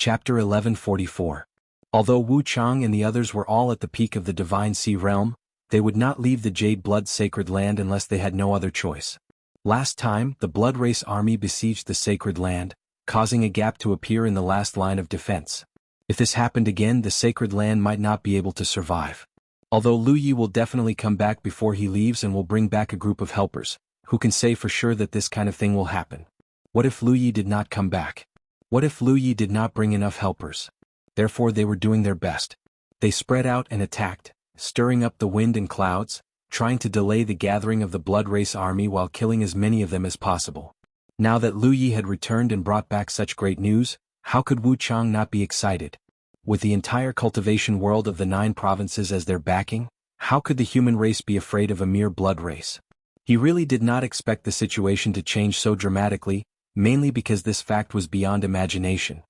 Chapter 1144. Although Wu Chang and the others were all at the peak of the Divine Sea Realm, they would not leave the Jade Blood Sacred Land unless they had no other choice. Last time, the Blood Race army besieged the Sacred Land, causing a gap to appear in the last line of defense. If this happened again, the Sacred Land might not be able to survive. Although Lu Yi will definitely come back before he leaves and will bring back a group of helpers, who can say for sure that this kind of thing will happen? What if Lu Yi did not come back? What if Lu Yi did not bring enough helpers? Therefore they were doing their best. They spread out and attacked, stirring up the wind and clouds, trying to delay the gathering of the Blood Race army while killing as many of them as possible. Now that Lu Yi had returned and brought back such great news, how could Wu Chang not be excited? With the entire cultivation world of the 9 provinces as their backing, how could the human race be afraid of a mere blood race? He really did not expect the situation to change so dramatically, mainly because this fact was beyond imagination.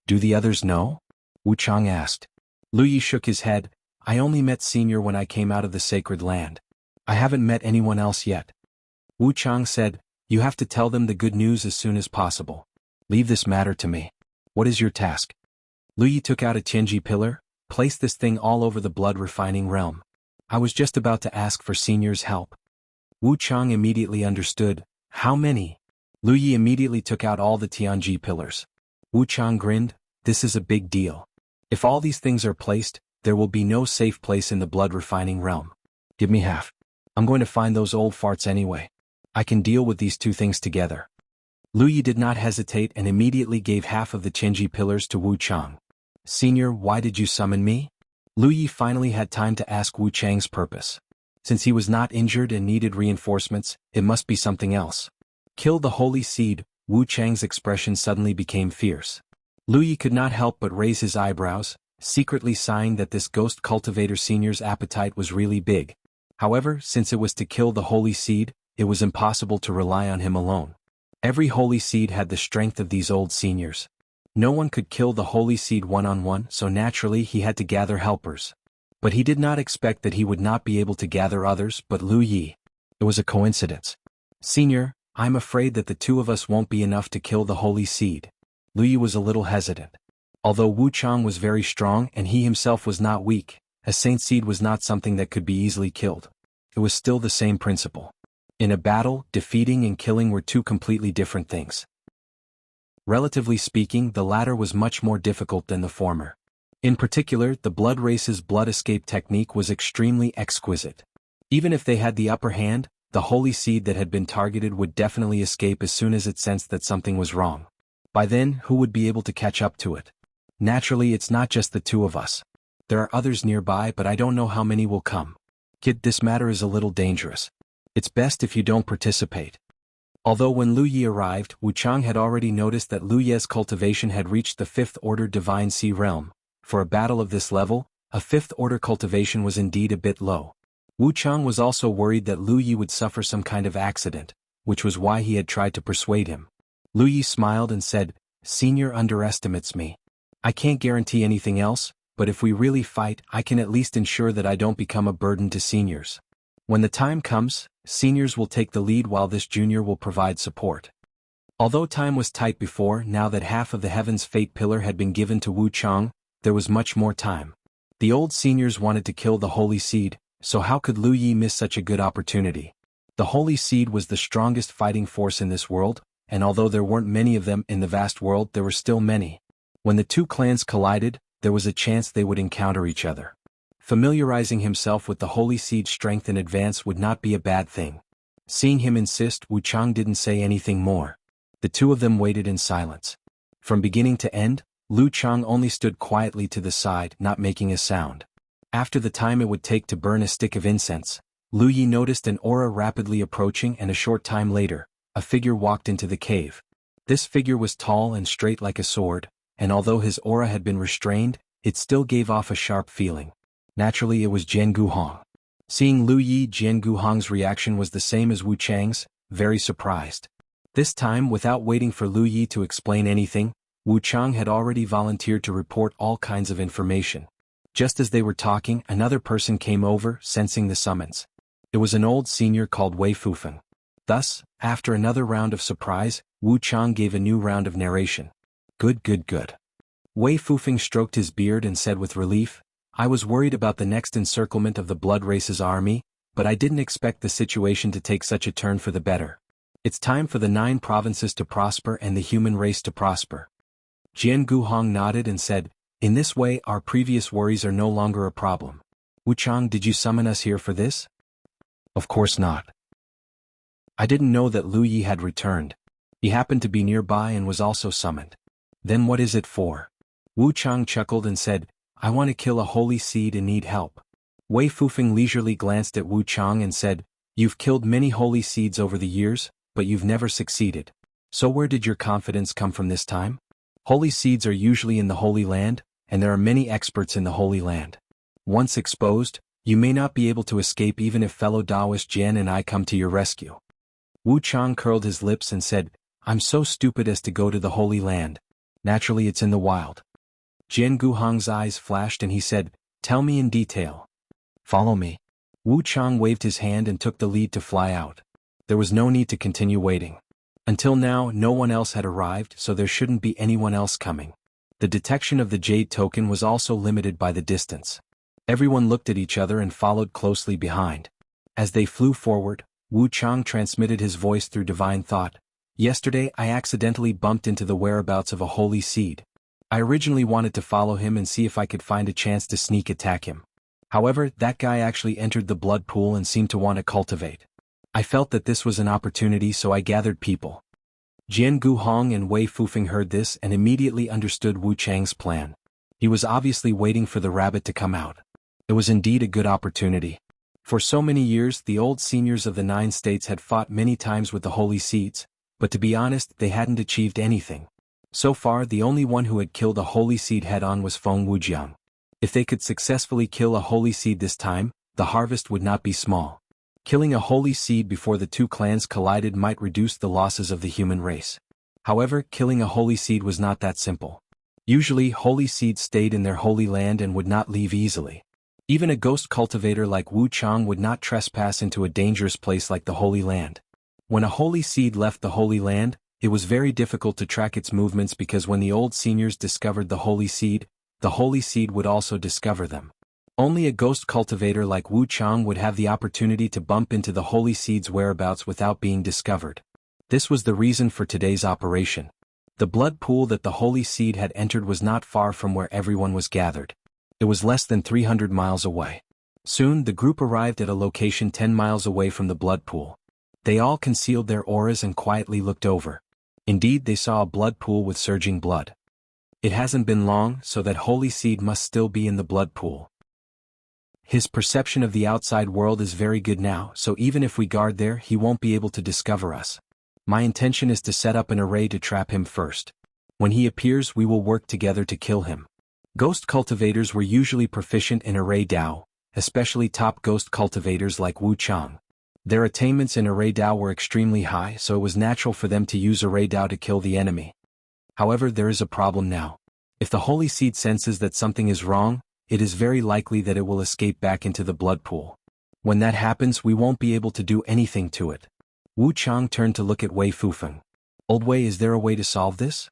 Do the others know? Wu Chang asked. Lu Yi shook his head. I only met Senior when I came out of the Sacred Land. I haven't met anyone else yet. Wu Chang said, you have to tell them the good news as soon as possible. Leave this matter to me. What is your task? Lu Yi took out a Tianji pillar, placed this thing all over the blood refining realm. I was just about to ask for Senior's help. Wu Chang immediately understood. How many? Lu Yi immediately took out all the Tianji pillars. Wu Chang grinned. This is a big deal. If all these things are placed, there will be no safe place in the blood refining realm. Give me half. I'm going to find those old farts anyway. I can deal with these 2 things together. Lu Yi did not hesitate and immediately gave half of the Tianji pillars to Wu Chang. Senior, why did you summon me? Lu Yi finally had time to ask Wu Chang's purpose. Since he was not injured and needed reinforcements, it must be something else. Kill the holy seed. Wu Chang's expression suddenly became fierce. Lu Yi could not help but raise his eyebrows, secretly sighing that this ghost cultivator senior's appetite was really big. However, since it was to kill the holy seed, it was impossible to rely on him alone. Every holy seed had the strength of these old seniors. No one could kill the holy seed one-on-one, so naturally he had to gather helpers. But he did not expect that he would not be able to gather others but Lu Yi. It was a coincidence. Senior, I'm afraid that the 2 of us won't be enough to kill the holy seed. Lu Yi was a little hesitant. Although Wu Chang was very strong and he himself was not weak, a saint seed was not something that could be easily killed. It was still the same principle. In a battle, defeating and killing were 2 completely different things. Relatively speaking, the latter was much more difficult than the former. In particular, the blood race's blood escape technique was extremely exquisite. Even if they had the upper hand, the holy seed that had been targeted would definitely escape as soon as it sensed that something was wrong. By then, who would be able to catch up to it? Naturally, it's not just the 2 of us. There are others nearby, but I don't know how many will come. Kid, this matter is a little dangerous. It's best if you don't participate. Although when Lu Yi arrived, Wu Chang had already noticed that Lu Ye's cultivation had reached the 5th order Divine Sea Realm. For a battle of this level, a 5th order cultivation was indeed a bit low. Wu Chang was also worried that Lu Yi would suffer some kind of accident, which was why he had tried to persuade him. Lu Yi smiled and said, Senior underestimates me. I can't guarantee anything else, but if we really fight, I can at least ensure that I don't become a burden to seniors. When the time comes, seniors will take the lead while this junior will provide support. Although time was tight before, now that half of the Heaven's Fate Pillar had been given to Wu Chang, there was much more time. The old seniors wanted to kill the Holy Seed, so how could Lu Yi miss such a good opportunity? The Holy Seed was the strongest fighting force in this world, and although there weren't many of them in the vast world, there were still many. When the 2 clans collided, there was a chance they would encounter each other. Familiarizing himself with the Holy Seed's strength in advance would not be a bad thing. Seeing him insist, Wu Chang didn't say anything more. The 2 of them waited in silence. From beginning to end, Lu Chang only stood quietly to the side, not making a sound. After the time it would take to burn a stick of incense, Lu Yi noticed an aura rapidly approaching, and a short time later, a figure walked into the cave. This figure was tall and straight like a sword, and although his aura had been restrained, it still gave off a sharp feeling. Naturally, it was Jianghu Hong. Seeing Lu Yi, Jianghu Hong's reaction was the same as Wu Chang's, very surprised. This time, without waiting for Lu Yi to explain anything, Wu Chang had already volunteered to report all kinds of information. Just as they were talking, another person came over, sensing the summons. It was an old senior called Wei Fufeng. Thus, after another round of surprise, Wu Chang gave a new round of narration. Good. Wei Fufeng stroked his beard and said with relief, I was worried about the next encirclement of the Blood Race's army, but I didn't expect the situation to take such a turn for the better. It's time for the 9 provinces to prosper and the human race to prosper. Jianghu nodded and said, in this way our previous worries are no longer a problem. Wuchang, did you summon us here for this? Of course not. I didn't know that Lu Yi had returned. He happened to be nearby and was also summoned. Then what is it for? Wuchang chuckled and said, I want to kill a holy seed and need help. Wei Fufeng leisurely glanced at Wuchang and said, you've killed many holy seeds over the years, but you've never succeeded. So where did your confidence come from this time? Holy seeds are usually in the Holy Land, and there are many experts in the Holy Land. Once exposed, you may not be able to escape even if fellow Taoist Jian and I come to your rescue. Wuchang curled his lips and said, I'm so stupid as to go to the Holy Land. Naturally it's in the wild. Jianghu eyes flashed and he said, tell me in detail. Follow me. Wuchang waved his hand and took the lead to fly out. There was no need to continue waiting. Until now no one else had arrived, so there shouldn't be anyone else coming. The detection of the jade token was also limited by the distance. Everyone looked at each other and followed closely behind. As they flew forward, Wuchang transmitted his voice through divine thought. Yesterday I accidentally bumped into the whereabouts of a holy seed. I originally wanted to follow him and see if I could find a chance to sneak attack him. However, that guy actually entered the blood pool and seemed to want to cultivate. I felt that this was an opportunity, so I gathered people. Jianghu and Wei Fufeng heard this and immediately understood Wuchang's plan. He was obviously waiting for the rabbit to come out. It was indeed a good opportunity. For so many years the old seniors of the 9 states had fought many times with the holy seeds, but to be honest they hadn't achieved anything. So far the only one who had killed a holy seed head-on was Feng Wujiang. If they could successfully kill a holy seed this time, the harvest would not be small. Killing a holy seed before the 2 clans collided might reduce the losses of the human race. However, killing a holy seed was not that simple. Usually holy seeds stayed in their holy land and would not leave easily. Even a ghost cultivator like Wuchang would not trespass into a dangerous place like the Holy Land. When a holy seed left the Holy Land, it was very difficult to track its movements because when the old seniors discovered the holy seed would also discover them. Only a ghost cultivator like Wuchang would have the opportunity to bump into the holy seed's whereabouts without being discovered. This was the reason for today's operation. The blood pool that the holy seed had entered was not far from where everyone was gathered. It was less than 300 miles away. Soon the group arrived at a location 10 miles away from the blood pool. They all concealed their auras and quietly looked over. Indeed, they saw a blood pool with surging blood. It hasn't been long, so that holy seed must still be in the blood pool. His perception of the outside world is very good now, so even if we guard there, he won't be able to discover us. My intention is to set up an array to trap him first. When he appears, we will work together to kill him. Ghost cultivators were usually proficient in array Dao, especially top ghost cultivators like Wuchang. Their attainments in array Dao were extremely high, so it was natural for them to use array Dao to kill the enemy. However, there is a problem now. If the holy seed senses that something is wrong, it is very likely that it will escape back into the blood pool. When that happens, we won't be able to do anything to it. Wuchang turned to look at Wei Fufeng. Old Wei, is there a way to solve this?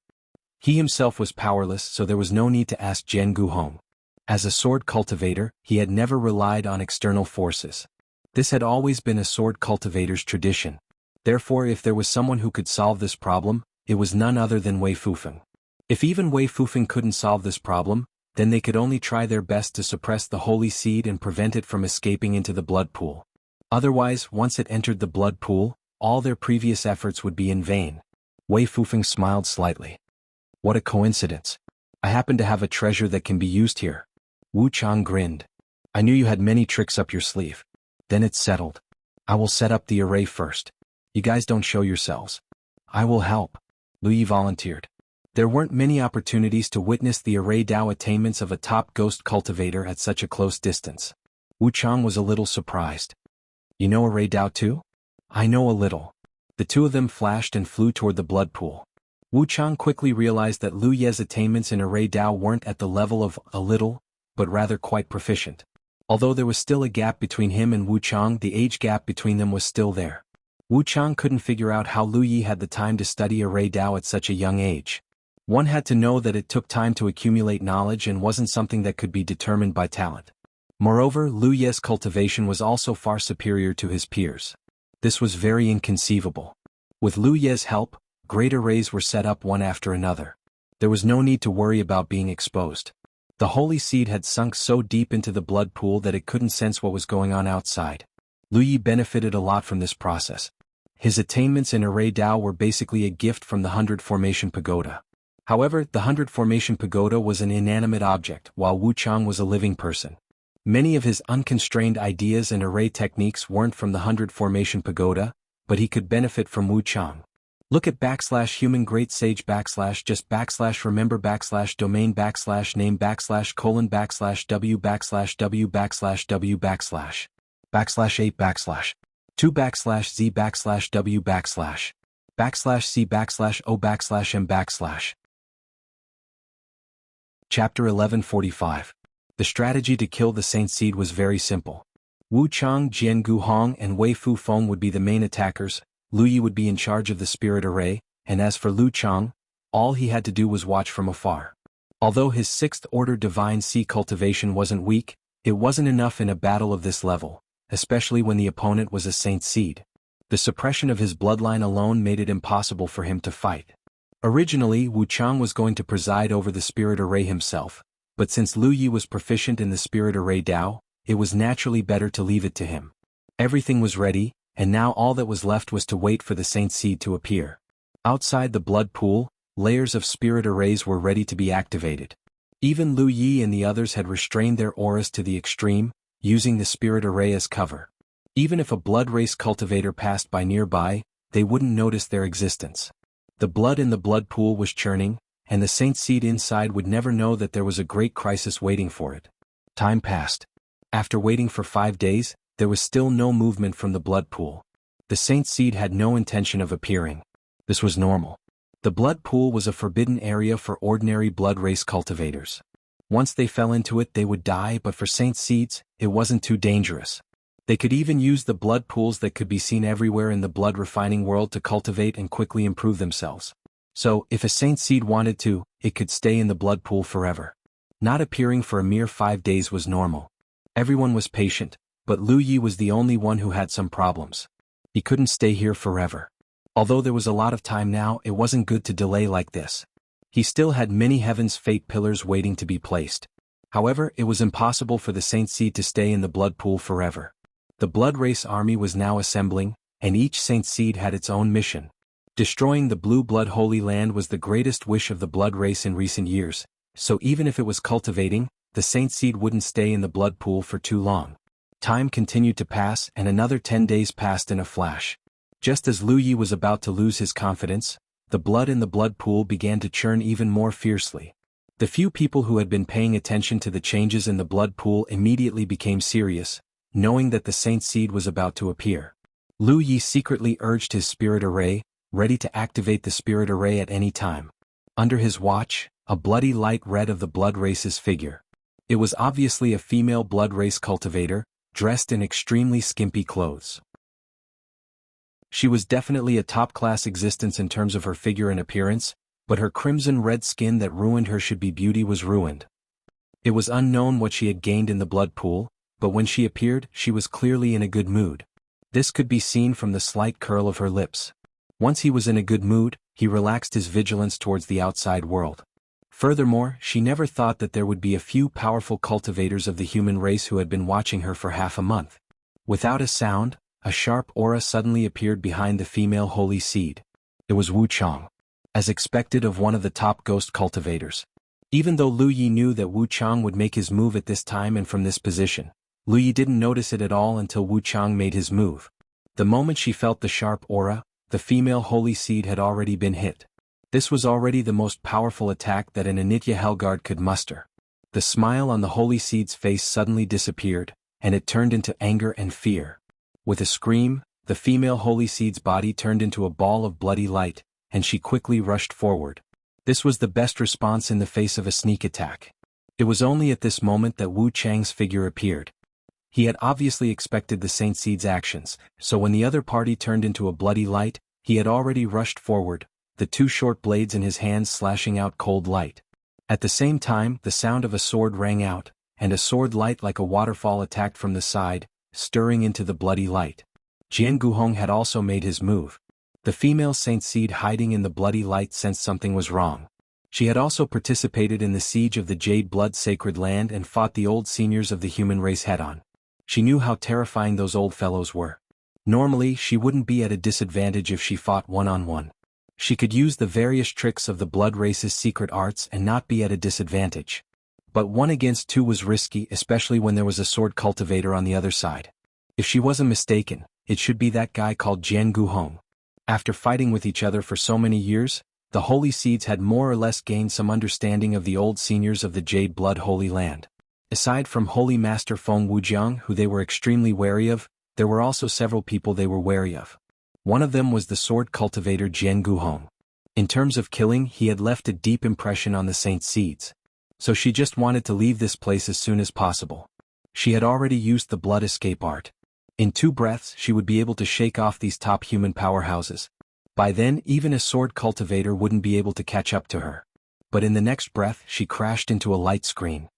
He himself was powerless, so there was no need to ask Jianghu. As a sword cultivator, he had never relied on external forces. This had always been a sword cultivator's tradition. Therefore, if there was someone who could solve this problem, it was none other than Wei Fufeng. If even Wei Fufeng couldn't solve this problem, then they could only try their best to suppress the holy seed and prevent it from escaping into the blood pool. Otherwise, once it entered the blood pool, all their previous efforts would be in vain. Wei Fufeng smiled slightly. What a coincidence. I happen to have a treasure that can be used here. Wuchang grinned. I knew you had many tricks up your sleeve. Then it's settled. I will set up the array first. You guys don't show yourselves. I will help. Lu Yi volunteered. There weren't many opportunities to witness the array Dao attainments of a top ghost cultivator at such a close distance. Wuchang was a little surprised. You know array Dao too? I know a little. The 2 of them flashed and flew toward the blood pool. Wuchang quickly realized that Lu Ye's attainments in array Dao weren't at the level of a little, but rather quite proficient. Although there was still a gap between him and Wuchang, the age gap between them was still there. Wuchang couldn't figure out how Lu Yi had the time to study array Dao at such a young age. One had to know that it took time to accumulate knowledge and wasn't something that could be determined by talent. Moreover, Lu Ye's cultivation was also far superior to his peers. This was very inconceivable. With Lu Ye's help, great arrays were set up one after another. There was no need to worry about being exposed. The holy seed had sunk so deep into the blood pool that it couldn't sense what was going on outside. Lu Yi benefited a lot from this process. His attainments in Array Dao were basically a gift from the 100 Formation Pagoda. However, the 100 Formation Pagoda was an inanimate object, while Wuchang was a living person. Many of his unconstrained ideas and array techniques weren't from the 100 Formation Pagoda, but he could benefit from Wuchang. Look at /human great sage /just /remember /domain /name /colon /w /w /w /8 2 /z /w /c /o /m /. Chapter 1145. The strategy to kill the Saint Seed was very simple. Wu Chang, Jianghu Hong and Wei Fu Feng would be the main attackers, Lu Yi would be in charge of the spirit array, and as for Lu Chang, all he had to do was watch from afar. Although his 6th order divine sea cultivation wasn't weak, it wasn't enough in a battle of this level, especially when the opponent was a Saint Seed. The suppression of his bloodline alone made it impossible for him to fight. Originally, Wu Chang was going to preside over the spirit array himself, but since Lu Yi was proficient in the spirit array Dao, it was naturally better to leave it to him. Everything was ready, and now all that was left was to wait for the Saint Seed to appear. Outside the blood pool, layers of spirit arrays were ready to be activated. Even Lu Yi and the others had restrained their auras to the extreme, using the spirit array as cover. Even if a blood race cultivator passed by nearby, they wouldn't notice their existence. The blood in the blood pool was churning, and the Saint Seed inside would never know that there was a great crisis waiting for it. Time passed. After waiting for 5 days, there was still no movement from the blood pool. The Saint Seed had no intention of appearing. This was normal. The blood pool was a forbidden area for ordinary blood race cultivators. Once they fell into it they would die, but for Saint Seeds, it wasn't too dangerous. They could even use the blood pools that could be seen everywhere in the blood refining world to cultivate and quickly improve themselves. So, if a Saint Seed wanted to, it could stay in the blood pool forever. Not appearing for a mere 5 days was normal. Everyone was patient, but Lu Yi was the only one who had some problems. He couldn't stay here forever. Although there was a lot of time now, it wasn't good to delay like this. He still had many Heaven's Fate pillars waiting to be placed. However, it was impossible for the Saint Seed to stay in the blood pool forever. The blood race army was now assembling, and each Saint Seed had its own mission. Destroying the Blue Blood Holy Land was the greatest wish of the blood race in recent years, so even if it was cultivating, the Saint Seed wouldn't stay in the blood pool for too long. Time continued to pass and another 10 days passed in a flash. Just as Lu Yi was about to lose his confidence, the blood in the blood pool began to churn even more fiercely. The few people who had been paying attention to the changes in the blood pool immediately became serious, knowing that the Saint Seed was about to appear. Lu Yi secretly urged his spirit array, ready to activate the spirit array at any time. Under his watch, a bloody light red of the blood race's figure. It was obviously a female blood race cultivator, dressed in extremely skimpy clothes. She was definitely a top-class existence in terms of her figure and appearance, but her crimson-red skin that ruined her should-be beauty was ruined. It was unknown what she had gained in the blood pool, but when she appeared, she was clearly in a good mood. This could be seen from the slight curl of her lips. Once he was in a good mood, he relaxed his vigilance towards the outside world. Furthermore, she never thought that there would be a few powerful cultivators of the human race who had been watching her for half a month. Without a sound, a sharp aura suddenly appeared behind the female holy seed. It was Wu Chang. As expected of one of the top ghost cultivators. Even though Lu Yi knew that Wu Chang would make his move at this time and from this position, Lu Yi didn't notice it at all until Wu Chang made his move. The moment she felt the sharp aura, the female holy seed had already been hit. This was already the most powerful attack that an Anitya Hellguard could muster. The smile on the holy seed's face suddenly disappeared, and it turned into anger and fear. With a scream, the female holy seed's body turned into a ball of bloody light, and she quickly rushed forward. This was the best response in the face of a sneak attack. It was only at this moment that Wu Chang's figure appeared. He had obviously expected the Saint Seed's actions, so when the other party turned into a bloody light, he had already rushed forward, the two short blades in his hands slashing out cold light. At the same time, the sound of a sword rang out, and a sword light like a waterfall attacked from the side, stirring into the bloody light. Jianghu had also made his move. The female Saint Seed hiding in the bloody light sensed something was wrong. She had also participated in the siege of the Jade Blood Sacred Land and fought the old seniors of the human race head-on. She knew how terrifying those old fellows were. Normally, she wouldn't be at a disadvantage if she fought one-on-one. She could use the various tricks of the blood race's secret arts and not be at a disadvantage. But 1 against 2 was risky, especially when there was a sword cultivator on the other side. If she wasn't mistaken, it should be that guy called Jianghu. After fighting with each other for so many years, the Holy Seeds had more or less gained some understanding of the old seniors of the Jade Blood Holy Land. Aside from Holy Master Feng Wujiang, who they were extremely wary of, there were also several people they were wary of. One of them was the sword cultivator Jianghu. In terms of killing, he had left a deep impression on the Saint Seeds. So she just wanted to leave this place as soon as possible. She had already used the blood escape art. In 2 breaths she would be able to shake off these top human powerhouses. By then even a sword cultivator wouldn't be able to catch up to her. But in the next breath she crashed into a light screen.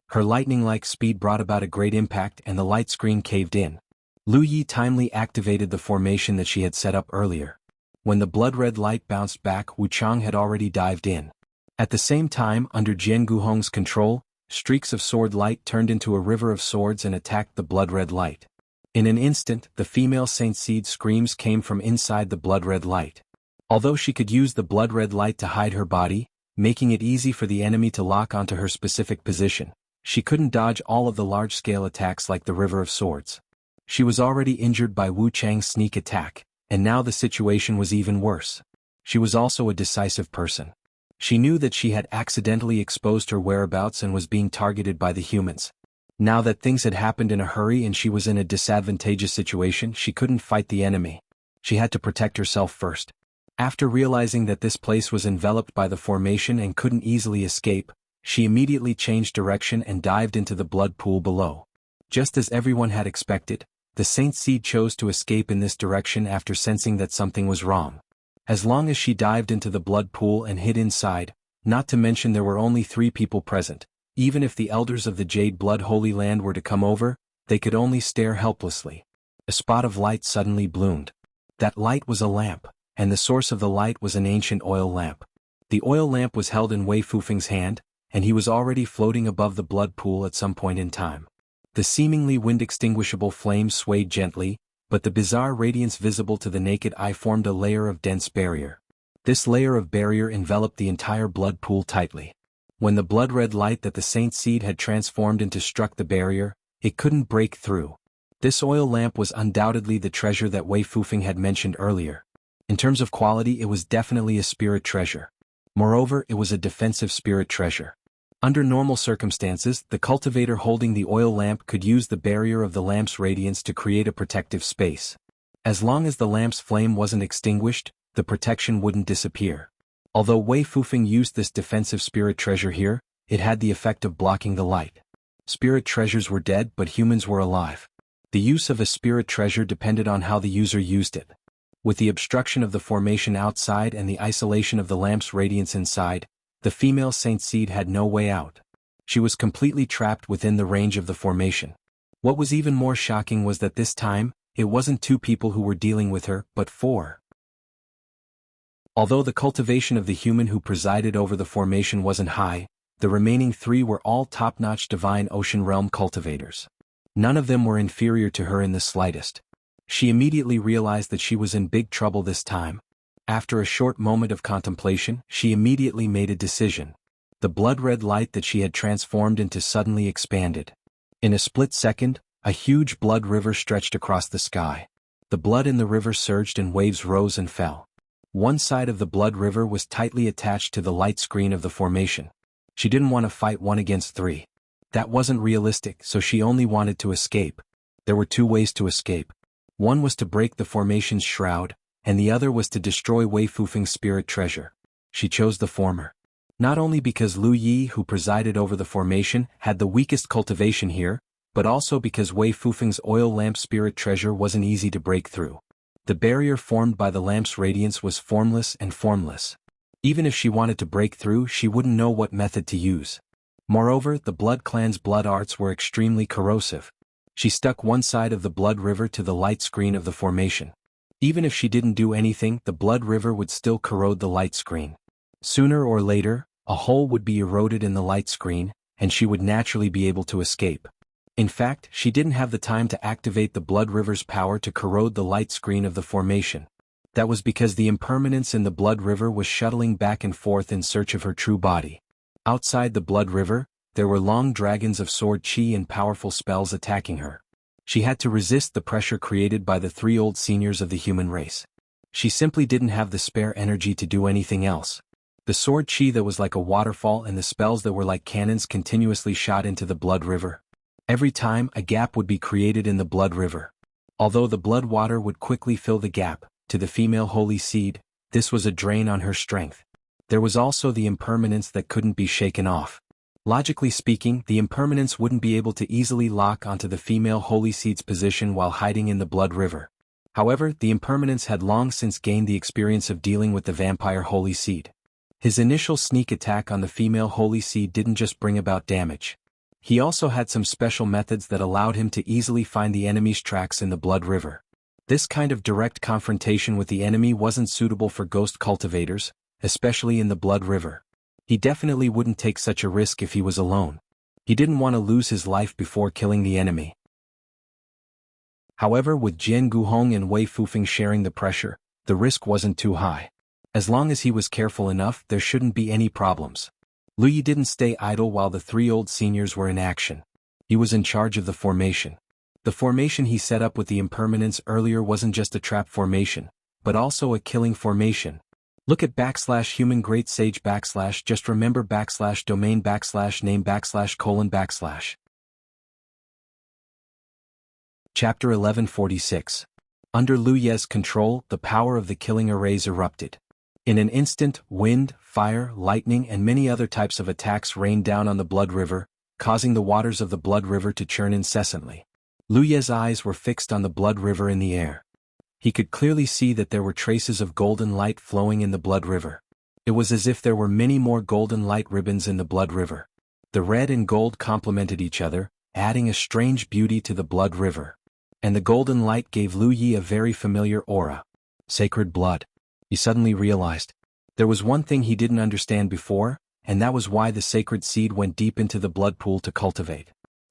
Her lightning-like speed brought about a great impact and the light screen caved in. Lu Yi timely activated the formation that she had set up earlier. When the blood-red light bounced back, Wu Chang had already dived in. At the same time, under Jianghu control, streaks of sword light turned into a river of swords and attacked the blood-red light. In an instant, the female Saint Seed screams came from inside the blood-red light. Although she could use the blood-red light to hide her body, making it easy for the enemy to lock onto her specific position, she couldn't dodge all of the large-scale attacks like the River of Swords. She was already injured by Wu Chang's sneak attack, and now the situation was even worse. She was also a decisive person. She knew that she had accidentally exposed her whereabouts and was being targeted by the humans. Now that things had happened in a hurry and she was in a disadvantageous situation, she couldn't fight the enemy. She had to protect herself first. After realizing that this place was enveloped by the formation and couldn't easily escape, she immediately changed direction and dived into the blood pool below. Just as everyone had expected, the Saint Seed chose to escape in this direction after sensing that something was wrong. As long as she dived into the blood pool and hid inside, not to mention there were only 3 people present, even if the elders of the Jade Blood Holy Land were to come over, they could only stare helplessly. A spot of light suddenly bloomed. That light was a lamp, and the source of the light was an ancient oil lamp. The oil lamp was held in Wei Fufeng's hand, and he was already floating above the blood pool at some point in time. The seemingly wind-extinguishable flames swayed gently, but the bizarre radiance visible to the naked eye formed a layer of dense barrier. This layer of barrier enveloped the entire blood pool tightly. When the blood-red light that the Saint Seed had transformed into struck the barrier, it couldn't break through. This oil lamp was undoubtedly the treasure that Wei Fufeng had mentioned earlier. In terms of quality, it was definitely a spirit treasure. Moreover, it was a defensive spirit treasure. Under normal circumstances, the cultivator holding the oil lamp could use the barrier of the lamp's radiance to create a protective space. As long as the lamp's flame wasn't extinguished, the protection wouldn't disappear. Although Wei Fufeng used this defensive spirit treasure here, it had the effect of blocking the light. Spirit treasures were dead but humans were alive. The use of a spirit treasure depended on how the user used it. With the obstruction of the formation outside and the isolation of the lamp's radiance inside, the female Saint Seed had no way out. She was completely trapped within the range of the formation. What was even more shocking was that this time, it wasn't 2 people who were dealing with her, but 4. Although the cultivation of the human who presided over the formation wasn't high, the remaining 3 were all top-notch divine ocean realm cultivators. None of them were inferior to her in the slightest. She immediately realized that she was in big trouble this time. After a short moment of contemplation, she immediately made a decision. The blood-red light that she had transformed into suddenly expanded. In a split second, a huge blood river stretched across the sky. The blood in the river surged and waves rose and fell. One side of the blood river was tightly attached to the light screen of the formation. She didn't want to fight 1 against 3. That wasn't realistic, so she only wanted to escape. There were 2 ways to escape. One was to break the formation's shroud, and the other was to destroy Wei Fufeng's spirit treasure. She chose the former. Not only because Lu Yi, who presided over the formation, had the weakest cultivation here, but also because Wei Fufeng's oil lamp spirit treasure wasn't easy to break through. The barrier formed by the lamp's radiance was formless and formless. Even if she wanted to break through, she wouldn't know what method to use. Moreover, the Blood Clan's blood arts were extremely corrosive. She stuck one side of the blood river to the light screen of the formation. Even if she didn't do anything, the blood river would still corrode the light screen. Sooner or later, a hole would be eroded in the light screen, and she would naturally be able to escape. In fact, she didn't have the time to activate the blood river's power to corrode the light screen of the formation. That was because the impermanence in the blood river was shuttling back and forth in search of her true body. Outside the blood river, there were long dragons of sword chi and powerful spells attacking her. She had to resist the pressure created by the three old seniors of the human race. She simply didn't have the spare energy to do anything else. The sword chi that was like a waterfall and the spells that were like cannons continuously shot into the blood river. Every time, a gap would be created in the blood river. Although the blood water would quickly fill the gap, to the female holy seed, this was a drain on her strength. There was also the impermanence that couldn't be shaken off. Logically speaking, the impermanence wouldn't be able to easily lock onto the female holy seed's position while hiding in the blood river. However, the impermanence had long since gained the experience of dealing with the vampire holy seed. His initial sneak attack on the female holy seed didn't just bring about damage. He also had some special methods that allowed him to easily find the enemy's tracks in the blood river. This kind of direct confrontation with the enemy wasn't suitable for ghost cultivators, especially in the blood river. He definitely wouldn't take such a risk if he was alone. He didn't want to lose his life before killing the enemy. However, with Jianghu and Wei Fufeng sharing the pressure, the risk wasn't too high. As long as he was careful enough, there shouldn't be any problems. Lu Yi didn't stay idle while the three old seniors were in action. He was in charge of the formation. The formation he set up with the impermanence earlier wasn't just a trap formation, but also a killing formation. Look at /human great sage / just remember /domain /name /::. Chapter 1146. Under Lu Ye's control, the power of the killing arrays erupted. In an instant, wind, fire, lightning and many other types of attacks rained down on the blood river, causing the waters of the blood river to churn incessantly. Lu Ye's eyes were fixed on the blood river in the air. He could clearly see that there were traces of golden light flowing in the blood river. It was as if there were many more golden light ribbons in the blood river. The red and gold complemented each other, adding a strange beauty to the blood river. And the golden light gave Lu Yi a very familiar aura. Sacred blood. He suddenly realized. There was one thing he didn't understand before, and that was why the sacred seed went deep into the blood pool to cultivate.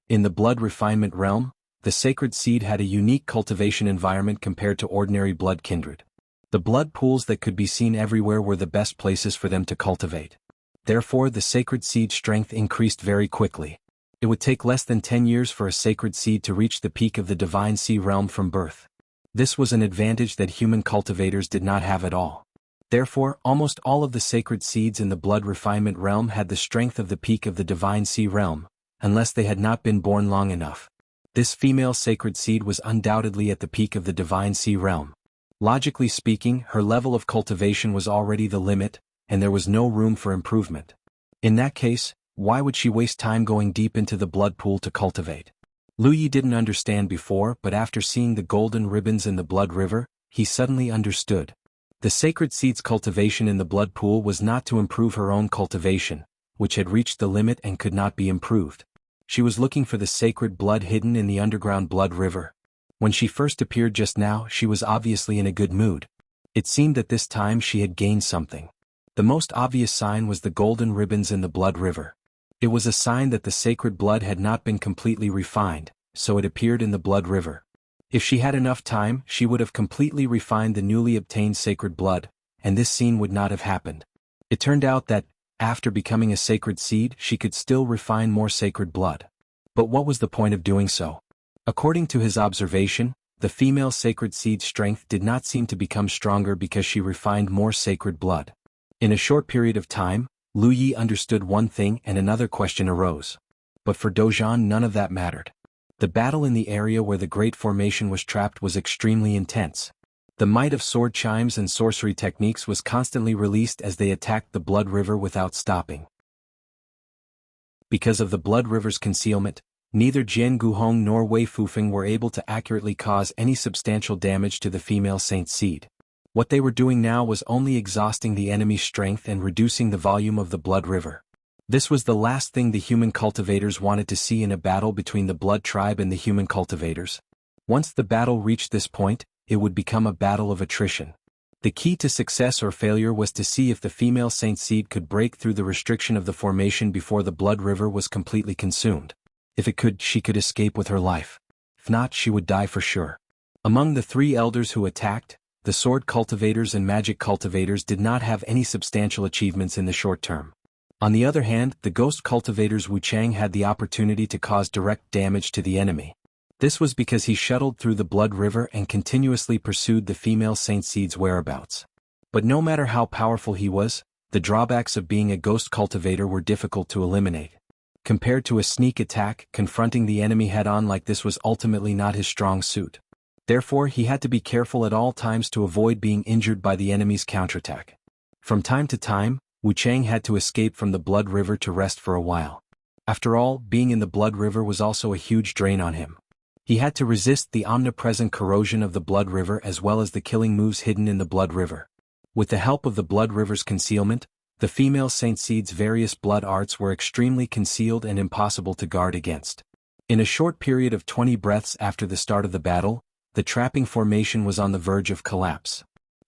In the blood refinement realm, the sacred seed had a unique cultivation environment compared to ordinary blood kindred. The blood pools that could be seen everywhere were the best places for them to cultivate. Therefore, the sacred seed's strength increased very quickly. It would take less than 10 years for a sacred seed to reach the peak of the divine sea realm from birth. This was an advantage that human cultivators did not have at all. Therefore, almost all of the sacred seeds in the blood refinement realm had the strength of the peak of the divine sea realm, unless they had not been born long enough. This female sacred seed was undoubtedly at the peak of the divine sea realm. Logically speaking, her level of cultivation was already the limit, and there was no room for improvement. In that case, why would she waste time going deep into the blood pool to cultivate? Lu Yi didn't understand before, but after seeing the golden ribbons in the blood river, he suddenly understood. The sacred seed's cultivation in the blood pool was not to improve her own cultivation, which had reached the limit and could not be improved. She was looking for the sacred blood hidden in the underground blood river. When she first appeared just now, she was obviously in a good mood. It seemed that this time she had gained something. The most obvious sign was the golden ribbons in the blood river. It was a sign that the sacred blood had not been completely refined, so it appeared in the blood river. If she had enough time, she would have completely refined the newly obtained sacred blood, and this scene would not have happened. It turned out that, after becoming a sacred seed, she could still refine more sacred blood. But what was the point of doing so? According to his observation, the female sacred seed's strength did not seem to become stronger because she refined more sacred blood. In a short period of time, Lu Yi understood one thing and another question arose. But for Dozhan, none of that mattered. The battle in the area where the Great Formation was trapped was extremely intense. The might of sword chimes and sorcery techniques was constantly released as they attacked the blood river without stopping. Because of the blood river's concealment, Neither Jianghu nor Wei Fufeng were able to accurately cause any substantial damage to the female Saint Seed. What they were doing now was only exhausting the enemy's strength and reducing the volume of the blood river. This was the last thing the human cultivators wanted to see in a battle between the blood tribe and the human cultivators. Once the battle reached this point, it would become a battle of attrition. The key to success or failure was to see if the female Saint Seed could break through the restriction of the formation before the blood river was completely consumed. If it could, she could escape with her life. If not, she would die for sure. Among the three elders who attacked, the sword cultivators and magic cultivators did not have any substantial achievements in the short term. On the other hand, the ghost cultivators Wuchang had the opportunity to cause direct damage to the enemy. This was because he shuttled through the blood river and continuously pursued the female Saint Seed's whereabouts. But no matter how powerful he was, the drawbacks of being a ghost cultivator were difficult to eliminate. Compared to a sneak attack, confronting the enemy head-on like this was ultimately not his strong suit. Therefore, he had to be careful at all times to avoid being injured by the enemy's counterattack. From time to time, Wuchang had to escape from the blood river to rest for a while. After all, being in the blood river was also a huge drain on him. He had to resist the omnipresent corrosion of the blood river as well as the killing moves hidden in the blood river. With the help of the blood river's concealment, the female Saint Seed's various blood arts were extremely concealed and impossible to guard against. In a short period of 20 breaths after the start of the battle, the trapping formation was on the verge of collapse.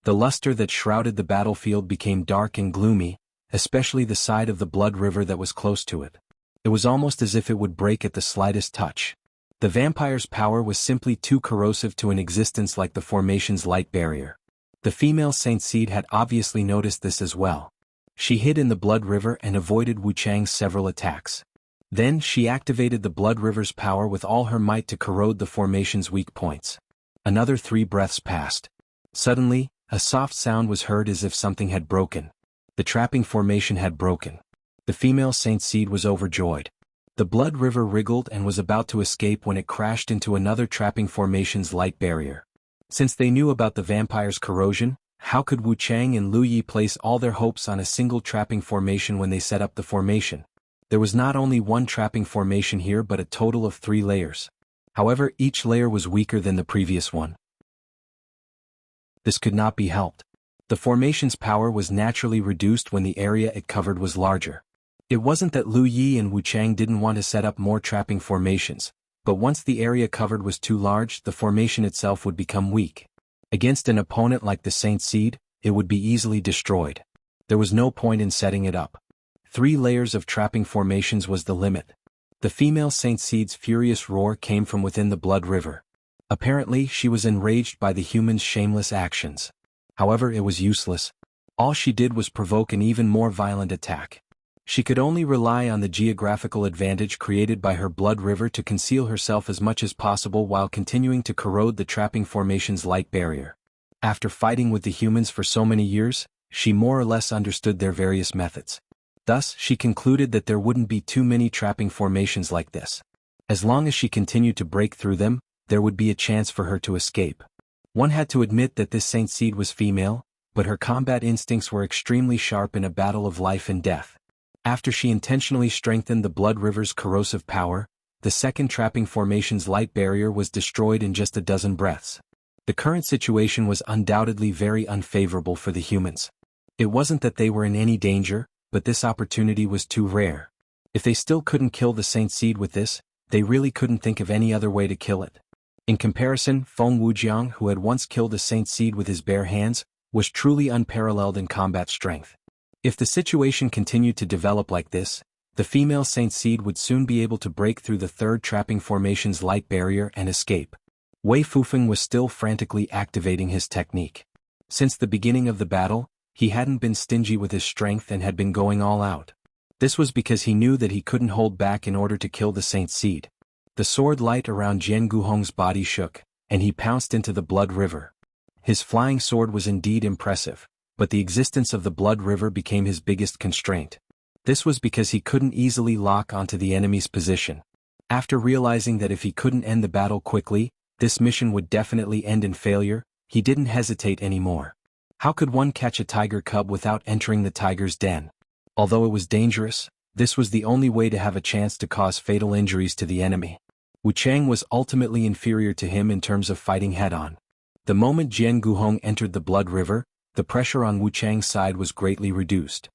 The luster that shrouded the battlefield became dark and gloomy, especially the side of the blood river that was close to it. It was almost as if it would break at the slightest touch. The vampire's power was simply too corrosive to an existence like the formation's light barrier. The female Saint Seed had obviously noticed this as well. She hid in the blood river and avoided Wuchang's several attacks. Then she activated the blood river's power with all her might to corrode the formation's weak points. Another 3 breaths passed. Suddenly, a soft sound was heard as if something had broken. The trapping formation had broken. The female Saint Seed was overjoyed. The blood river wriggled and was about to escape when it crashed into another trapping formation's light barrier. Since they knew about the vampire's corrosion, how could Wuchang and Lu Yi place all their hopes on a single trapping formation when they set up the formation? There was not only one trapping formation here but a total of 3 layers. However, each layer was weaker than the previous one. This could not be helped. The formation's power was naturally reduced when the area it covered was larger. It wasn't that Lu Yi and Wuchang didn't want to set up more trapping formations, but once the area covered was too large, the formation itself would become weak. Against an opponent like the Saint Seed, it would be easily destroyed. There was no point in setting it up. 3 layers of trapping formations was the limit. The female Saint Seed's furious roar came from within the blood river. Apparently, she was enraged by the humans' shameless actions. However, it was useless. All she did was provoke an even more violent attack. She could only rely on the geographical advantage created by her blood river to conceal herself as much as possible while continuing to corrode the trapping formation's light barrier. After fighting with the humans for so many years, she more or less understood their various methods. Thus, she concluded that there wouldn't be too many trapping formations like this. As long as she continued to break through them, there would be a chance for her to escape. One had to admit that this Saint Seed was female, but her combat instincts were extremely sharp in a battle of life and death. After she intentionally strengthened the blood river's corrosive power, the second trapping formation's light barrier was destroyed in just a dozen breaths. The current situation was undoubtedly very unfavorable for the humans. It wasn't that they were in any danger, but this opportunity was too rare. If they still couldn't kill the Saint Seed with this, they really couldn't think of any other way to kill it. In comparison, Feng Wujiang, who had once killed a Saint Seed with his bare hands, was truly unparalleled in combat strength. If the situation continued to develop like this, the female Saint Seed would soon be able to break through the third trapping formation's light barrier and escape. Wei Fufeng was still frantically activating his technique. Since the beginning of the battle, he hadn't been stingy with his strength and had been going all out. This was because he knew that he couldn't hold back in order to kill the Saint Seed. The sword light around Jianghu's body shook, and he pounced into the blood river. His flying sword was indeed impressive, but the existence of the blood river became his biggest constraint. This was because he couldn't easily lock onto the enemy's position. After realizing that if he couldn't end the battle quickly, this mission would definitely end in failure, he didn't hesitate anymore. How could one catch a tiger cub without entering the tiger's den? Although it was dangerous, This was the only way to have a chance to cause fatal injuries to the enemy. Wuchang was ultimately inferior to him in terms of fighting head-on. The moment Jianghu entered the Blood River, the pressure on Wuchang's side was greatly reduced.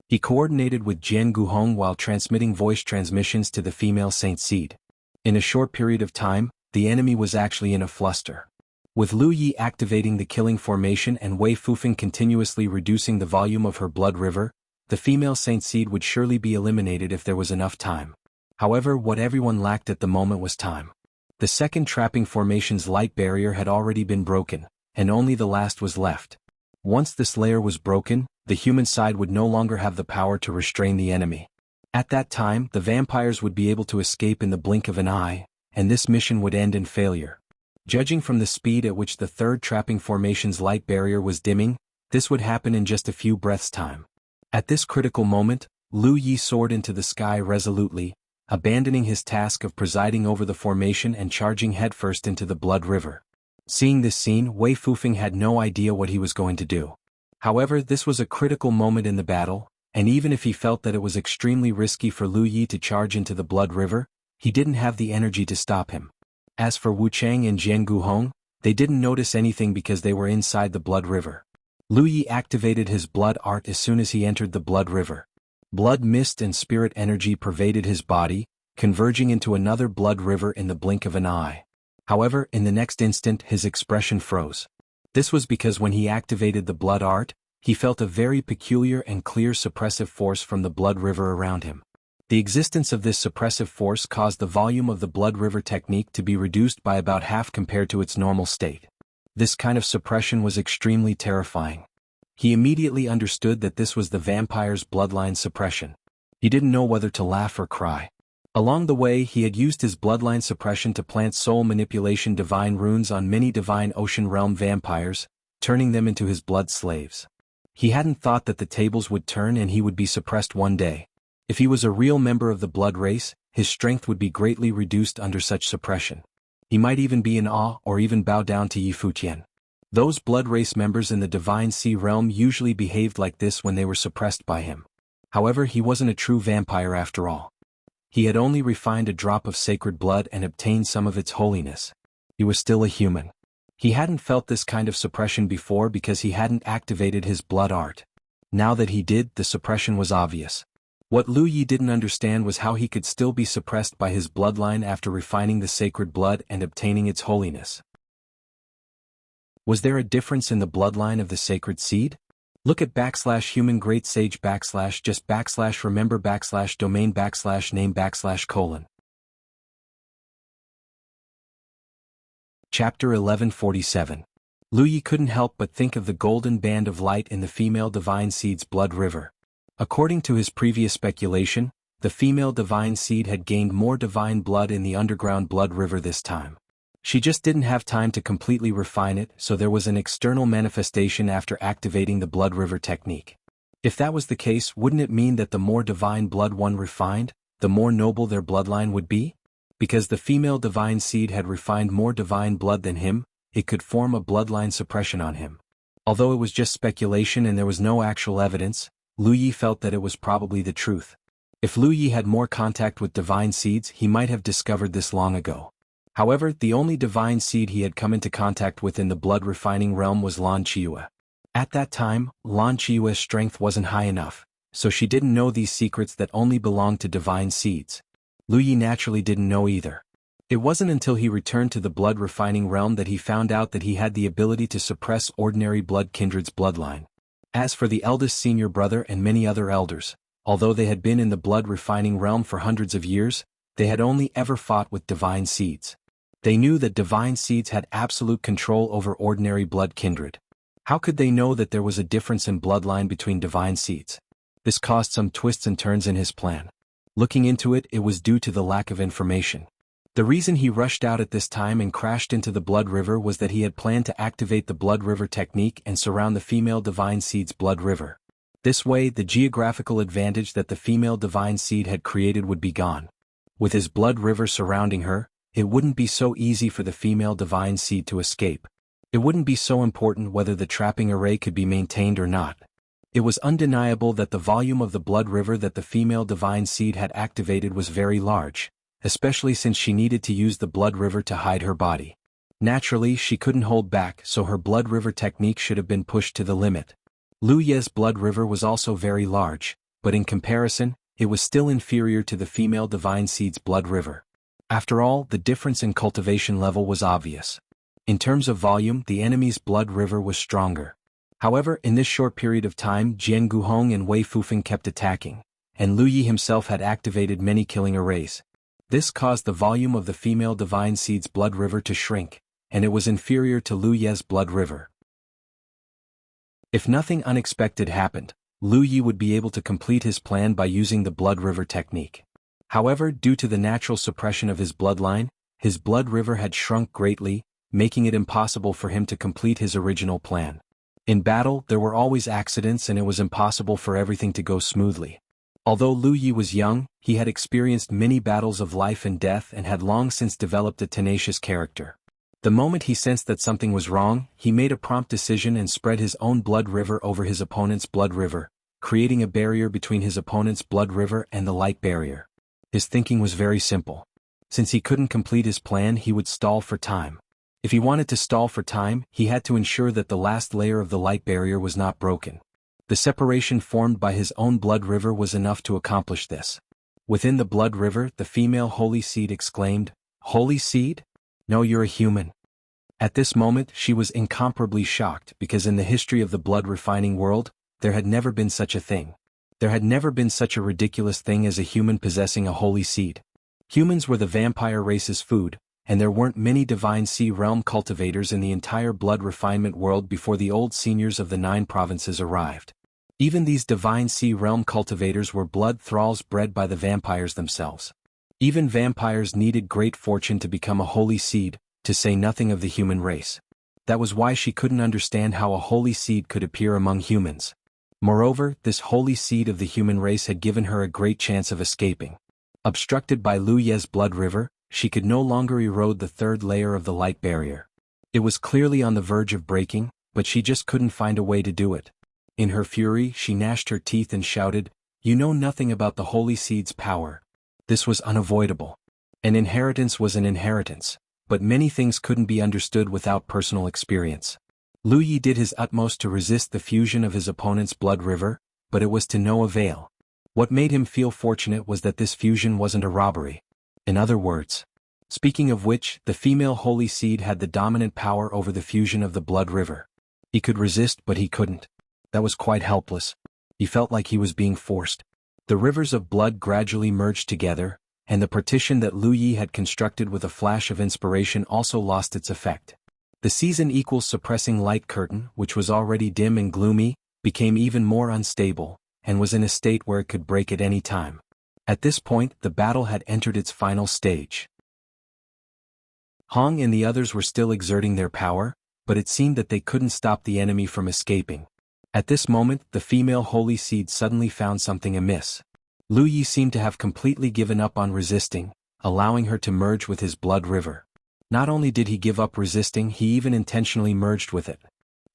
He coordinated with Jianghu while transmitting voice transmissions to the female Saint Seed. In a short period of time, the enemy was actually in a fluster. With Lu Yi activating the killing formation and Wei Fufeng continuously reducing the volume of her blood river, the female Saint Seed would surely be eliminated if there was enough time. However, what everyone lacked at the moment was time. The second trapping formation's light barrier had already been broken, and only the last was left. Once this layer was broken, the human side would no longer have the power to restrain the enemy. At that time, the vampires would be able to escape in the blink of an eye, and this mission would end in failure. Judging from the speed at which the third trapping formation's light barrier was dimming, this would happen in just a few breaths' time. At this critical moment, Lu Yi soared into the sky resolutely, abandoning his task of presiding over the formation and charging headfirst into the Blood River. Seeing this scene, Wei Fufeng had no idea what he was going to do. However, this was a critical moment in the battle, and even if he felt that it was extremely risky for Lu Yi to charge into the Blood River, he didn't have the energy to stop him. As for Wuchang and Jianghu, they didn't notice anything because they were inside the Blood River. Lu Yi activated his blood art as soon as he entered the Blood River. Blood mist and spirit energy pervaded his body, converging into another blood river in the blink of an eye. However, in the next instant his expression froze. This was because when he activated the blood art, he felt a very peculiar and clear suppressive force from the blood river around him. The existence of this suppressive force caused the volume of the blood river technique to be reduced by about half compared to its normal state. This kind of suppression was extremely terrifying. He immediately understood that this was the vampire's bloodline suppression. He didn't know whether to laugh or cry. Along the way, he had used his bloodline suppression to plant soul manipulation divine runes on many divine ocean realm vampires, turning them into his blood slaves. He hadn't thought that the tables would turn and he would be suppressed one day. If he was a real member of the blood race, his strength would be greatly reduced under such suppression. He might even be in awe or even bow down to Yi Futian. Those blood race members in the divine sea realm usually behaved like this when they were suppressed by him. However, he wasn't a true vampire after all. He had only refined a drop of sacred blood and obtained some of its holiness. He was still a human. He hadn't felt this kind of suppression before because he hadn't activated his blood art. Now that he did, the suppression was obvious. What Lu Yi didn't understand was how he could still be suppressed by his bloodline after refining the sacred blood and obtaining its holiness. Was there a difference in the bloodline of the sacred seed? Look at /human great sage /just /remember /domain /name /:. Chapter 1147. Lu Yi couldn't help but think of the golden band of light in the female divine seed's blood river. According to his previous speculation, the female divine seed had gained more divine blood in the underground blood river this time. She just didn't have time to completely refine it, so there was an external manifestation after activating the blood river technique. If that was the case, wouldn't it mean that the more divine blood one refined, the more noble their bloodline would be? Because the female divine seed had refined more divine blood than him, it could form a bloodline suppression on him. Although it was just speculation and there was no actual evidence, Lu Yi felt that it was probably the truth. If Lu Yi had more contact with divine seeds, he might have discovered this long ago. However, the only divine seed he had come into contact with in the blood-refining realm was Lan Qiyu. At that time, Lan Qiyu's strength wasn't high enough, so she didn't know these secrets that only belonged to divine seeds. Lu Yi naturally didn't know either. It wasn't until he returned to the blood-refining realm that he found out that he had the ability to suppress ordinary blood kindred's bloodline. As for the eldest senior brother and many other elders, although they had been in the blood-refining realm for hundreds of years, they had only ever fought with divine seeds. They knew that divine seeds had absolute control over ordinary blood kindred. How could they know that there was a difference in bloodline between divine seeds? This caused some twists and turns in his plan. Looking into it, it was due to the lack of information. The reason he rushed out at this time and crashed into the blood river was that he had planned to activate the blood river technique and surround the female divine seed's blood river. This way, the geographical advantage that the female divine seed had created would be gone. With his blood river surrounding her, it wouldn't be so easy for the female divine seed to escape. It wouldn't be so important whether the trapping array could be maintained or not. It was undeniable that the volume of the blood river that the female divine seed had activated was very large, especially since she needed to use the blood river to hide her body. Naturally, she couldn't hold back, so her blood river technique should have been pushed to the limit. Lu Ye's blood river was also very large, but in comparison, it was still inferior to the female divine seed's blood river. After all, the difference in cultivation level was obvious. In terms of volume, the enemy's blood river was stronger. However, in this short period of time, Jianghu and Wei Fufeng kept attacking, and Lu Yi himself had activated many killing arrays. This caused the volume of the female divine seed's blood river to shrink, and it was inferior to Lu Ye's blood river. If nothing unexpected happened, Lu Yi would be able to complete his plan by using the blood river technique. However, due to the natural suppression of his bloodline, his blood river had shrunk greatly, making it impossible for him to complete his original plan. In battle, there were always accidents and it was impossible for everything to go smoothly. Although Lu Yi was young, he had experienced many battles of life and death and had long since developed a tenacious character. The moment he sensed that something was wrong, he made a prompt decision and spread his own blood river over his opponent's blood river, creating a barrier between his opponent's blood river and the light barrier. His thinking was very simple. Since he couldn't complete his plan, he would stall for time. If he wanted to stall for time, he had to ensure that the last layer of the light barrier was not broken. The separation formed by his own blood river was enough to accomplish this. Within the blood river, the female holy seed exclaimed, "Holy seed? No, you're a human." At this moment, she was incomparably shocked because in the history of the blood refining world, there had never been such a thing. There had never been such a ridiculous thing as a human possessing a holy seed. Humans were the vampire race's food, and there weren't many divine sea realm cultivators in the entire blood refinement world before the old seniors of the 9 provinces arrived. Even these divine sea realm cultivators were blood thralls bred by the vampires themselves. Even vampires needed great fortune to become a holy seed, to say nothing of the human race. That was why she couldn't understand how a holy seed could appear among humans. Moreover, this holy seed of the human race had given her a great chance of escaping. Obstructed by Lu Ye's blood river, she could no longer erode the 3rd layer of the light barrier. It was clearly on the verge of breaking, but she just couldn't find a way to do it. In her fury, she gnashed her teeth and shouted, "You know nothing about the holy seed's power." This was unavoidable. An inheritance was an inheritance, but many things couldn't be understood without personal experience. Lu Yi did his utmost to resist the fusion of his opponent's blood river, but it was to no avail. What made him feel fortunate was that this fusion wasn't a robbery. In other words, speaking of which, the female holy seed had the dominant power over the fusion of the blood river. He could resist, but he couldn't. That was quite helpless. He felt like he was being forced. The rivers of blood gradually merged together, and the partition that Lu Yi had constructed with a flash of inspiration also lost its effect. The season equals suppressing light curtain, which was already dim and gloomy, became even more unstable, and was in a state where it could break at any time. At this point, the battle had entered its final stage. Hong and the others were still exerting their power, but it seemed that they couldn't stop the enemy from escaping. At this moment, the female holy seed suddenly found something amiss. Lu Yi seemed to have completely given up on resisting, allowing her to merge with his blood river. Not only did he give up resisting, he even intentionally merged with it.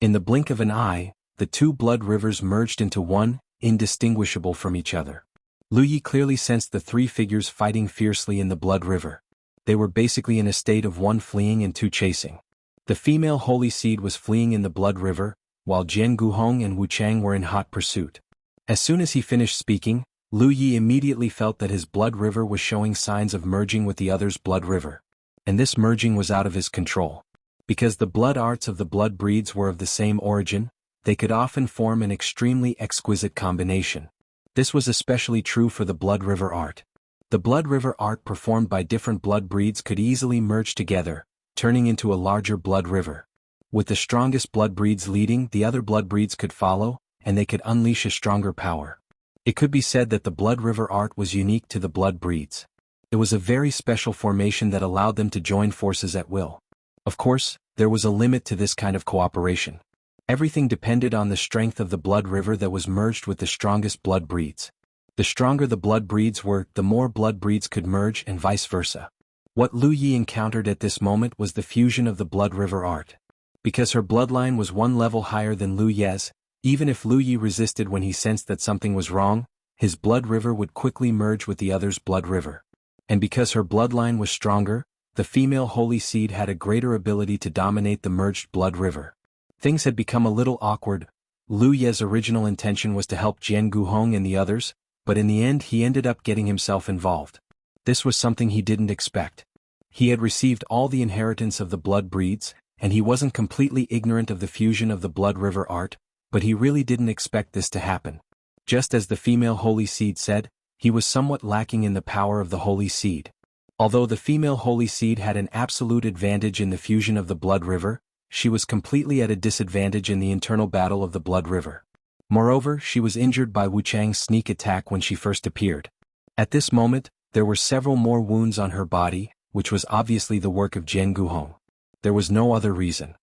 In the blink of an eye, the 2 blood rivers merged into one, indistinguishable from each other. Lu Yi clearly sensed the 3 figures fighting fiercely in the blood river. They were basically in a state of 1 fleeing and 2 chasing. The female holy seed was fleeing in the blood river, while Jianghu and Wuchang were in hot pursuit. As soon as he finished speaking, Lu Yi immediately felt that his blood river was showing signs of merging with the other's blood river. And this merging was out of his control. Because the blood arts of the blood breeds were of the same origin, they could often form an extremely exquisite combination. This was especially true for the blood river art. The blood river art performed by different blood breeds could easily merge together, turning into a larger blood river. With the strongest blood breeds leading, the other blood breeds could follow, and they could unleash a stronger power. It could be said that the blood river art was unique to the blood breeds. It was a very special formation that allowed them to join forces at will. Of course, there was a limit to this kind of cooperation. Everything depended on the strength of the blood river that was merged with the strongest blood breeds. The stronger the blood breeds were, the more blood breeds could merge and vice versa. What Lu Yi encountered at this moment was the fusion of the blood river art. Because her bloodline was 1 level higher than Lu Ye's, Even if Lu Yi resisted when he sensed that something was wrong, his blood river would quickly merge with the other's blood river. And because her bloodline was stronger, the female holy seed had a greater ability to dominate the merged blood river. Things had become a little awkward. Lu Ye's original intention was to help Jianghu and the others, but in the end he ended up getting himself involved. This was something he didn't expect. He had received all the inheritance of the blood breeds, and he wasn't completely ignorant of the fusion of the blood river art, but he really didn't expect this to happen. Just as the female holy seed said, he was somewhat lacking in the power of the holy seed. Although the female holy seed had an absolute advantage in the fusion of the blood river, she was completely at a disadvantage in the internal battle of the blood river. Moreover, she was injured by Wuchang's sneak attack when she first appeared. At this moment, there were several more wounds on her body, which was obviously the work of Jianghu. There was no other reason.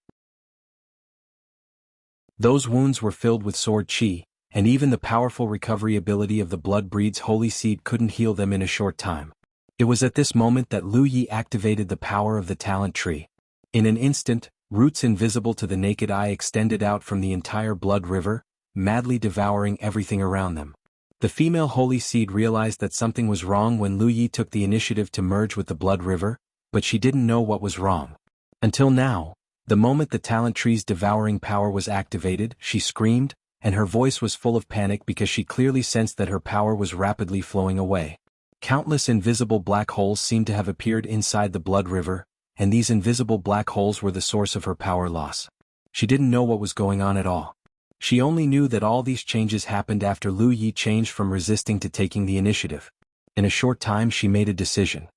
Those wounds were filled with sword qi, and even the powerful recovery ability of the blood breed's holy seed couldn't heal them in a short time. It was at this moment that Lu Yi activated the power of the talent tree. In an instant, roots invisible to the naked eye extended out from the entire blood river, madly devouring everything around them. The female holy seed realized that something was wrong when Lu Yi took the initiative to merge with the blood river, but she didn't know what was wrong. Until now, the moment the talent tree's devouring power was activated, she screamed, and her voice was full of panic because she clearly sensed that her power was rapidly flowing away. Countless invisible black holes seemed to have appeared inside the blood river, and these invisible black holes were the source of her power loss. She didn't know what was going on at all. She only knew that all these changes happened after Lu Yi changed from resisting to taking the initiative. In a short time she made a decision.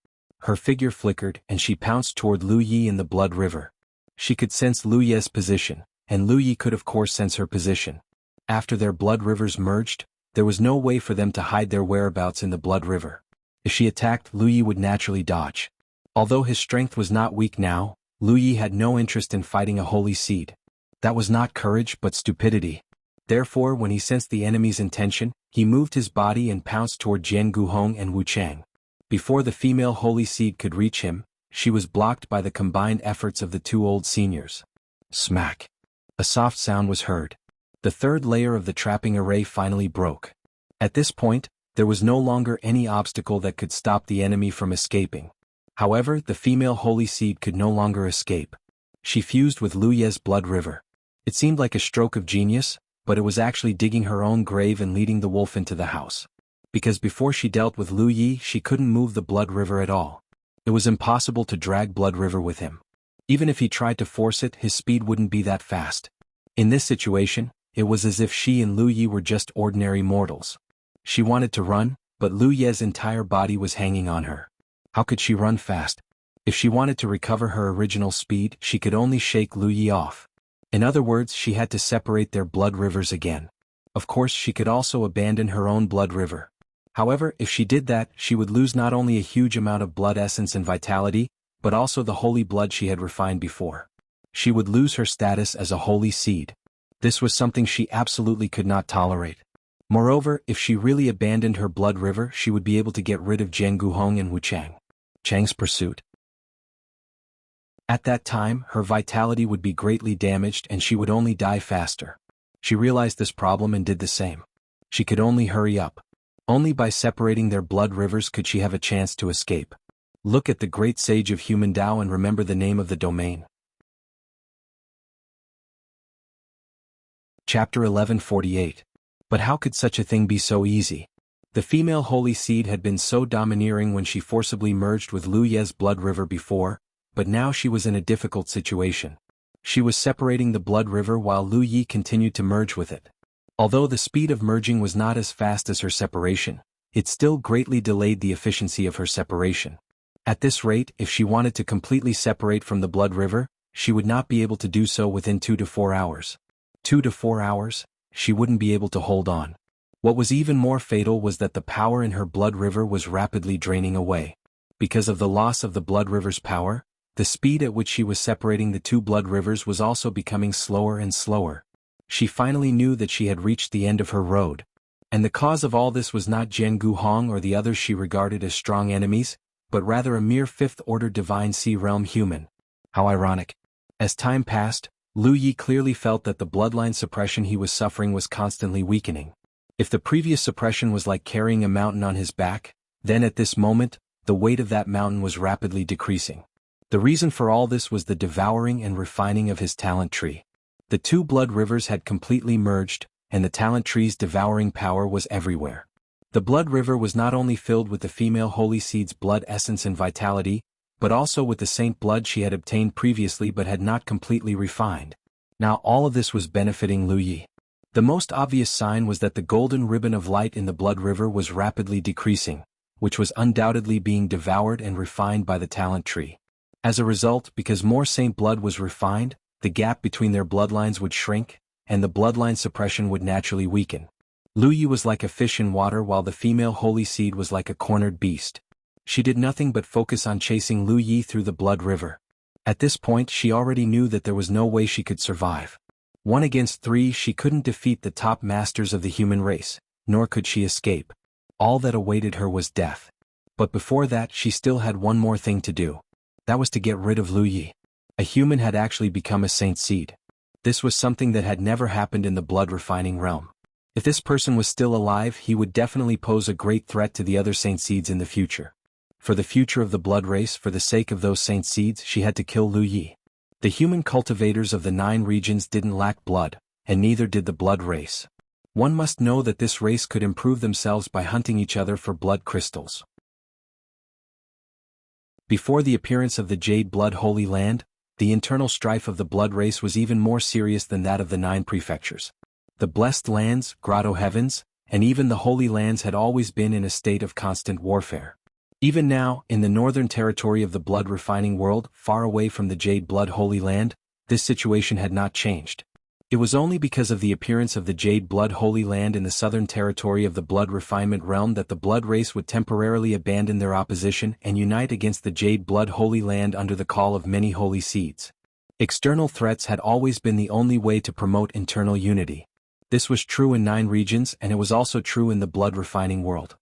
Her figure flickered and she pounced toward Lu Yi in the blood river. She could sense Lu Yi's position, and Lu Yi could of course sense her position. After their blood rivers merged, there was no way for them to hide their whereabouts in the blood river. If she attacked, Lu Yi would naturally dodge. Although his strength was not weak now, Lu Yi had no interest in fighting a holy seed. That was not courage but stupidity. Therefore, when he sensed the enemy's intention, he moved his body and pounced toward Jianghu and Wuchang. Before the female holy seed could reach him, she was blocked by the combined efforts of the two old seniors. Smack! A soft sound was heard. The third layer of the trapping array finally broke. At this point, there was no longer any obstacle that could stop the enemy from escaping. However, the female holy seed could no longer escape. She fused with Lu Ye's blood river. It seemed like a stroke of genius, but it was actually digging her own grave and leading the wolf into the house. Because before she dealt with Lu Yi, she couldn't move the blood river at all. It was impossible to drag blood river with him. Even if he tried to force it, his speed wouldn't be that fast. In this situation, it was as if she and Lu Yi were just ordinary mortals. She wanted to run, but Lu Ye's entire body was hanging on her. How could she run fast? If she wanted to recover her original speed, she could only shake Lu Yi off. In other words, she had to separate their blood rivers again. Of course, she could also abandon her own blood river. However, if she did that, she would lose not only a huge amount of blood essence and vitality, but also the holy blood she had refined before. She would lose her status as a holy seed. This was something she absolutely could not tolerate. Moreover, if she really abandoned her blood river, she would be able to get rid of Jianghu and Wuchang. Chang's pursuit. At that time, her vitality would be greatly damaged and she would only die faster. She realized this problem and did the same. She could only hurry up. Only by separating their blood rivers could she have a chance to escape. Look at the great sage of human Tao and remember the name of the domain. Chapter 1148. But how could such a thing be so easy? The female holy seed had been so domineering when she forcibly merged with Lu Ye's blood river before, but now she was in a difficult situation. She was separating the blood river while Lu Yi continued to merge with it. Although the speed of merging was not as fast as her separation, it still greatly delayed the efficiency of her separation. At this rate, if she wanted to completely separate from the blood river, she would not be able to do so within 2 to 4 hours. 2 to 4 hours? She wouldn't be able to hold on. What was even more fatal was that the power in her blood river was rapidly draining away. Because of the loss of the blood river's power, the speed at which she was separating the two blood rivers was also becoming slower and slower. She finally knew that she had reached the end of her road. And the cause of all this was not Jianghu or the others she regarded as strong enemies, but rather a mere fifth-order divine sea realm human. How ironic. As time passed, Lu Yi clearly felt that the bloodline suppression he was suffering was constantly weakening. If the previous suppression was like carrying a mountain on his back, then at this moment, the weight of that mountain was rapidly decreasing. The reason for all this was the devouring and refining of his talent tree. The two blood rivers had completely merged, and the talent tree's devouring power was everywhere. The blood river was not only filled with the female holy seed's blood essence and vitality, but also with the saint blood she had obtained previously but had not completely refined. Now all of this was benefiting Lu Yi. The most obvious sign was that the golden ribbon of light in the blood river was rapidly decreasing, which was undoubtedly being devoured and refined by the talent tree. As a result, because more saint blood was refined, the gap between their bloodlines would shrink, and the bloodline suppression would naturally weaken. Lu Yi was like a fish in water while the female holy seed was like a cornered beast. She did nothing but focus on chasing Lu Yi through the blood river. At this point she already knew that there was no way she could survive. 1 against 3 she couldn't defeat the top masters of the human race, nor could she escape. All that awaited her was death. But before that she still had one more thing to do. That was to get rid of Lu Yi. A human had actually become a saint seed. This was something that had never happened in the blood refining realm. If this person was still alive, he would definitely pose a great threat to the other saint seeds in the future. For the future of the blood race, for the sake of those saint seeds, she had to kill Lu Yi. The human cultivators of the 9 regions didn't lack blood, and neither did the blood race. One must know that this race could improve themselves by hunting each other for blood crystals. Before the appearance of the Jade Blood Holy Land, the internal strife of the blood race was even more serious than that of the 9 prefectures. The blessed lands, grotto heavens, and even the holy lands had always been in a state of constant warfare. Even now, in the northern territory of the blood refining world, far away from the Jade Blood Holy Land, this situation had not changed. It was only because of the appearance of the Jade Blood Holy Land in the southern territory of the blood refinement realm that the blood race would temporarily abandon their opposition and unite against the Jade Blood Holy Land under the call of many holy seeds. External threats had always been the only way to promote internal unity. This was true in 9 regions, and it was also true in the blood refining world.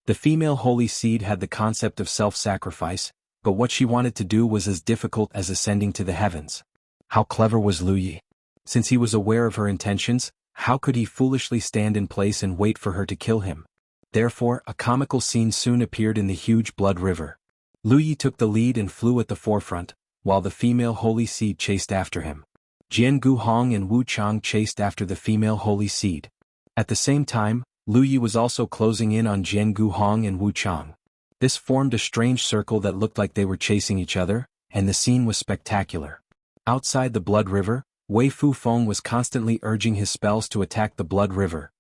The female holy seed had the concept of self-sacrifice, but what she wanted to do was as difficult as ascending to the heavens. How clever was Lu Yi? Since he was aware of her intentions, how could he foolishly stand in place and wait for her to kill him? Therefore, a comical scene soon appeared in the huge blood river. Lu Yi took the lead and flew at the forefront, while the female holy seed chased after him. Jianghu and Wuxia chased after the female holy seed. At the same time, Lu Yi was also closing in on Jianghu and Wuxia. This formed a strange circle that looked like they were chasing each other, and the scene was spectacular. Outside the blood river, Wei Fufeng was constantly urging his spells to attack the blood river.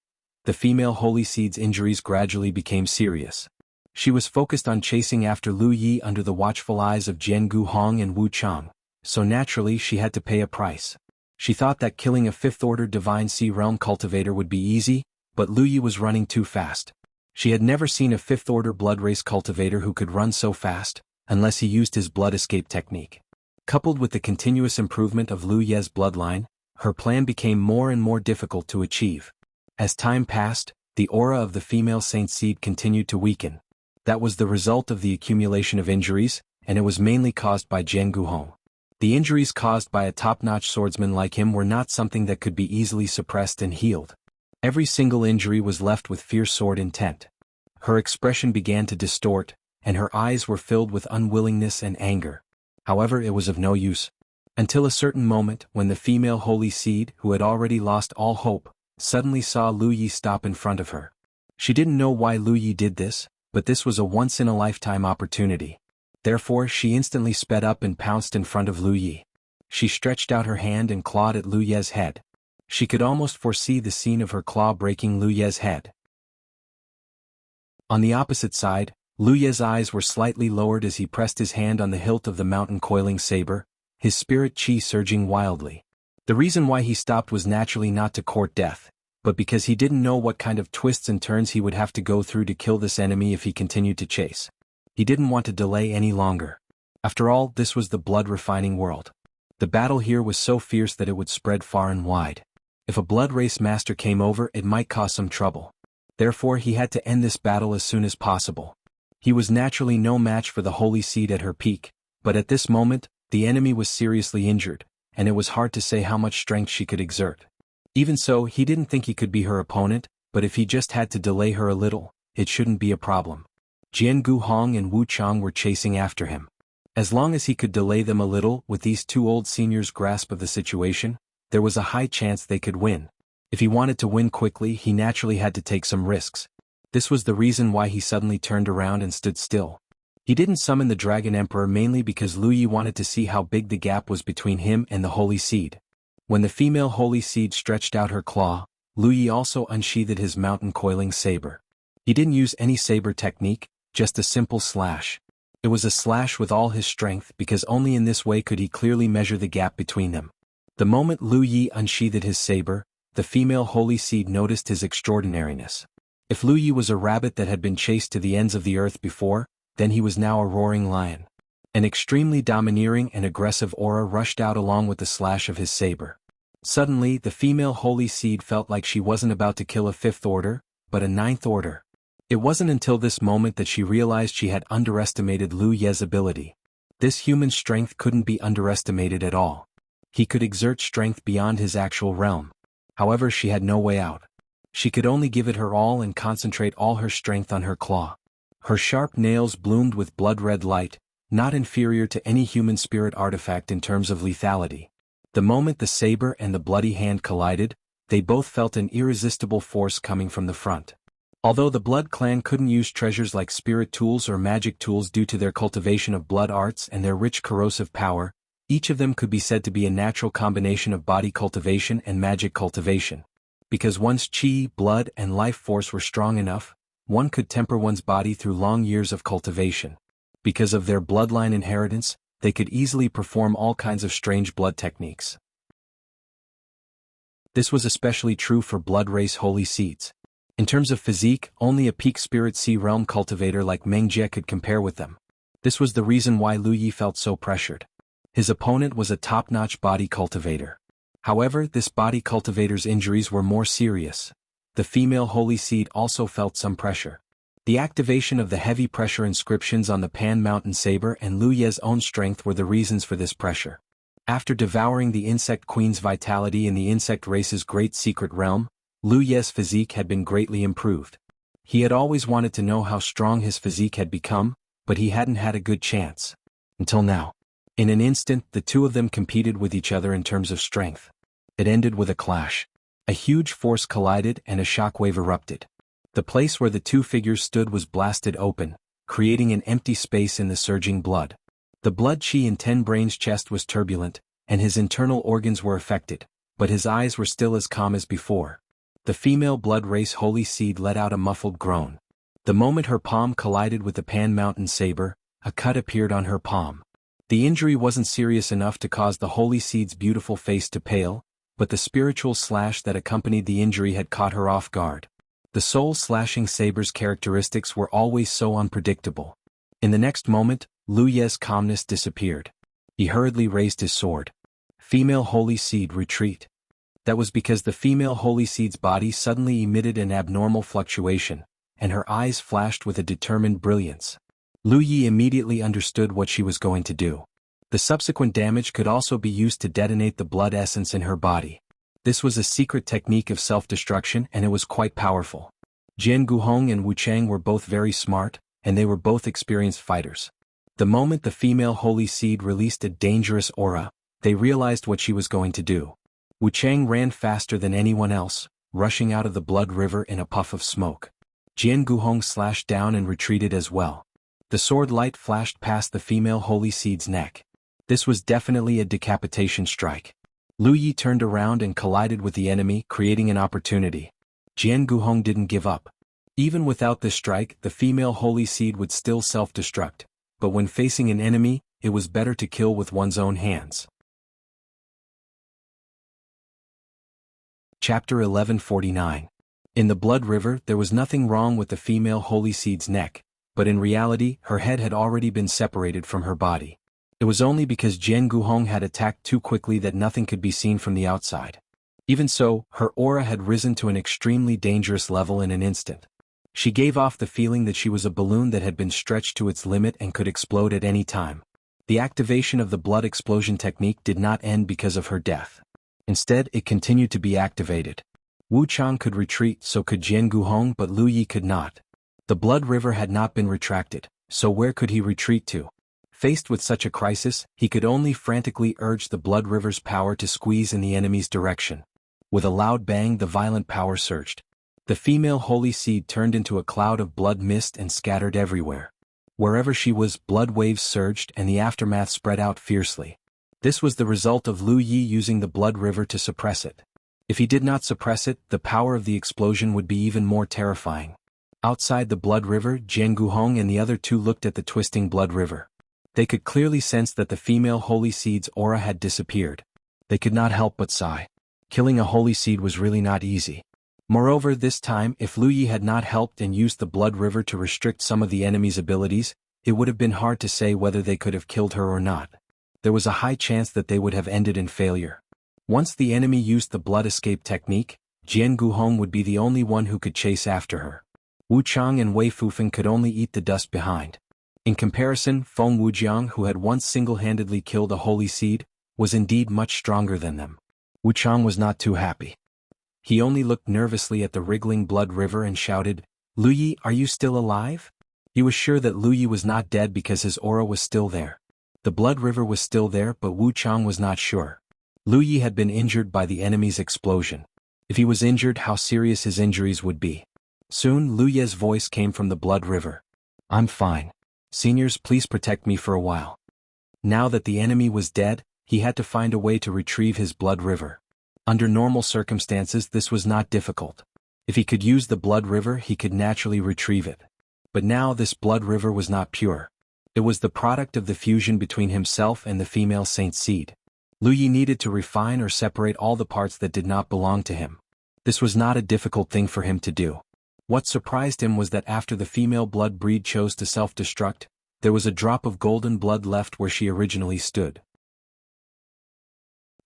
The female holy seed's injuries gradually became serious. She was focused on chasing after Lu Yi under the watchful eyes of Jianghu and Wuxia, so naturally she had to pay a price. She thought that killing a 5th-order Divine Sea Realm cultivator would be easy, but Lu Yi was running too fast. She had never seen a 5th-order blood race cultivator who could run so fast, unless he used his blood escape technique. Coupled with the continuous improvement of Lu Ye's bloodline, her plan became more and more difficult to achieve. As time passed, the aura of the female saint seed continued to weaken. That was the result of the accumulation of injuries, and it was mainly caused by Jianghu. The injuries caused by a top-notch swordsman like him were not something that could be easily suppressed and healed. Every single injury was left with fierce sword intent. Her expression began to distort, and her eyes were filled with unwillingness and anger. However, it was of no use. Until a certain moment when the female holy seed, who had already lost all hope, suddenly saw Lu Yi stop in front of her. She didn't know why Lu Yi did this, but this was a once-in-a-lifetime opportunity. Therefore, she instantly sped up and pounced in front of Lu Yi. She stretched out her hand and clawed at Lu Ye's head. She could almost foresee the scene of her claw breaking Lu Ye's head. On the opposite side, Lu Ye's eyes were slightly lowered as he pressed his hand on the hilt of the mountain-coiling saber, his spirit chi surging wildly. The reason why he stopped was naturally not to court death, but because he didn't know what kind of twists and turns he would have to go through to kill this enemy if he continued to chase. He didn't want to delay any longer. After all, this was the blood-refining world. The battle here was so fierce that it would spread far and wide. If a blood race master came over, it might cause some trouble. Therefore, he had to end this battle as soon as possible. He was naturally no match for the holy seed at her peak, but at this moment, the enemy was seriously injured, and it was hard to say how much strength she could exert. Even so, he didn't think he could be her opponent, but if he just had to delay her a little, it shouldn't be a problem. Jianghu and Wu Chang were chasing after him. As long as he could delay them a little with these two old seniors' grasp of the situation, there was a high chance they could win. If he wanted to win quickly, he naturally had to take some risks. This was the reason why he suddenly turned around and stood still. He didn't summon the Dragon Emperor mainly because Lu Yi wanted to see how big the gap was between him and the Holy Seed. When the female Holy Seed stretched out her claw, Lu Yi also unsheathed his mountain coiling saber. He didn't use any saber technique, just a simple slash. It was a slash with all his strength because only in this way could he clearly measure the gap between them. The moment Lu Yi unsheathed his saber, the female Holy Seed noticed his extraordinariness. If Lu Yi was a rabbit that had been chased to the ends of the earth before, then he was now a roaring lion. An extremely domineering and aggressive aura rushed out along with the slash of his saber. Suddenly, the female Holy Seed felt like she wasn't about to kill a fifth order, but a ninth order. It wasn't until this moment that she realized she had underestimated Lu Ye's ability. This human strength couldn't be underestimated at all. He could exert strength beyond his actual realm. However, she had no way out. She could only give it her all and concentrate all her strength on her claw. Her sharp nails bloomed with blood-red light, not inferior to any human spirit artifact in terms of lethality. The moment the saber and the bloody hand collided, they both felt an irresistible force coming from the front. Although the Blood Clan couldn't use treasures like spirit tools or magic tools due to their cultivation of blood arts and their rich corrosive power, each of them could be said to be a natural combination of body cultivation and magic cultivation. Because one's chi, blood, and life force were strong enough, one could temper one's body through long years of cultivation. Because of their bloodline inheritance, they could easily perform all kinds of strange blood techniques. This was especially true for blood race holy seeds. In terms of physique, only a peak spirit sea realm cultivator like Meng Jie could compare with them. This was the reason why Lu Yi felt so pressured. His opponent was a top-notch body cultivator. However, this body cultivator's injuries were more serious. The female Holy Seed also felt some pressure. The activation of the heavy pressure inscriptions on the Pan Mountain Saber and Lu Ye's own strength were the reasons for this pressure. After devouring the Insect Queen's vitality in the insect race's great secret realm, Lu Ye's physique had been greatly improved. He had always wanted to know how strong his physique had become, but he hadn't had a good chance. Until now. In an instant, the two of them competed with each other in terms of strength. It ended with a clash. A huge force collided and a shockwave erupted. The place where the two figures stood was blasted open, creating an empty space in the surging blood. The blood chi in Ten Brain's chest was turbulent, and his internal organs were affected, but his eyes were still as calm as before. The female blood race Holy Seed let out a muffled groan. The moment her palm collided with the Pan Mountain Saber, a cut appeared on her palm. The injury wasn't serious enough to cause the Holy Seed's beautiful face to pale, but the spiritual slash that accompanied the injury had caught her off guard. The soul-slashing saber's characteristics were always so unpredictable. In the next moment, Lu Ye's calmness disappeared. He hurriedly raised his sword. Female Holy Seed, retreat. That was because the female Holy Seed's body suddenly emitted an abnormal fluctuation, and her eyes flashed with a determined brilliance. Lu Yi immediately understood what she was going to do. The subsequent damage could also be used to detonate the blood essence in her body. This was a secret technique of self-destruction and it was quite powerful. Jianghu and Wu Chang were both very smart, and they were both experienced fighters. The moment the female Holy Seed released a dangerous aura, they realized what she was going to do. Wu Chang ran faster than anyone else, rushing out of the blood river in a puff of smoke. Jianghu slashed down and retreated as well. The sword light flashed past the female Holy Seed's neck. This was definitely a decapitation strike. Lu Yi turned around and collided with the enemy, creating an opportunity. Jianghu didn't give up. Even without this strike, the female Holy Seed would still self-destruct, but when facing an enemy, it was better to kill with one's own hands. Chapter 1149. In the Blood River, there was nothing wrong with the female Holy Seed's neck, but in reality, her head had already been separated from her body. It was only because Jianghu had attacked too quickly that nothing could be seen from the outside. Even so, her aura had risen to an extremely dangerous level in an instant. She gave off the feeling that she was a balloon that had been stretched to its limit and could explode at any time. The activation of the blood explosion technique did not end because of her death. Instead, it continued to be activated. Wu Chang could retreat, so could Jianghu, but Lu Yi could not. The blood river had not been retracted, so where could he retreat to? Faced with such a crisis, he could only frantically urge the blood river's power to squeeze in the enemy's direction. With a loud bang, the violent power surged. The female holy seed turned into a cloud of blood mist and scattered everywhere. Wherever she was, blood waves surged and the aftermath spread out fiercely. This was the result of Lu Yi using the blood river to suppress it. If he did not suppress it, the power of the explosion would be even more terrifying. Outside the blood river, Jianghu and the other two looked at the twisting blood river. They could clearly sense that the female holy seed's aura had disappeared. They could not help but sigh. Killing a holy seed was really not easy. Moreover, this time, if Lu Yi had not helped and used the blood river to restrict some of the enemy's abilities, it would have been hard to say whether they could have killed her or not. There was a high chance that they would have ended in failure. Once the enemy used the blood escape technique, Jianghu would be the only one who could chase after her. Wu Chang and Wei Fufeng could only eat the dust behind. In comparison, Feng Wujiang, who had once single-handedly killed a holy seed, was indeed much stronger than them. Wu Chang was not too happy. He only looked nervously at the wriggling blood river and shouted, "Lu Yi, are you still alive?" He was sure that Lu Yi was not dead because his aura was still there. The blood river was still there, but Wu Chang was not sure. Lu Yi had been injured by the enemy's explosion. If he was injured, how serious his injuries would be. Soon, Lu Ye's voice came from the blood river. "I'm fine. Seniors, please protect me for a while." Now that the enemy was dead, he had to find a way to retrieve his blood river. Under normal circumstances, this was not difficult. If he could use the blood river, he could naturally retrieve it. But now this blood river was not pure. It was the product of the fusion between himself and the female saint seed. Lu Yi needed to refine or separate all the parts that did not belong to him. This was not a difficult thing for him to do. What surprised him was that after the female blood breed chose to self-destruct, there was a drop of golden blood left where she originally stood.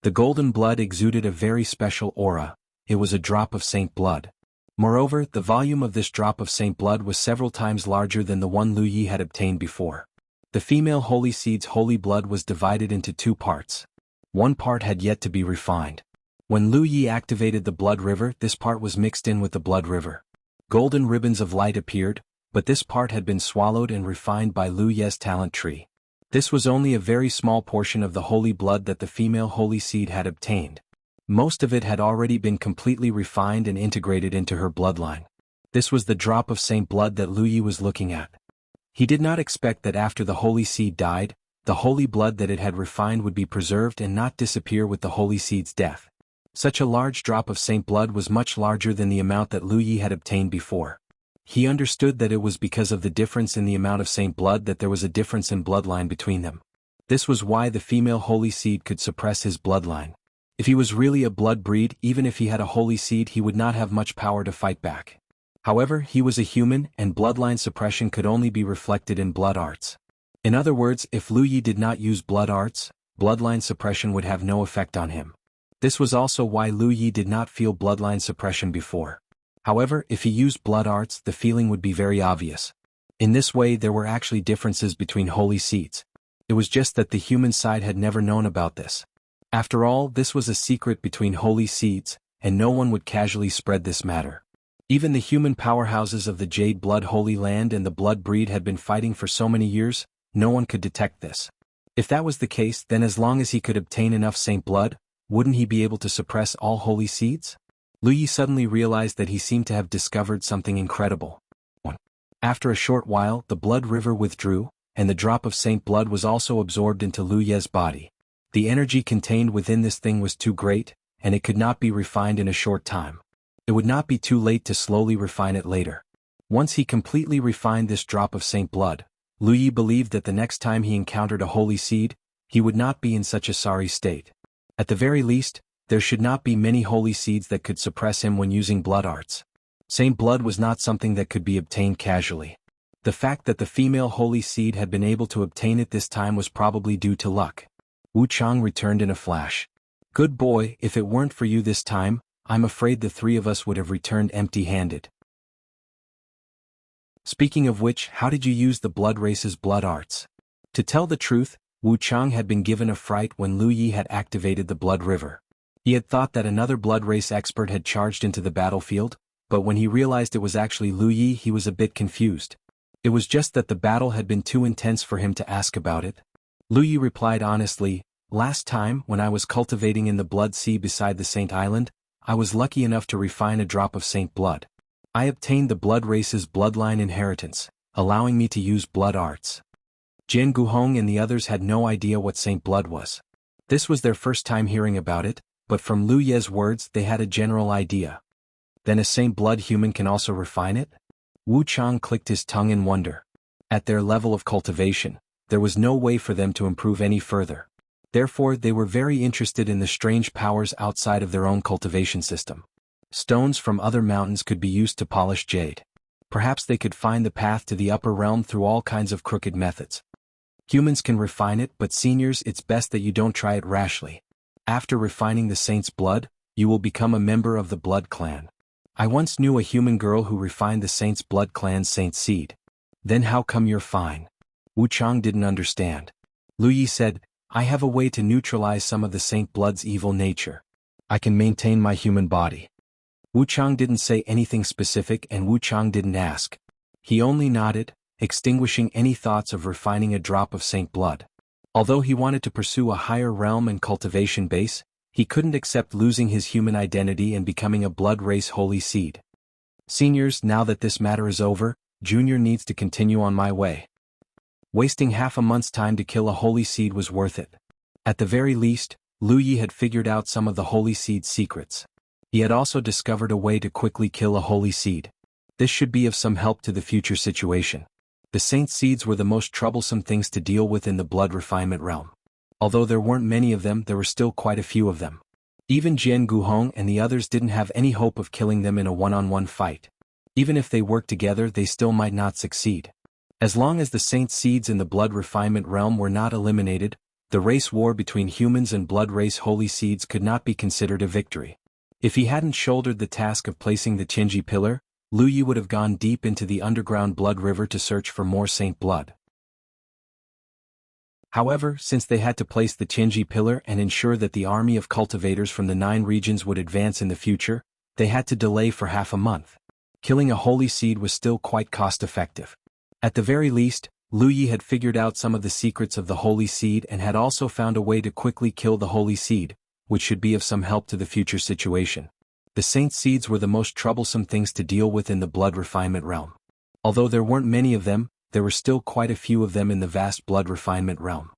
The golden blood exuded a very special aura. It was a drop of saint blood. Moreover, the volume of this drop of saint blood was several times larger than the one Lu Yi had obtained before. The female holy seed's holy blood was divided into two parts. One part had yet to be refined. When Lu Yi activated the blood river, this part was mixed in with the blood river. Golden ribbons of light appeared, but this part had been swallowed and refined by Lu Ye's talent tree. This was only a very small portion of the holy blood that the female holy seed had obtained. Most of it had already been completely refined and integrated into her bloodline. This was the drop of saint blood that Lu Yi was looking at. He did not expect that after the holy seed died, the holy blood that it had refined would be preserved and not disappear with the holy seed's death. Such a large drop of saint blood was much larger than the amount that Lu Yi had obtained before. He understood that it was because of the difference in the amount of saint blood that there was a difference in bloodline between them. This was why the female holy seed could suppress his bloodline. If he was really a blood breed, even if he had a holy seed, he would not have much power to fight back. However, he was a human, and bloodline suppression could only be reflected in blood arts. In other words, if Lu Yi did not use blood arts, bloodline suppression would have no effect on him. This was also why Lu Yi did not feel bloodline suppression before. However, if he used blood arts, the feeling would be very obvious. In this way, there were actually differences between holy seeds. It was just that the human side had never known about this. After all, this was a secret between holy seeds, and no one would casually spread this matter. Even the human powerhouses of the Jade Blood Holy Land and the Blood Breed had been fighting for so many years, no one could detect this. If that was the case, then as long as he could obtain enough saint blood, wouldn't he be able to suppress all holy seeds? Lu Yi suddenly realized that he seemed to have discovered something incredible. After a short while, the blood river withdrew, and the drop of saint blood was also absorbed into Lu Ye's body. The energy contained within this thing was too great, and it could not be refined in a short time. It would not be too late to slowly refine it later. Once he completely refined this drop of saint blood, Lu Yi believed that the next time he encountered a holy seed, he would not be in such a sorry state. At the very least, there should not be many holy seeds that could suppress him when using blood arts. Saint blood was not something that could be obtained casually. The fact that the female holy seed had been able to obtain it this time was probably due to luck. Wu Chang returned in a flash. "Good boy, if it weren't for you this time, I'm afraid the three of us would have returned empty-handed." Speaking of which, how did you use the blood race's blood arts? To tell the truth, Wu Chang had been given a fright when Lu Yi had activated the blood river. He had thought that another blood race expert had charged into the battlefield, but when he realized it was actually Lu Yi, he was a bit confused. It was just that the battle had been too intense for him to ask about it. Lu Yi replied honestly, "Last time, when I was cultivating in the Blood Sea beside the Saint Island, I was lucky enough to refine a drop of Saint Blood. I obtained the blood race's bloodline inheritance, allowing me to use blood arts." Jianghu and the others had no idea what Saint Blood was. This was their first time hearing about it, but from Lu Ye's words they had a general idea. Then a Saint Blood human can also refine it? Wu Chang clicked his tongue in wonder. At their level of cultivation, there was no way for them to improve any further. Therefore they were very interested in the strange powers outside of their own cultivation system. Stones from other mountains could be used to polish jade. Perhaps they could find the path to the upper realm through all kinds of crooked methods. Humans can refine it, but seniors, it's best that you don't try it rashly. After refining the saint's blood, you will become a member of the blood clan. I once knew a human girl who refined the saint's blood clan's saint seed. Then how come you're fine? Wu Chang didn't understand. Lu Yi said, "I have a way to neutralize some of the saint blood's evil nature. I can maintain my human body." Wu Chang didn't say anything specific and Wu Chang didn't ask. He only nodded, extinguishing any thoughts of refining a drop of saint blood. Although he wanted to pursue a higher realm and cultivation base, he couldn't accept losing his human identity and becoming a blood race holy seed. Seniors, now that this matter is over, Junior needs to continue on my way. Wasting half a month's time to kill a holy seed was worth it. At the very least, Lu Yi had figured out some of the holy seed's secrets. He had also discovered a way to quickly kill a holy seed. This should be of some help to the future situation. The saint seeds were the most troublesome things to deal with in the blood refinement realm. Although there weren't many of them, there were still quite a few of them. Even Jianghu and the others didn't have any hope of killing them in a one-on-one fight. Even if they worked together, they still might not succeed. As long as the saint seeds in the blood refinement realm were not eliminated, the race war between humans and blood race holy seeds could not be considered a victory. If he hadn't shouldered the task of placing the Qingji pillar, Lu Yi would have gone deep into the underground blood river to search for more saint blood. However, since they had to place the Qingji pillar and ensure that the army of cultivators from the 9 regions would advance in the future, they had to delay for half a month. Killing a holy seed was still quite cost-effective. At the very least, Lu Yi had figured out some of the secrets of the holy seed and had also found a way to quickly kill the holy seed, which should be of some help to the future situation. The saint seeds were the most troublesome things to deal with in the blood refinement realm. Although there weren't many of them, there were still quite a few of them in the vast blood refinement realm.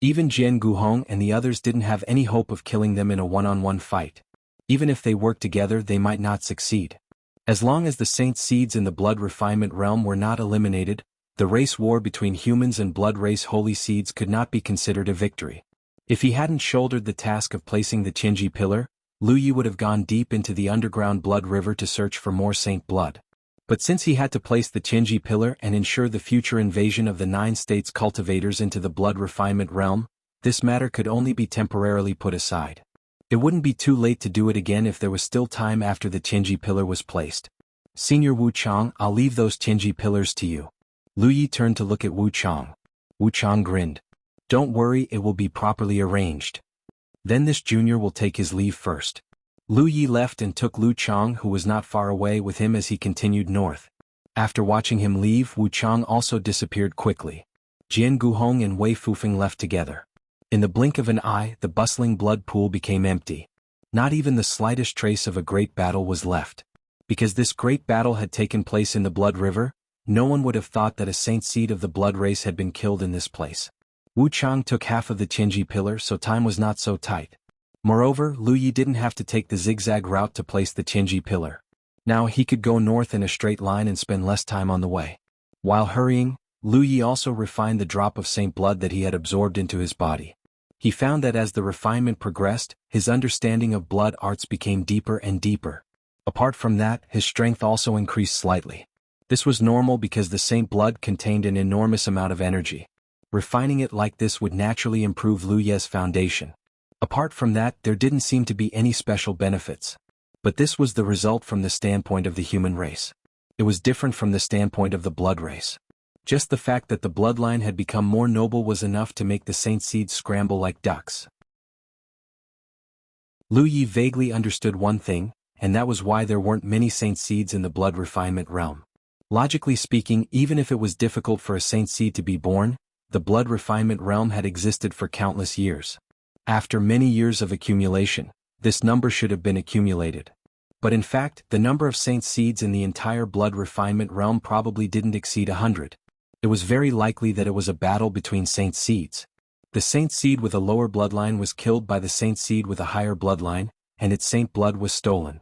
Even Jianghu and the others didn't have any hope of killing them in a one-on-one fight. Even if they worked together, they might not succeed. As long as the saint seeds in the blood refinement realm were not eliminated, the race war between humans and blood race holy seeds could not be considered a victory. If he hadn't shouldered the task of placing the Qingji pillar, Lu Yi would have gone deep into the underground blood river to search for more saint blood. But since he had to place the Qingji pillar and ensure the future invasion of the 9 states cultivators into the blood refinement realm, this matter could only be temporarily put aside. It wouldn't be too late to do it again if there was still time after the Qingji pillar was placed. "Senior Wu Chang, I'll leave those Qingji pillars to you." Lu Yi turned to look at Wu Chang. Wu Chang grinned. "Don't worry, it will be properly arranged. Then this junior will take his leave first." Lu Yi left and took Lu Chang, who was not far away, with him as he continued north. After watching him leave, Wu Chang also disappeared quickly. Jianghu and Wei Fufeng left together. In the blink of an eye, the bustling blood pool became empty. Not even the slightest trace of a great battle was left. Because this great battle had taken place in the blood river, no one would have thought that a saint seed of the blood race had been killed in this place. Wu Chang took half of the Qingji pillar, so time was not so tight. Moreover, Lu Yi didn't have to take the zigzag route to place the Qingji pillar. Now he could go north in a straight line and spend less time on the way. While hurrying, Lu Yi also refined the drop of saint blood that he had absorbed into his body. He found that as the refinement progressed, his understanding of blood arts became deeper and deeper. Apart from that, his strength also increased slightly. This was normal because the saint blood contained an enormous amount of energy. Refining it like this would naturally improve Lu Ye's foundation. Apart from that, there didn't seem to be any special benefits. But this was the result from the standpoint of the human race. It was different from the standpoint of the blood race. Just the fact that the bloodline had become more noble was enough to make the saint seeds scramble like ducks. Lu Yi vaguely understood one thing, and that was why there weren't many saint seeds in the blood refinement realm. Logically speaking, even if it was difficult for a saint seed to be born, the blood refinement realm had existed for countless years. After many years of accumulation, this number should have been accumulated. But in fact, the number of saint seeds in the entire blood refinement realm probably didn't exceed 100. It was very likely that it was a battle between saint seeds. The saint seed with a lower bloodline was killed by the saint seed with a higher bloodline, and its saint blood was stolen.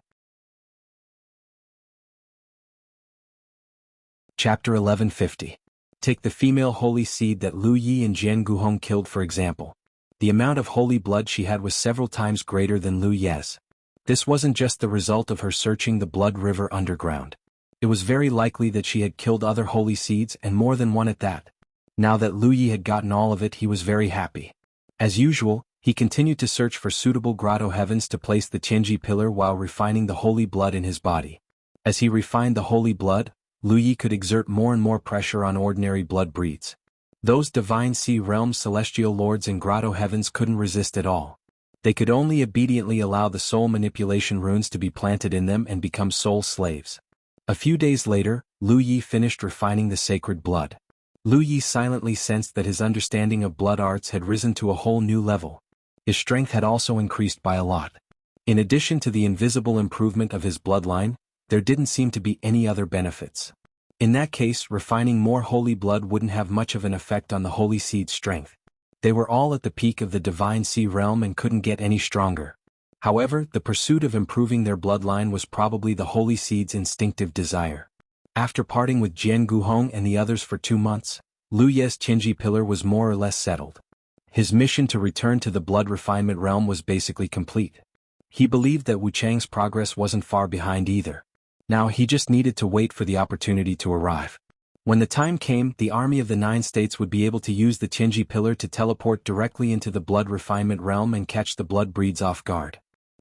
Chapter 1150. Take the female holy seed that Lu Yi and Jianghu killed for example. The amount of holy blood she had was several times greater than Lu Ye's. This wasn't just the result of her searching the blood river underground. It was very likely that she had killed other holy seeds and more than one at that. Now that Lu Yi had gotten all of it, he was very happy. As usual, he continued to search for suitable grotto heavens to place the Tianji pillar while refining the holy blood in his body. As he refined the holy blood, Lu Yi could exert more and more pressure on ordinary blood breeds. Those divine sea realms celestial lords in grotto heavens couldn't resist at all. They could only obediently allow the soul manipulation runes to be planted in them and become soul slaves. A few days later, Lu Yi finished refining the sacred blood. Lu Yi silently sensed that his understanding of blood arts had risen to a whole new level. His strength had also increased by a lot. In addition to the invisible improvement of his bloodline, there didn't seem to be any other benefits. In that case, refining more holy blood wouldn't have much of an effect on the holy seed's strength. They were all at the peak of the divine sea realm and couldn't get any stronger. However, the pursuit of improving their bloodline was probably the holy seed's instinctive desire. After parting with Jianghu and the others for 2 months, Lu Ye's Tianji pillar was more or less settled. His mission to return to the blood refinement realm was basically complete. He believed that Wuchang's progress wasn't far behind either. Now he just needed to wait for the opportunity to arrive. When the time came, the army of the 9 states would be able to use the Tianji pillar to teleport directly into the blood refinement realm and catch the blood breeds off guard.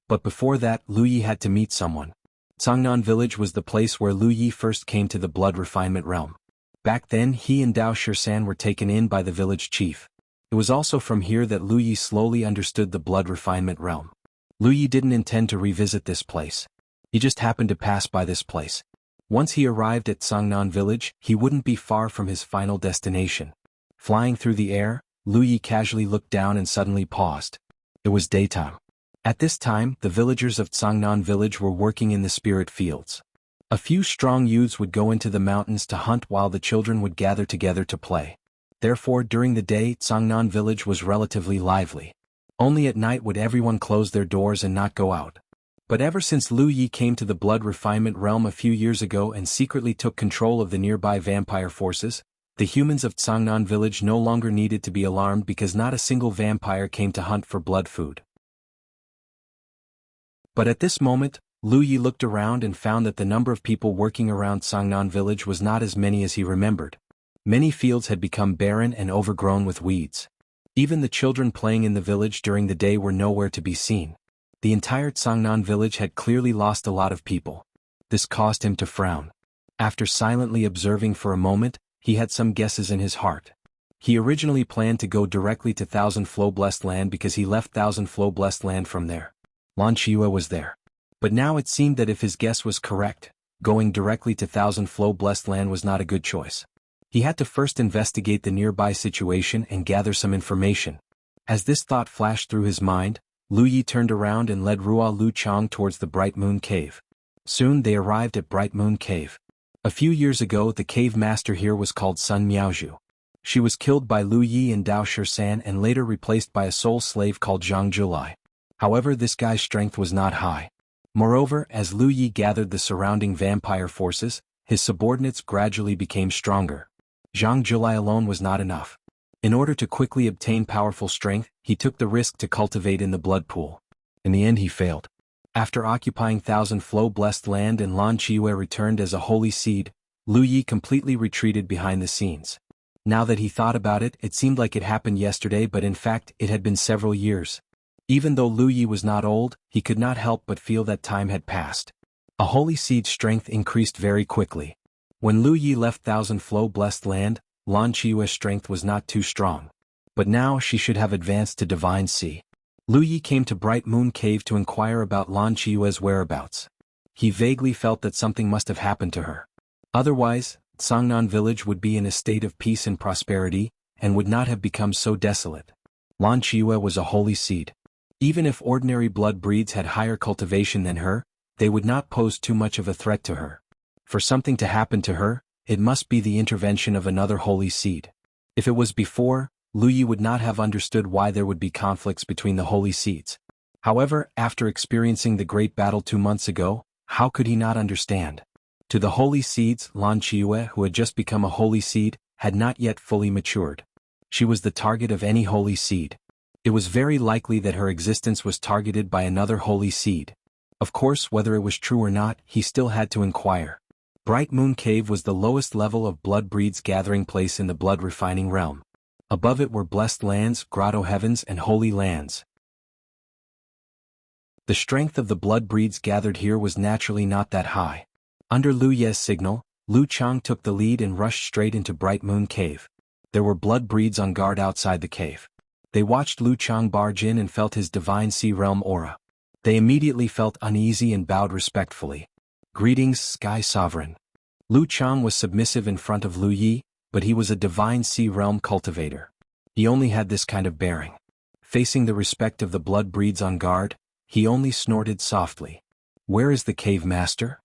But before that, Lu Yi had to meet someone. Cangnan village was the place where Lu Yi first came to the blood refinement realm. Back then he and Dao Shisan were taken in by the village chief. It was also from here that Lu Yi slowly understood the blood refinement realm. Lu Yi didn't intend to revisit this place. He just happened to pass by this place. Once he arrived at Cangnan village, he wouldn't be far from his final destination. Flying through the air, Lu Yi casually looked down and suddenly paused. It was daytime. At this time, the villagers of Cangnan village were working in the spirit fields. A few strong youths would go into the mountains to hunt while the children would gather together to play. Therefore, during the day, Cangnan village was relatively lively. Only at night would everyone close their doors and not go out. But ever since Lu Yi came to the blood refinement realm a few years ago and secretly took control of the nearby vampire forces, the humans of Cangnan village no longer needed to be alarmed because not a single vampire came to hunt for blood food. But at this moment, Lu Yi looked around and found that the number of people working around Cangnan village was not as many as he remembered. Many fields had become barren and overgrown with weeds. Even the children playing in the village during the day were nowhere to be seen. The entire Cangnan village had clearly lost a lot of people. This caused him to frown. After silently observing for a moment, he had some guesses in his heart. He originally planned to go directly to Thousand Flow Blessed Land because he left Thousand Flow Blessed Land from there. Lan Qiyu was there. But now it seemed that if his guess was correct, going directly to Thousand Flow Blessed Land was not a good choice. He had to first investigate the nearby situation and gather some information. As this thought flashed through his mind, Lu Yi turned around and led Ruo Lu Chang towards the Bright Moon Cave. Soon they arrived at Bright Moon Cave. A few years ago the cave master here was called Sun Miaozhu. She was killed by Lu Yi and Dao Shisan and later replaced by a soul slave called Zhang Julai. However, this guy's strength was not high. Moreover, as Lu Yi gathered the surrounding vampire forces, his subordinates gradually became stronger. Zhang Julai alone was not enough. In order to quickly obtain powerful strength, he took the risk to cultivate in the blood pool. In the end he failed. After occupying Thousand Flow Blessed Land and Lan Qiyu returned as a holy seed, Lu Yi completely retreated behind the scenes. Now that he thought about it, it seemed like it happened yesterday, but in fact it had been several years. Even though Lu Yi was not old, he could not help but feel that time had passed. A holy seed's strength increased very quickly. When Lu Yi left Thousand Flow Blessed Land, Lan Qiue's strength was not too strong. But now she should have advanced to Divine Sea. Lu Yi came to Bright Moon Cave to inquire about Lan Qiue's whereabouts. He vaguely felt that something must have happened to her. Otherwise, Sangnan village would be in a state of peace and prosperity, and would not have become so desolate. Lan Qiue was a holy seed. Even if ordinary blood breeds had higher cultivation than her, they would not pose too much of a threat to her. For something to happen to her, it must be the intervention of another holy seed. If it was before, Lu Yi would not have understood why there would be conflicts between the holy seeds. However, after experiencing the great battle 2 months ago, how could he not understand? To the holy seeds, Lan Qiue, who had just become a holy seed, had not yet fully matured. She was the target of any holy seed. It was very likely that her existence was targeted by another holy seed. Of course, whether it was true or not, he still had to inquire. Bright Moon Cave was the lowest level of blood breeds gathering place in the blood refining realm. Above it were blessed lands, grotto heavens, and holy lands. The strength of the blood breeds gathered here was naturally not that high. Under Lu Ye's signal, Lu Chang took the lead and rushed straight into Bright Moon Cave. There were blood breeds on guard outside the cave. They watched Lu Chang barge in and felt his divine sea realm aura. They immediately felt uneasy and bowed respectfully. Greetings, Sky Sovereign. Lu Chang was submissive in front of Lu Yi, but he was a divine sea realm cultivator. He only had this kind of bearing. Facing the respect of the blood breeds on guard, he only snorted softly. Where is the cave master?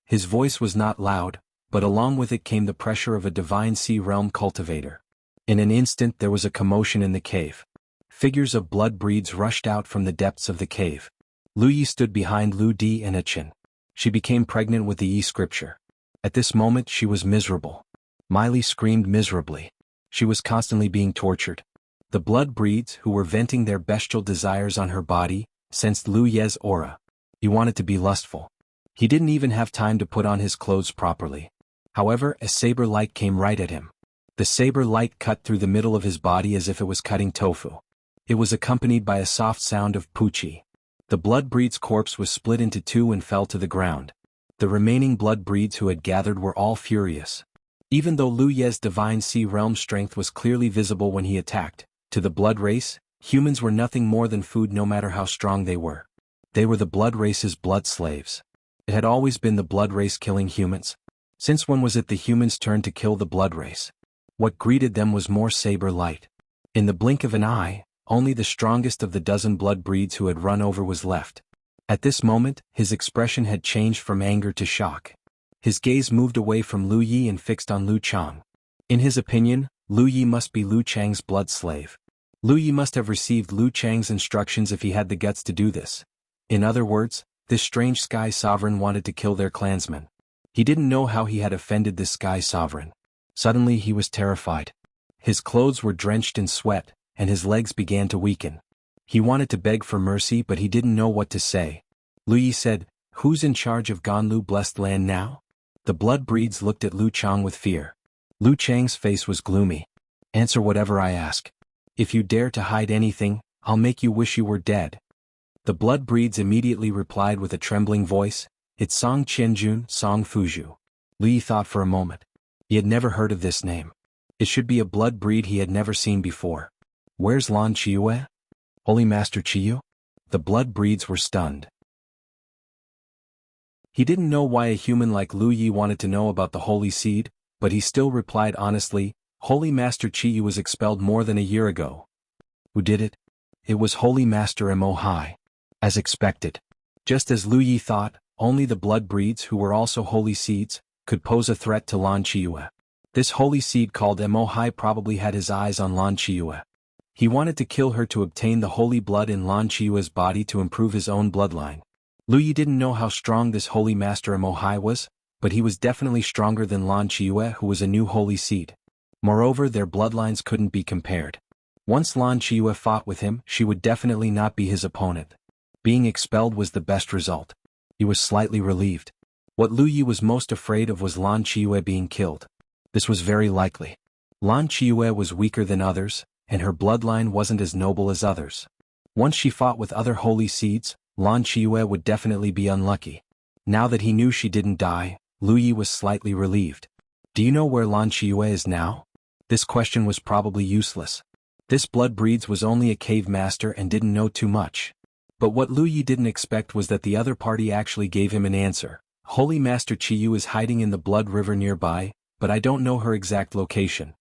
His voice was not loud, but along with it came the pressure of a divine sea realm cultivator. In an instant there was a commotion in the cave. Figures of blood breeds rushed out from the depths of the cave. Lu Yi stood behind Lu Di and Achin. She became pregnant with the Yi scripture. At this moment she was miserable. Miley screamed miserably. She was constantly being tortured. The blood breeds, who were venting their bestial desires on her body, sensed Lu Ye's aura. He wanted to be lustful. He didn't even have time to put on his clothes properly. However, a saber light came right at him. The saber light cut through the middle of his body as if it was cutting tofu. It was accompanied by a soft sound of poochie. The blood breed's corpse was split into 2 and fell to the ground. The remaining blood breeds who had gathered were all furious. Even though Lu Ye's divine sea realm strength was clearly visible when he attacked, to the blood race, humans were nothing more than food no matter how strong they were. They were the blood race's blood slaves. It had always been the blood race killing humans. Since when was it the humans' turn to kill the blood race? What greeted them was more saber light. In the blink of an eye, only the strongest of the dozen blood breeds who had run over was left. At this moment, his expression had changed from anger to shock. His gaze moved away from Lu Yi and fixed on Lu Chang. In his opinion, Lu Yi must be Lu Chang's blood slave. Lu Yi must have received Lu Chang's instructions if he had the guts to do this. In other words, this strange Sky Sovereign wanted to kill their clansmen. He didn't know how he had offended this Sky Sovereign. Suddenly he was terrified. His clothes were drenched in sweat, and his legs began to weaken. He wanted to beg for mercy but he didn't know what to say. Lu Yi said, "Who's in charge of Ganlu blessed land now?" The blood breeds looked at Lu Chang with fear. Lu Chang's face was gloomy. "Answer whatever I ask. If you dare to hide anything, I'll make you wish you were dead." The blood breeds immediately replied with a trembling voice, "It's Song Qianjun, Song Fuju." Lu Yi thought for a moment. He had never heard of this name. It should be a blood breed he had never seen before. Where's Lan Qiue? Holy Master Qiu? The blood breeds were stunned. He didn't know why a human like Lu Yi wanted to know about the holy seed, but he still replied honestly, "Holy Master Qiu was expelled more than a year ago." Who did it? It was Holy Master Mo Hai. As expected. Just as Lu Yi thought, only the blood breeds who were also holy seeds could pose a threat to Lan Qiue. This holy seed called Mo Hai probably had his eyes on Lan Qiue. He wanted to kill her to obtain the holy blood in Lan Qiue's body to improve his own bloodline. Lu Yi didn't know how strong this holy master Mo Hai was, but he was definitely stronger than Lan Qiue, who was a new holy seed. Moreover, their bloodlines couldn't be compared. Once Lan Qiue fought with him, she would definitely not be his opponent. Being expelled was the best result. He was slightly relieved. What Lu Yi was most afraid of was Lan Qiue being killed. This was very likely. Lan Qiue was weaker than others, and her bloodline wasn't as noble as others. Once she fought with other holy seeds, Lan Qiue would definitely be unlucky. Now that he knew she didn't die, Lu Yi was slightly relieved. "Do you know where Lan Qiue is now?" This question was probably useless. This blood breeds was only a cave master and didn't know too much. But what Lu Yi didn't expect was that the other party actually gave him an answer. Holy Master Qiyu is hiding in the blood river nearby, but I don't know her exact location.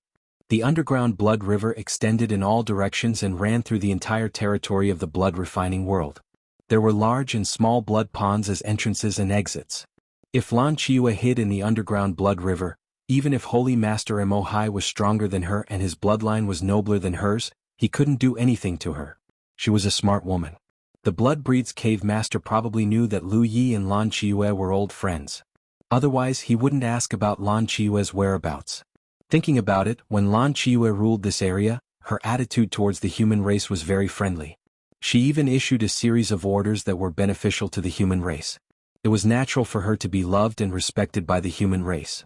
The underground blood river extended in all directions and ran through the entire territory of the blood refining world. There were large and small blood ponds as entrances and exits. If Lan Qiyu hid in the underground blood river, even if Holy Master Emohai was stronger than her and his bloodline was nobler than hers, he couldn't do anything to her. She was a smart woman. The Blood Breed's cave master probably knew that Lu Yi and Lan Qiyu were old friends. Otherwise he wouldn't ask about Lan Qiyue's whereabouts. Thinking about it, when Lan Qiyu ruled this area, her attitude towards the human race was very friendly. She even issued a series of orders that were beneficial to the human race. It was natural for her to be loved and respected by the human race.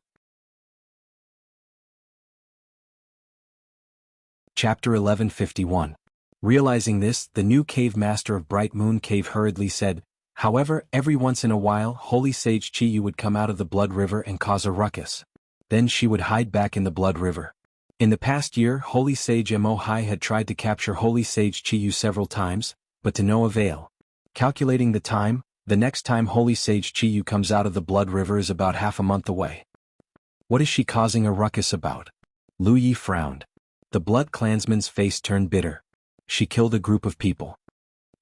Chapter 1151. Realizing this, the new cave master of Bright Moon Cave hurriedly said, however, every once in a while Holy Sage Qiyu would come out of the blood river and cause a ruckus. Then she would hide back in the blood river. In the past year, Holy Sage Emohai had tried to capture Holy Sage Qiyu several times, but to no avail. Calculating the time, the next time Holy Sage Qiyu comes out of the blood river is about half a month away. What is she causing a ruckus about? Lu Yi frowned. The blood clansman's face turned bitter. She killed a group of people.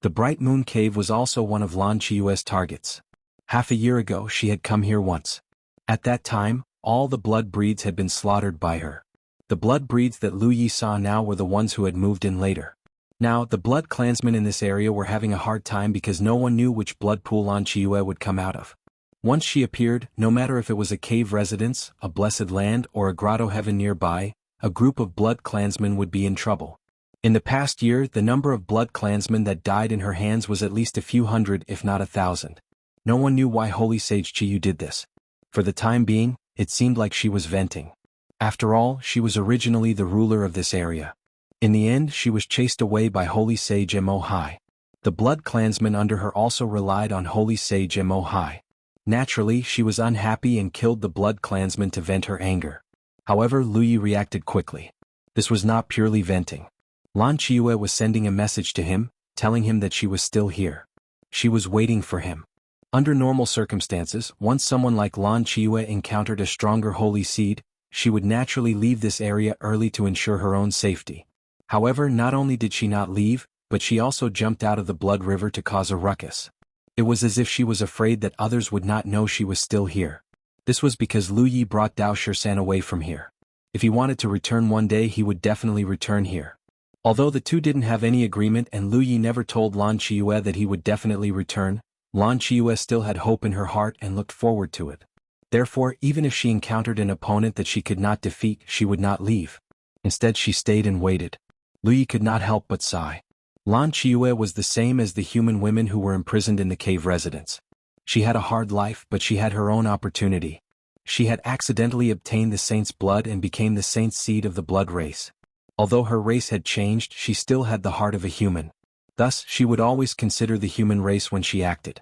The Bright Moon Cave was also one of Lan Qiyue's targets. Half a year ago she had come here once. At that time, all the blood breeds had been slaughtered by her. The blood breeds that Lu Yi saw now were the ones who had moved in later. Now, the blood clansmen in this area were having a hard time because no one knew which blood pool Lan Qiyu would come out of. Once she appeared, no matter if it was a cave residence, a blessed land, or a grotto heaven nearby, a group of blood clansmen would be in trouble. In the past year, the number of blood clansmen that died in her hands was at least a few hundred if not 1,000. No one knew why Holy Sage Qiyu did this. For the time being, it seemed like she was venting. After all, she was originally the ruler of this area. In the end, she was chased away by Holy Sage Emohai. The blood clansmen under her also relied on Holy Sage Emohai. Naturally, she was unhappy and killed the blood clansmen to vent her anger. However, Lu Yi reacted quickly. This was not purely venting. Lan Qiyu was sending a message to him, telling him that she was still here. She was waiting for him. Under normal circumstances, once someone like Lan Qiyu encountered a stronger holy seed, she would naturally leave this area early to ensure her own safety. However, not only did she not leave, but she also jumped out of the blood river to cause a ruckus. It was as if she was afraid that others would not know she was still here. This was because Lu Yi brought Dao Shirsan away from here. If he wanted to return one day, he would definitely return here. Although the two didn't have any agreement and Lu Yi never told Lan Qiyu that he would definitely return, Lan Qiyu still had hope in her heart and looked forward to it. Therefore, even if she encountered an opponent that she could not defeat, she would not leave. Instead, she stayed and waited. Lu Yi could not help but sigh. Lan Qiyu was the same as the human women who were imprisoned in the cave residence. She had a hard life, but she had her own opportunity. She had accidentally obtained the saint's blood and became the saint's seed of the blood race. Although her race had changed, she still had the heart of a human. Thus, she would always consider the human race when she acted.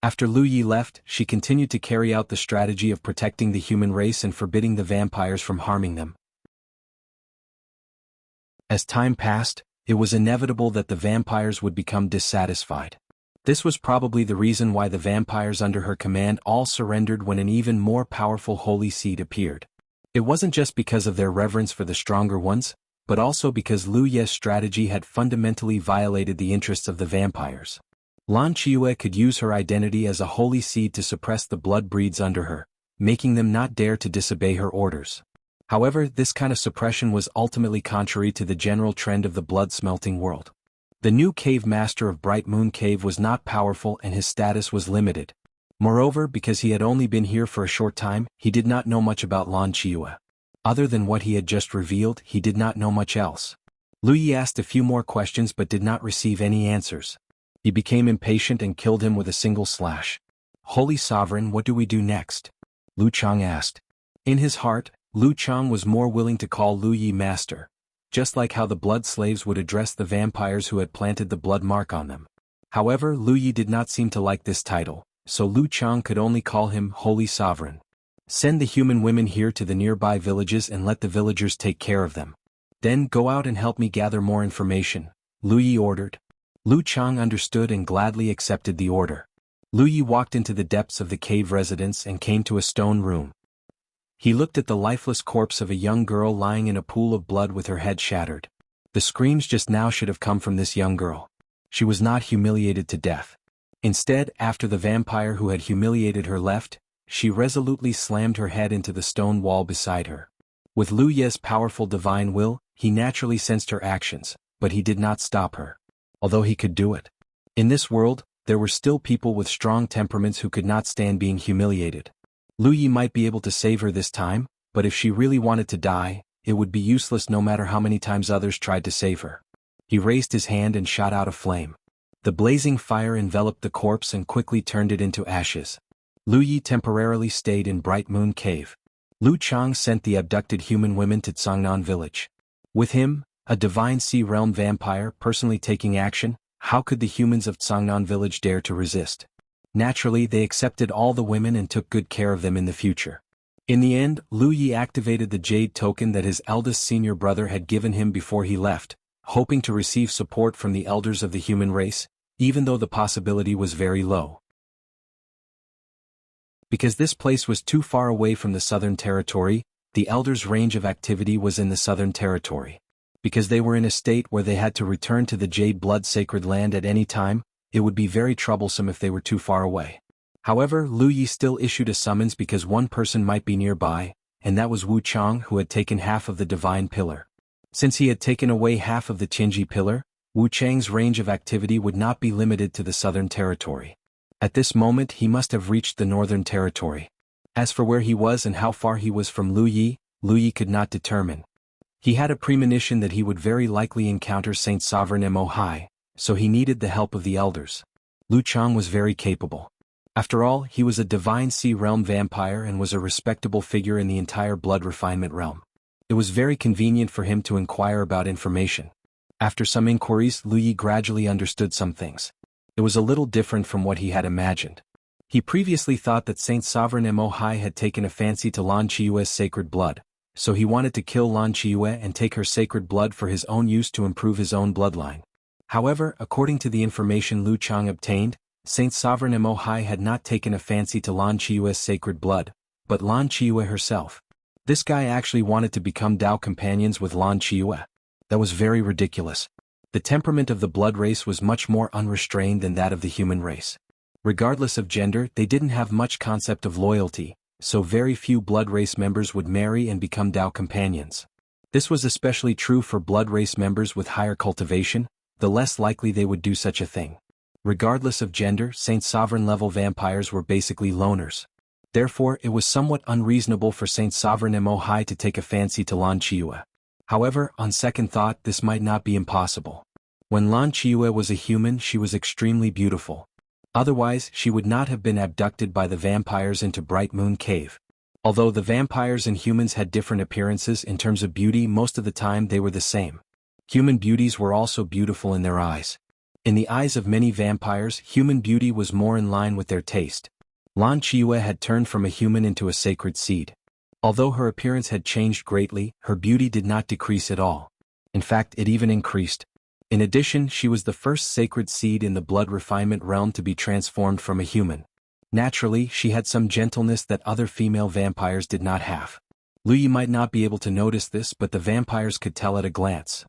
After Lu Yi left, she continued to carry out the strategy of protecting the human race and forbidding the vampires from harming them. As time passed, it was inevitable that the vampires would become dissatisfied. This was probably the reason why the vampires under her command all surrendered when an even more powerful holy seed appeared. It wasn't just because of their reverence for the stronger ones, but also because Lu Yi's strategy had fundamentally violated the interests of the vampires. Lan Qiyu could use her identity as a holy seed to suppress the blood breeds under her, making them not dare to disobey her orders. However, this kind of suppression was ultimately contrary to the general trend of the blood-smelting world. The new cave master of Bright Moon Cave was not powerful and his status was limited. Moreover, because he had only been here for a short time, he did not know much about Lan Qiyu. Other than what he had just revealed, he did not know much else. Lu Yi asked a few more questions but did not receive any answers. He became impatient and killed him with a single slash. "Holy Sovereign, what do we do next?" Lu Chang asked. In his heart, Lu Chang was more willing to call Lu Yi master, just like how the blood slaves would address the vampires who had planted the blood mark on them. However, Lu Yi did not seem to like this title, so Lu Chang could only call him Holy Sovereign. Send the human women here to the nearby villages and let the villagers take care of them. Then go out and help me gather more information, Lu Yi ordered. Lu Chang understood and gladly accepted the order. Lu Yi walked into the depths of the cave residence and came to a stone room. He looked at the lifeless corpse of a young girl lying in a pool of blood with her head shattered. The screams just now should have come from this young girl. She was not humiliated to death. Instead, after the vampire who had humiliated her left, she resolutely slammed her head into the stone wall beside her. With Lu Ye's powerful divine will, he naturally sensed her actions, but he did not stop her. Although he could do it. In this world, there were still people with strong temperaments who could not stand being humiliated. Lu Yi might be able to save her this time, but if she really wanted to die, it would be useless no matter how many times others tried to save her. He raised his hand and shot out a flame. The blazing fire enveloped the corpse and quickly turned it into ashes. Lu Yi temporarily stayed in Bright Moon Cave. Lu Chang sent the abducted human women to Cangnan village. With him, a divine sea realm vampire personally taking action, how could the humans of Cangnan village dare to resist? Naturally, they accepted all the women and took good care of them in the future. In the end, Lu Yi activated the jade token that his eldest senior brother had given him before he left, hoping to receive support from the elders of the human race, even though the possibility was very low. Because this place was too far away from the Southern Territory, the elders' range of activity was in the Southern Territory. Because they were in a state where they had to return to the Jade Blood Sacred Land at any time, it would be very troublesome if they were too far away. However, Lu Yi still issued a summons because one person might be nearby, and that was Wu Chang, who had taken half of the Divine Pillar. Since he had taken away half of the Qinji Pillar, Wu Chang's range of activity would not be limited to the Southern Territory. At this moment he must have reached the Northern Territory. As for where he was and how far he was from Lu Yi could not determine. He had a premonition that he would very likely encounter Saint Sovereign Mo Hai, so he needed the help of the elders. Lu Chang was very capable. After all, he was a divine sea realm vampire and was a respectable figure in the entire blood refinement realm. It was very convenient for him to inquire about information. After some inquiries, Lu Yi gradually understood some things. It was a little different from what he had imagined. He previously thought that Saint Sovereign Mo Hai had taken a fancy to Lan Qiue's sacred blood, so he wanted to kill Lan Qiue and take her sacred blood for his own use to improve his own bloodline. However, according to the information Lu Chang obtained, Saint Sovereign Mo Hai had not taken a fancy to Lan Qiue's sacred blood, but Lan Qiue herself. This guy actually wanted to become Dao companions with Lan Qiue. That was very ridiculous. The temperament of the blood race was much more unrestrained than that of the human race. Regardless of gender, they didn't have much concept of loyalty, so very few blood race members would marry and become Dao companions. This was especially true for blood race members with higher cultivation, the less likely they would do such a thing. Regardless of gender, Saint Sovereign level vampires were basically loners. Therefore, it was somewhat unreasonable for Saint Sovereign Mo Hai to take a fancy to Lan Qiue. However, on second thought, this might not be impossible. When Lan Qiue was a human, she was extremely beautiful. Otherwise, she would not have been abducted by the vampires into Bright Moon Cave. Although the vampires and humans had different appearances in terms of beauty, most of the time they were the same. Human beauties were also beautiful in their eyes. In the eyes of many vampires, human beauty was more in line with their taste. Lan Qiue had turned from a human into a sacred seed. Although her appearance had changed greatly, her beauty did not decrease at all. In fact, it even increased. In addition, she was the first sacred seed in the blood refinement realm to be transformed from a human. Naturally, she had some gentleness that other female vampires did not have. Lu Yi might not be able to notice this, but the vampires could tell at a glance.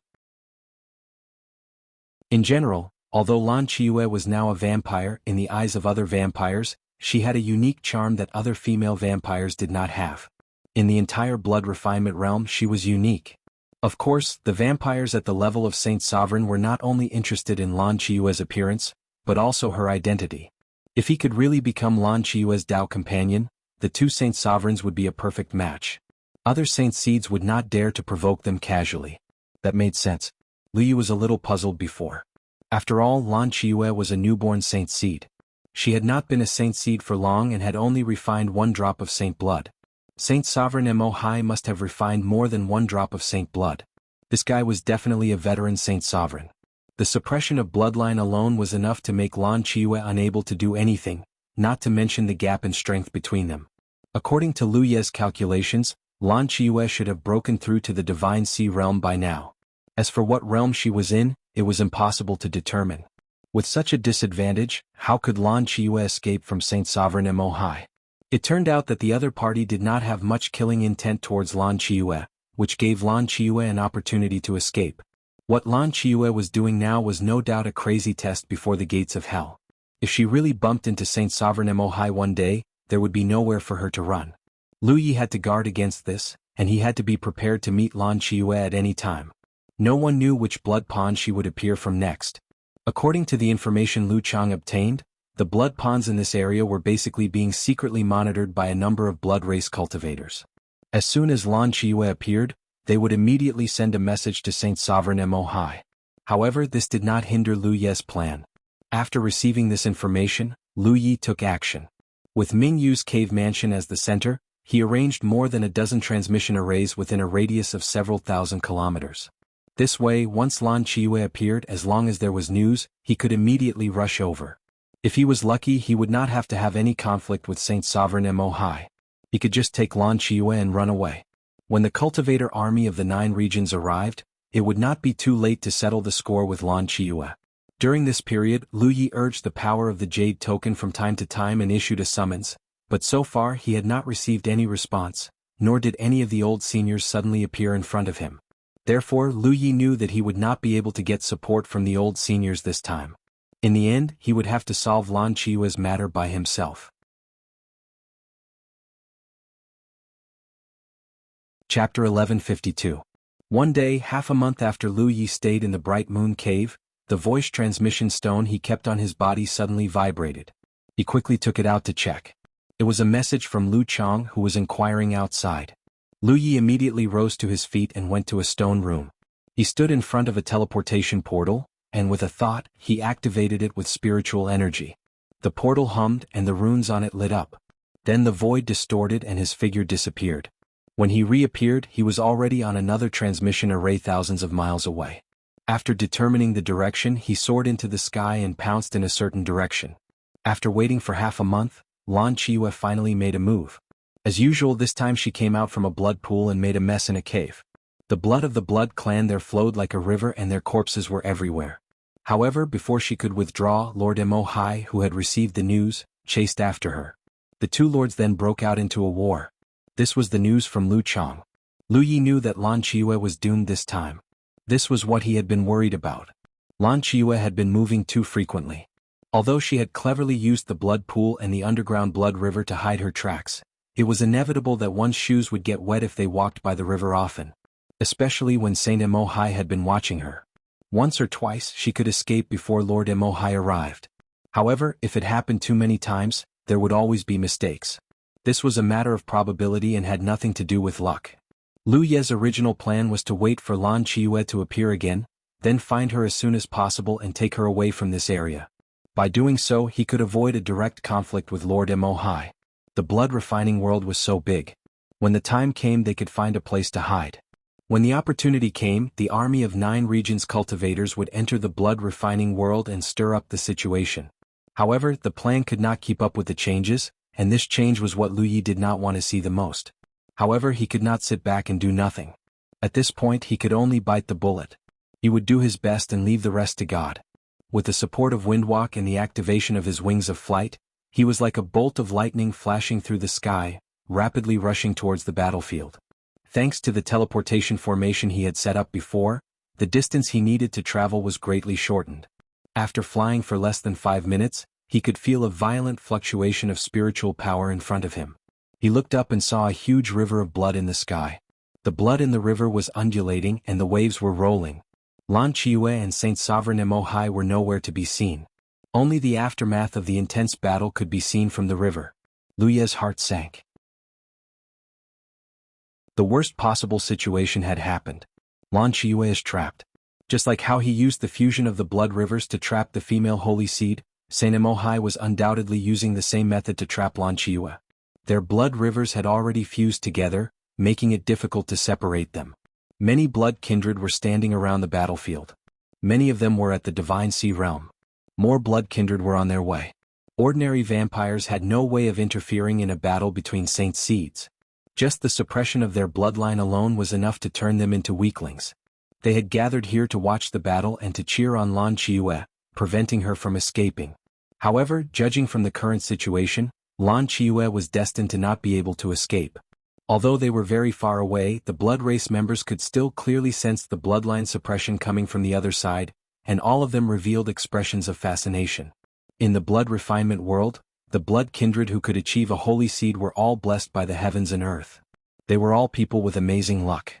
In general, although Lan Qiue was now a vampire in the eyes of other vampires, she had a unique charm that other female vampires did not have. In the entire blood refinement realm, she was unique. Of course, the vampires at the level of Saint Sovereign were not only interested in Lan Qiue's appearance, but also her identity. If he could really become Lan Qiue's Dao companion, the two Saint Sovereigns would be a perfect match. Other Saint Seeds would not dare to provoke them casually. That made sense. Lu Yi was a little puzzled before. After all, Lan Qiue was a newborn Saint Seed. She had not been a Saint Seed for long and had only refined one drop of Saint Blood. Saint Sovereign Mo Hai must have refined more than one drop of Saint Blood. This guy was definitely a veteran Saint Sovereign. The suppression of bloodline alone was enough to make Lan Qiue unable to do anything, not to mention the gap in strength between them. According to Lu Ye's calculations, Lan Qiyu should have broken through to the Divine Sea realm by now. As for what realm she was in, it was impossible to determine. With such a disadvantage, how could Lan Qiyu escape from Saint Sovereign Mohai? It turned out that the other party did not have much killing intent towards Lan Qiyu, which gave Lan Qiyu an opportunity to escape. What Lan Qiyu was doing now was no doubt a crazy test before the gates of hell. If she really bumped into Saint Sovereign Mohai one day, there would be nowhere for her to run. Lu Yi had to guard against this, and he had to be prepared to meet Lan Qiyu at any time. No one knew which blood pond she would appear from next. According to the information Lu Chang obtained, the blood ponds in this area were basically being secretly monitored by a number of blood race cultivators. As soon as Lan Qiyu appeared, they would immediately send a message to Saint Sovereign Mohai. However, this did not hinder Lu Ye's plan. After receiving this information, Lu Yi took action. With Ming Yu's cave mansion as the center, he arranged more than a dozen transmission arrays within a radius of several thousand kilometers. This way, once Lan Qiyu appeared, as long as there was news, he could immediately rush over. If he was lucky, he would not have to have any conflict with Saint Sovereign Mohai. He could just take Lan Qiyu and run away. When the cultivator army of the 9 regions arrived, it would not be too late to settle the score with Lan Qiyu. During this period, Lu Yi urged the power of the Jade Token from time to time and issued a summons, but so far he had not received any response, nor did any of the old seniors suddenly appear in front of him. Therefore, Lu Yi knew that he would not be able to get support from the old seniors this time. In the end, he would have to solve Lan Qiyu's matter by himself. Chapter 1152. One day, half a month after Lu Yi stayed in the Bright Moon Cave, the voice transmission stone he kept on his body suddenly vibrated. He quickly took it out to check. It was a message from Lu Chang, who was inquiring outside. Lu Yi immediately rose to his feet and went to a stone room. He stood in front of a teleportation portal, and with a thought, he activated it with spiritual energy. The portal hummed and the runes on it lit up. Then the void distorted and his figure disappeared. When he reappeared, he was already on another transmission array thousands of miles away. After determining the direction, he soared into the sky and pounced in a certain direction. After waiting for half a month, Lan Qiyu finally made a move. As usual, this time she came out from a blood pool and made a mess in a cave. The blood of the Blood Clan there flowed like a river and their corpses were everywhere. However, before she could withdraw, Lord Mohai, who had received the news, chased after her. The two lords then broke out into a war. This was the news from Lu Chang. Lu Yi knew that Lan Qiyu was doomed this time. This was what he had been worried about. Lan Qiyu had been moving too frequently. Although she had cleverly used the blood pool and the underground blood river to hide her tracks, it was inevitable that one's shoes would get wet if they walked by the river often. Especially when Saint Mohai had been watching her. Once or twice she could escape before Lord Mohai arrived. However, if it happened too many times, there would always be mistakes. This was a matter of probability and had nothing to do with luck. Lu Ye's original plan was to wait for Lan Qiyu to appear again, then find her as soon as possible and take her away from this area. By doing so, he could avoid a direct conflict with Lord Mohai. The blood refining world was so big. When the time came, they could find a place to hide. When the opportunity came, the army of 9 regions cultivators would enter the blood refining world and stir up the situation. However, the plan could not keep up with the changes, and this change was what Lu Yi did not want to see the most. However, he could not sit back and do nothing. At this point, he could only bite the bullet. He would do his best and leave the rest to God. With the support of Windwalk and the activation of his wings of flight, he was like a bolt of lightning flashing through the sky, rapidly rushing towards the battlefield. Thanks to the teleportation formation he had set up before, the distance he needed to travel was greatly shortened. After flying for less than 5 minutes, he could feel a violent fluctuation of spiritual power in front of him. He looked up and saw a huge river of blood in the sky. The blood in the river was undulating and the waves were rolling. Lan Qiyu and Saint Sovereign Mohai were nowhere to be seen. Only the aftermath of the intense battle could be seen from the river. Lu Ye's heart sank. The worst possible situation had happened. Lan Qiyu is trapped. Just like how he used the fusion of the blood rivers to trap the female holy seed, Saint Mohai was undoubtedly using the same method to trap Lan Qiyu. Their blood rivers had already fused together, making it difficult to separate them. Many blood kindred were standing around the battlefield. Many of them were at the Divine Sea realm. More blood kindred were on their way. Ordinary vampires had no way of interfering in a battle between saint seeds. Just the suppression of their bloodline alone was enough to turn them into weaklings. They had gathered here to watch the battle and to cheer on Lan Qiue, preventing her from escaping. However, judging from the current situation, Lan Qiue was destined to not be able to escape. Although they were very far away, the blood race members could still clearly sense the bloodline suppression coming from the other side, and all of them revealed expressions of fascination. In the blood refinement world, the blood kindred who could achieve a holy seed were all blessed by the heavens and earth. They were all people with amazing luck.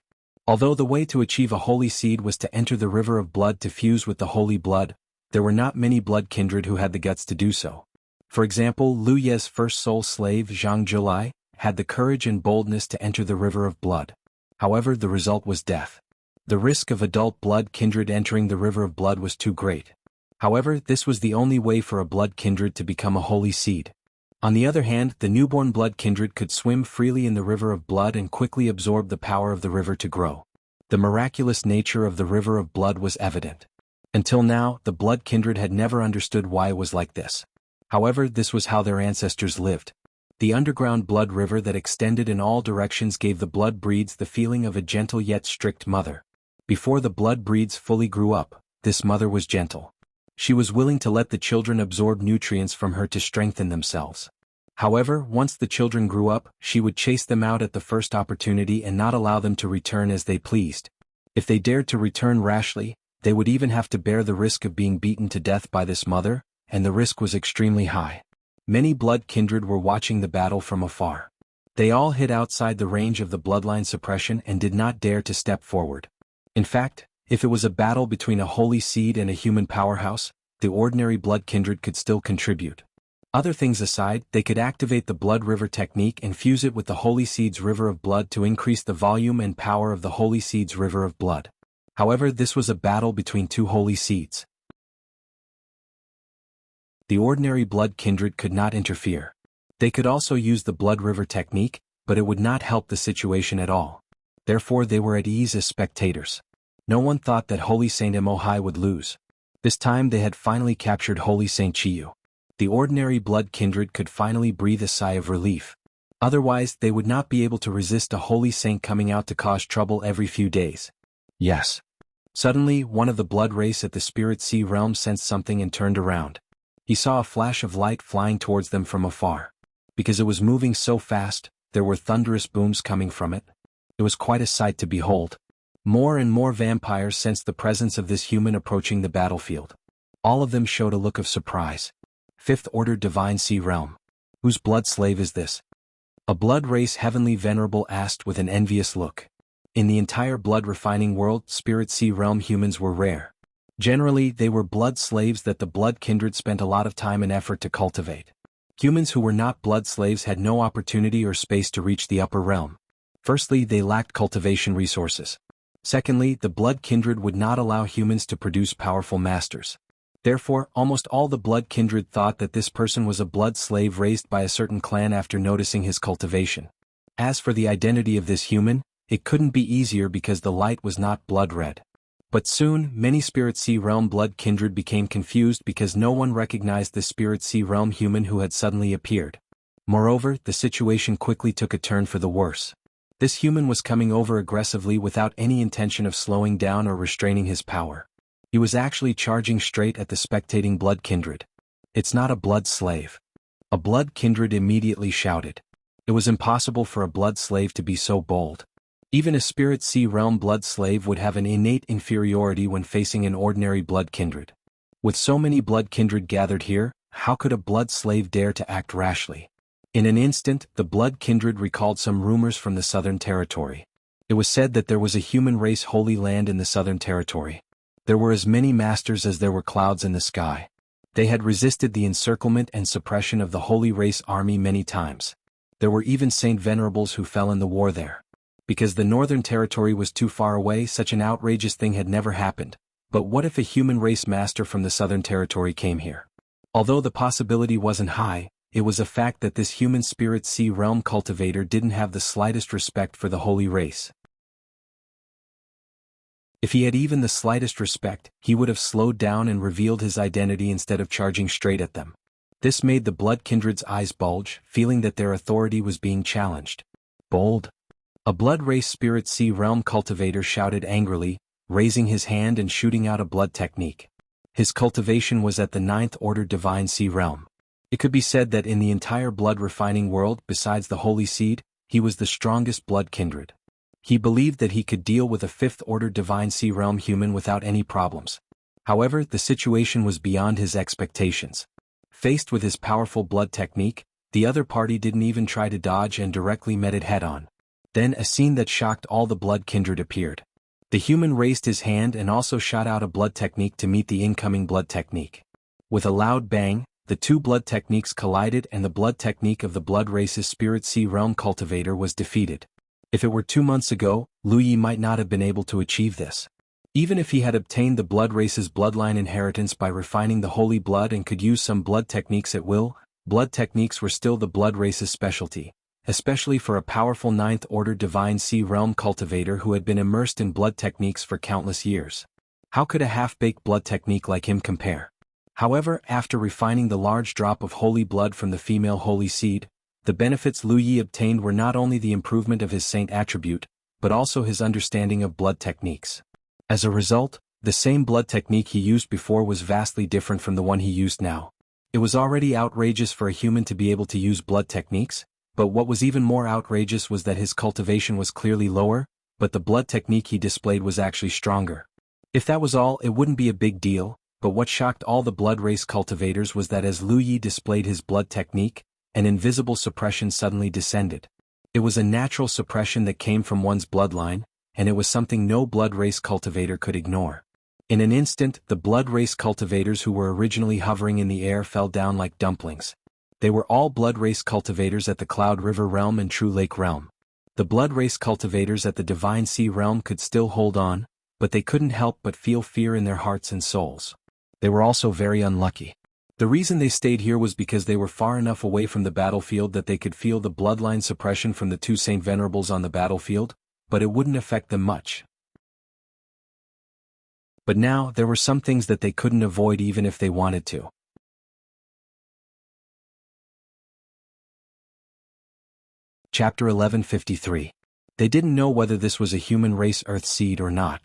Although the way to achieve a holy seed was to enter the river of blood to fuse with the holy blood, there were not many blood kindred who had the guts to do so. For example, Lu Ye's first soul slave Zhang Julai had the courage and boldness to enter the river of blood. However, the result was death. The risk of adult blood kindred entering the river of blood was too great. However, this was the only way for a blood kindred to become a holy seed. On the other hand, the newborn blood kindred could swim freely in the river of blood and quickly absorb the power of the river to grow. The miraculous nature of the river of blood was evident. Until now, the blood kindred had never understood why it was like this. However, this was how their ancestors lived. The underground blood river that extended in all directions gave the blood breeds the feeling of a gentle yet strict mother. Before the blood breeds fully grew up, this mother was gentle. She was willing to let the children absorb nutrients from her to strengthen themselves. However, once the children grew up, she would chase them out at the first opportunity and not allow them to return as they pleased. If they dared to return rashly, they would even have to bear the risk of being beaten to death by this mother, and the risk was extremely high. Many blood kindred were watching the battle from afar. They all hid outside the range of the bloodline suppression and did not dare to step forward. In fact, if it was a battle between a holy seed and a human powerhouse, the ordinary blood kindred could still contribute. Other things aside, they could activate the blood river technique and fuse it with the holy seed's river of blood to increase the volume and power of the holy seed's river of blood. However, this was a battle between two holy seeds. The ordinary blood kindred could not interfere. They could also use the blood river technique, but it would not help the situation at all. Therefore they were at ease as spectators. No one thought that Holy Saint Emohai would lose. This time they had finally captured Holy Saint Chiyu. The ordinary blood kindred could finally breathe a sigh of relief. Otherwise they would not be able to resist a holy saint coming out to cause trouble every few days. Yes. Suddenly, one of the blood race at the Spirit Sea realm sensed something and turned around. He saw a flash of light flying towards them from afar. Because it was moving so fast, there were thunderous booms coming from it. It was quite a sight to behold. More and more vampires sensed the presence of this human approaching the battlefield. All of them showed a look of surprise. Fifth Order Divine Sea Realm. Whose blood slave is this? A blood race heavenly venerable asked with an envious look. In the entire blood refining world, Spirit Sea Realm humans were rare. Generally, they were blood slaves that the blood kindred spent a lot of time and effort to cultivate. Humans who were not blood slaves had no opportunity or space to reach the upper realm. Firstly, they lacked cultivation resources. Secondly, the blood kindred would not allow humans to produce powerful masters. Therefore, almost all the blood kindred thought that this person was a blood slave raised by a certain clan after noticing his cultivation. As for the identity of this human, it couldn't be easier because the light was not blood red. But soon, many Spirit Sea Realm blood kindred became confused because no one recognized the Spirit Sea Realm human who had suddenly appeared. Moreover, the situation quickly took a turn for the worse. This human was coming over aggressively without any intention of slowing down or restraining his power. He was actually charging straight at the spectating blood kindred. It's not a blood slave. A blood kindred immediately shouted. It was impossible for a blood slave to be so bold. Even a Spirit Sea Realm blood slave would have an innate inferiority when facing an ordinary blood kindred. With so many blood kindred gathered here, how could a blood slave dare to act rashly? In an instant, the blood kindred recalled some rumors from the Southern Territory. It was said that there was a human race holy land in the Southern Territory. There were as many masters as there were clouds in the sky. They had resisted the encirclement and suppression of the holy race army many times. There were even Saint Venerables who fell in the war there. Because the Northern Territory was too far away, such an outrageous thing had never happened. But what if a human race master from the Southern Territory came here? Although the possibility wasn't high, it was a fact that this human Spirit Sea Realm cultivator didn't have the slightest respect for the holy race. If he had even the slightest respect, he would have slowed down and revealed his identity instead of charging straight at them. This made the blood kindred's eyes bulge, feeling that their authority was being challenged. Bold! A blood race spirit sea realm cultivator shouted angrily, raising his hand and shooting out a blood technique. His cultivation was at the 9th order divine sea realm. It could be said that in the entire blood refining world, besides the holy seed, he was the strongest blood kindred. He believed that he could deal with a 5th order divine sea realm human without any problems. However, the situation was beyond his expectations. Faced with his powerful blood technique, the other party didn't even try to dodge and directly met it head-on. Then a scene that shocked all the blood kindred appeared. The human raised his hand and also shot out a blood technique to meet the incoming blood technique. With a loud bang, the two blood techniques collided and the blood technique of the blood race's spirit sea realm cultivator was defeated. If it were 2 months ago, Lu Yi might not have been able to achieve this. Even if he had obtained the blood race's bloodline inheritance by refining the holy blood and could use some blood techniques at will, blood techniques were still the blood race's specialty, especially for a powerful 9th order divine sea realm cultivator who had been immersed in blood techniques for countless years. How could a half-baked blood technique like him compare? However, after refining the large drop of holy blood from the female holy seed, the benefits Lu Yi obtained were not only the improvement of his saint attribute, but also his understanding of blood techniques. As a result, the same blood technique he used before was vastly different from the one he used now. It was already outrageous for a human to be able to use blood techniques, but what was even more outrageous was that his cultivation was clearly lower, but the blood technique he displayed was actually stronger. If that was all, it wouldn't be a big deal, but what shocked all the blood race cultivators was that as Lu Yi displayed his blood technique, an invisible suppression suddenly descended. It was a natural suppression that came from one's bloodline, and it was something no blood race cultivator could ignore. In an instant, the blood race cultivators who were originally hovering in the air fell down like dumplings. They were all blood race cultivators at the Cloud River realm and True Lake realm. The blood race cultivators at the Divine Sea realm could still hold on, but they couldn't help but feel fear in their hearts and souls. They were also very unlucky. The reason they stayed here was because they were far enough away from the battlefield that they could feel the bloodline suppression from the two Saint Venerables on the battlefield, but it wouldn't affect them much. But now, there were some things that they couldn't avoid even if they wanted to. Chapter 1153. They didn't know whether this was a human race Earth seed or not.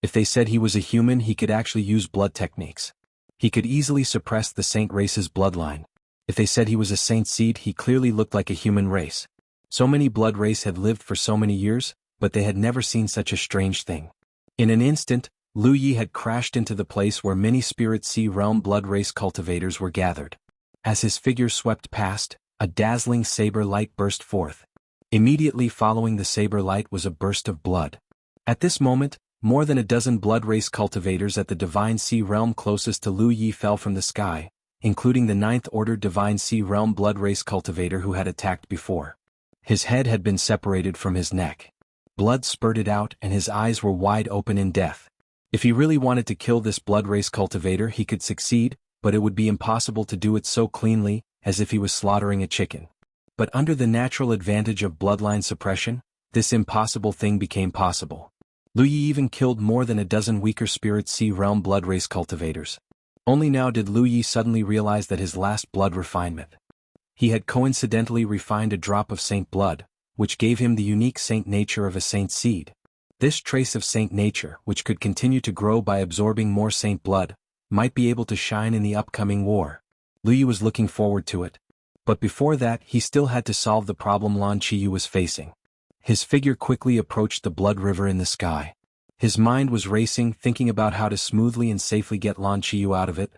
If they said he was a human, he could actually use blood techniques. He could easily suppress the saint race's bloodline. If they said he was a saint seed, he clearly looked like a human race. So many blood race had lived for so many years, but they had never seen such a strange thing. In an instant, Lu Yi had crashed into the place where many Spirit Sea Realm blood race cultivators were gathered. As his figure swept past, a dazzling saber light burst forth. Immediately following the saber light was a burst of blood. At this moment, more than a dozen blood race cultivators at the Divine Sea Realm closest to Lu Yi fell from the sky, including the 9th Order Divine Sea Realm blood race cultivator who had attacked before. His head had been separated from his neck. Blood spurted out and his eyes were wide open in death. If he really wanted to kill this blood race cultivator, he could succeed, but it would be impossible to do it so cleanly, as if he was slaughtering a chicken. But under the natural advantage of bloodline suppression, this impossible thing became possible. Lu Yi even killed more than a dozen weaker Spirit Sea Realm blood race cultivators. Only now did Lu Yi suddenly realize that his last blood refinement. He had coincidentally refined a drop of saint blood, which gave him the unique saint nature of a saint seed. This trace of saint nature, which could continue to grow by absorbing more saint blood, might be able to shine in the upcoming war. Lu Yi was looking forward to it. But before that, he still had to solve the problem Lan Qiyu was facing. His figure quickly approached the blood river in the sky. His mind was racing, thinking about how to smoothly and safely get Lan Qiyu out of it.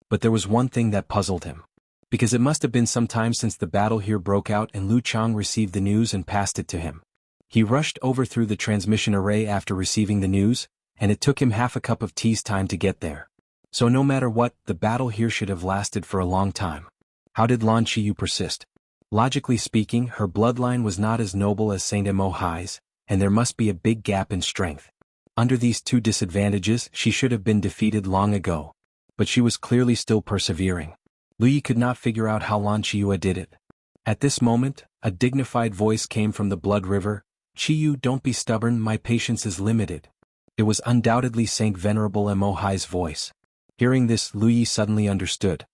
But there was one thing that puzzled him. Because it must have been some time since the battle here broke out and Lu Chang received the news and passed it to him. He rushed over through the transmission array after receiving the news, and it took him half a cup of tea's time to get there. So no matter what, the battle here should have lasted for a long time. How did Lan Qiyu persist? Logically speaking, her bloodline was not as noble as Saint Mo Hai's, and there must be a big gap in strength. Under these two disadvantages, she should have been defeated long ago. But she was clearly still persevering. Lu Yi could not figure out how Lan Qiyu did it. At this moment, a dignified voice came from the blood river. "Qiyu, don't be stubborn, my patience is limited." It was undoubtedly Saint Venerable Mo Hai's voice. Hearing this, Lu Yi suddenly understood.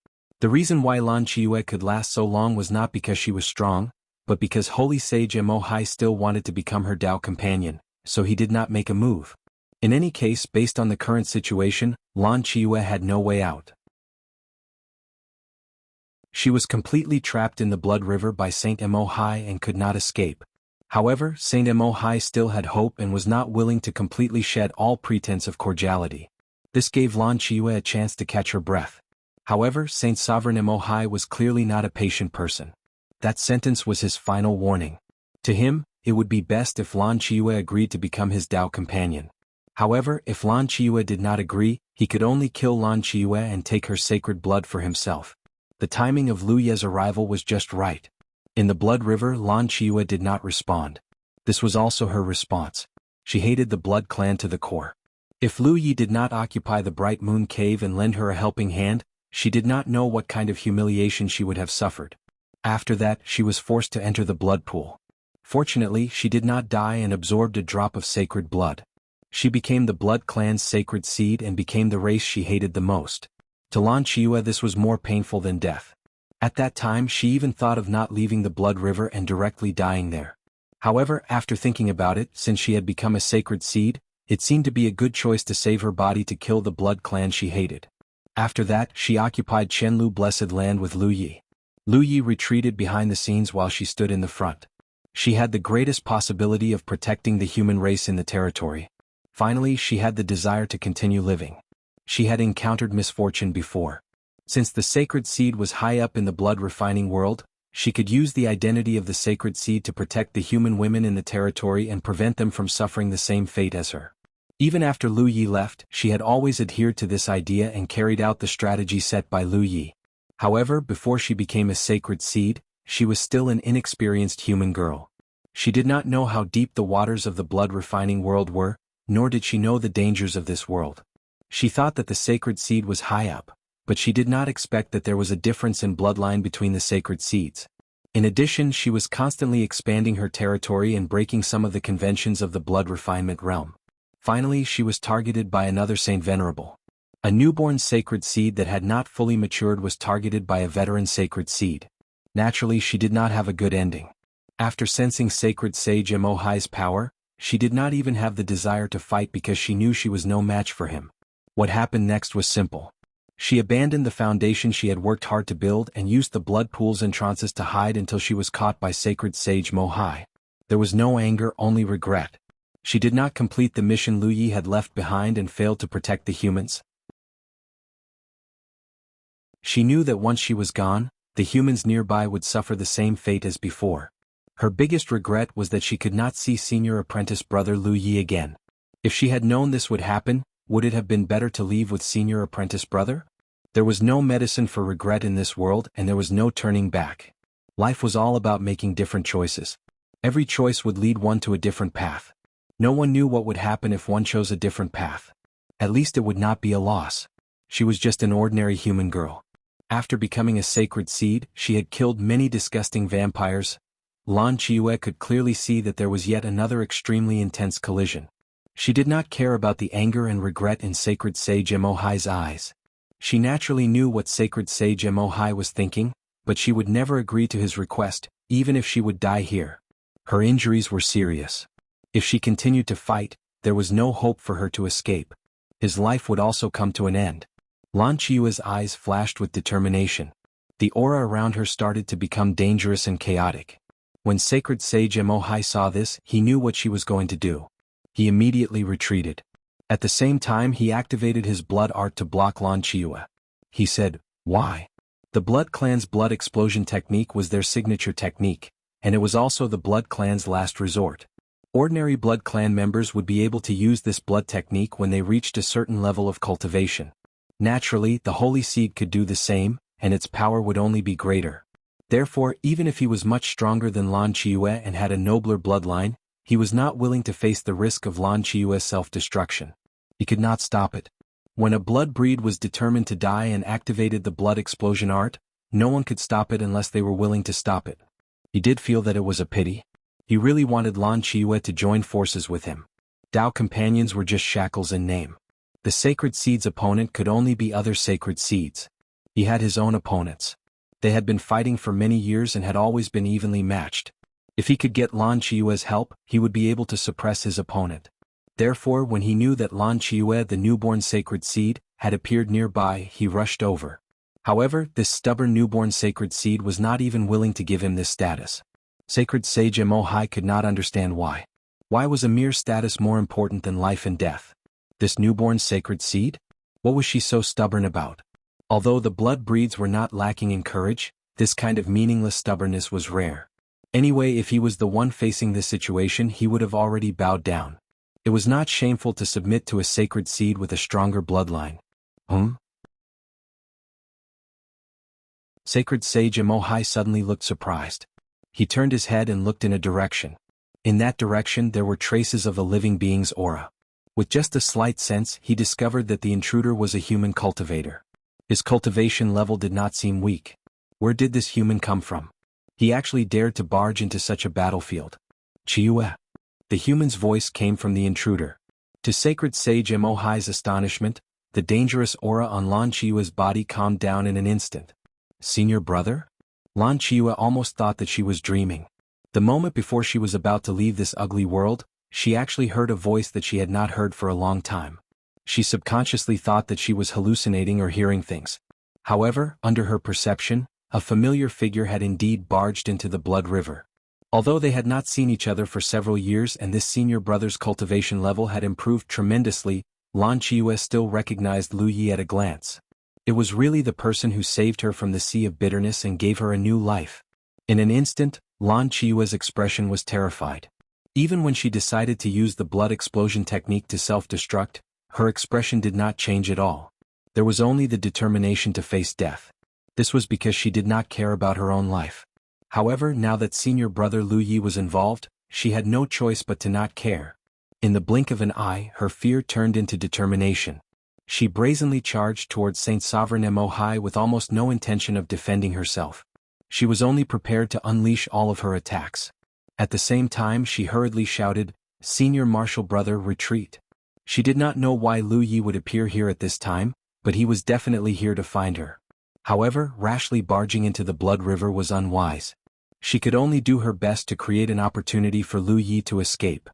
The reason why Lan Qiyu could last so long was not because she was strong, but because Holy Sage Mo Hai still wanted to become her Tao companion, so he did not make a move. In any case, based on the current situation, Lan Qiyu had no way out. She was completely trapped in the Blood River by Saint Mo Hai and could not escape. However, Saint Mo Hai still had hope and was not willing to completely shed all pretense of cordiality. This gave Lan Qiyu a chance to catch her breath. However, Saint Sovereign Mo Hai was clearly not a patient person. That sentence was his final warning. To him, it would be best if Lan Qiyu agreed to become his Tao companion. However, if Lan Qiyu did not agree, he could only kill Lan Qiyu and take her sacred blood for himself. The timing of Lu Ye's arrival was just right. In the Blood River, Lan Qiyu did not respond. This was also her response. She hated the Blood clan to the core. If Lu Yi did not occupy the Bright Moon Cave and lend her a helping hand, she did not know what kind of humiliation she would have suffered. After that, she was forced to enter the blood pool. Fortunately, she did not die and absorbed a drop of sacred blood. She became the Blood clan's sacred seed and became the race she hated the most. To Lan Qiyu this was more painful than death. At that time she even thought of not leaving the Blood River and directly dying there. However, after thinking about it, since she had become a sacred seed, it seemed to be a good choice to save her body to kill the Blood clan she hated. After that, she occupied Qianlu Blessed Land with Lu Yi. Lu Yi retreated behind the scenes while she stood in the front. She had the greatest possibility of protecting the human race in the territory. Finally, she had the desire to continue living. She had encountered misfortune before. Since the sacred seed was high up in the blood refining world, she could use the identity of the sacred seed to protect the human women in the territory and prevent them from suffering the same fate as her. Even after Lu Yi left, she had always adhered to this idea and carried out the strategy set by Lu Yi. However, before she became a sacred seed, she was still an inexperienced human girl. She did not know how deep the waters of the blood refining world were, nor did she know the dangers of this world. She thought that the sacred seed was high up, but she did not expect that there was a difference in bloodline between the sacred seeds. In addition, she was constantly expanding her territory and breaking some of the conventions of the blood refinement realm. Finally, she was targeted by another Saint Venerable. A newborn sacred seed that had not fully matured was targeted by a veteran sacred seed. Naturally, she did not have a good ending. After sensing sacred sage Mo Hai's power, she did not even have the desire to fight because she knew she was no match for him. What happened next was simple. She abandoned the foundation she had worked hard to build and used the blood pools and trances to hide until she was caught by sacred sage Mo Hai. There was no anger, only regret. She did not complete the mission Lu Yi had left behind and failed to protect the humans. She knew that once she was gone, the humans nearby would suffer the same fate as before. Her biggest regret was that she could not see senior apprentice brother Lu Yi again. If she had known this would happen, would it have been better to leave with senior apprentice brother? There was no medicine for regret in this world and there was no turning back. Life was all about making different choices. Every choice would lead one to a different path. No one knew what would happen if one chose a different path. At least it would not be a loss. She was just an ordinary human girl. After becoming a sacred seed, she had killed many disgusting vampires. Lan Qiyu could clearly see that there was yet another extremely intense collision. She did not care about the anger and regret in sacred sage Mo Hai's eyes. She naturally knew what sacred sage Mo Hai was thinking, but she would never agree to his request, even if she would die here. Her injuries were serious. If she continued to fight, there was no hope for her to escape. His life would also come to an end. Lan Qiyu's eyes flashed with determination. The aura around her started to become dangerous and chaotic. When sacred sage Mo Hai saw this, he knew what she was going to do. He immediately retreated. At the same time he activated his blood art to block Lan Qiyu. He said, "Why?" The Blood Clan's blood explosion technique was their signature technique, and it was also the Blood Clan's last resort. Ordinary Blood Clan members would be able to use this blood technique when they reached a certain level of cultivation. Naturally, the Holy Seed could do the same, and its power would only be greater. Therefore, even if he was much stronger than Lan Qiyu and had a nobler bloodline, he was not willing to face the risk of Lan Qiyu's self-destruction. He could not stop it. When a blood breed was determined to die and activated the blood explosion art, no one could stop it unless they were willing to stop it. He did feel that it was a pity. He really wanted Lan Qiyu to join forces with him. Tao companions were just shackles in name. The sacred seed's opponent could only be other sacred seeds. He had his own opponents. They had been fighting for many years and had always been evenly matched. If he could get Lan Qiue's help, he would be able to suppress his opponent. Therefore, when he knew that Lan Qiue, the newborn sacred seed, had appeared nearby, he rushed over. However, this stubborn newborn sacred seed was not even willing to give him this status. Sacred Sage Mohai could not understand why. Why was a mere status more important than life and death? This newborn sacred seed? What was she so stubborn about? Although the blood breeds were not lacking in courage, this kind of meaningless stubbornness was rare. Anyway, if he was the one facing this situation, he would have already bowed down. It was not shameful to submit to a sacred seed with a stronger bloodline. Sacred Sage Mohai suddenly looked surprised. He turned his head and looked in a direction. In that direction there were traces of a living being's aura. With just a slight sense, he discovered that the intruder was a human cultivator. His cultivation level did not seem weak. Where did this human come from? He actually dared to barge into such a battlefield. Qiue. The human's voice came from the intruder. To Sacred Sage Mohai's astonishment, the dangerous aura on Lan Qiue's body calmed down in an instant. Senior brother? Lan Qiue almost thought that she was dreaming. The moment before she was about to leave this ugly world, she actually heard a voice that she had not heard for a long time. She subconsciously thought that she was hallucinating or hearing things. However, under her perception, a familiar figure had indeed barged into the blood river. Although they had not seen each other for several years and this senior brother's cultivation level had improved tremendously, Lan Qiue still recognized Lu Yi at a glance. It was really the person who saved her from the sea of bitterness and gave her a new life. In an instant, Lan Qiue's expression was terrified. Even when she decided to use the blood explosion technique to self-destruct, her expression did not change at all. There was only the determination to face death. This was because she did not care about her own life. However, now that senior brother Lu Yi was involved, she had no choice but to not care. In the blink of an eye, her fear turned into determination. She brazenly charged towards Saint Sovereign Mohai with almost no intention of defending herself. She was only prepared to unleash all of her attacks. At the same time, she hurriedly shouted, "Senior Martial Brother, retreat." She did not know why Lu Yi would appear here at this time, but he was definitely here to find her. However, rashly barging into the blood river was unwise. She could only do her best to create an opportunity for Lu Yi to escape.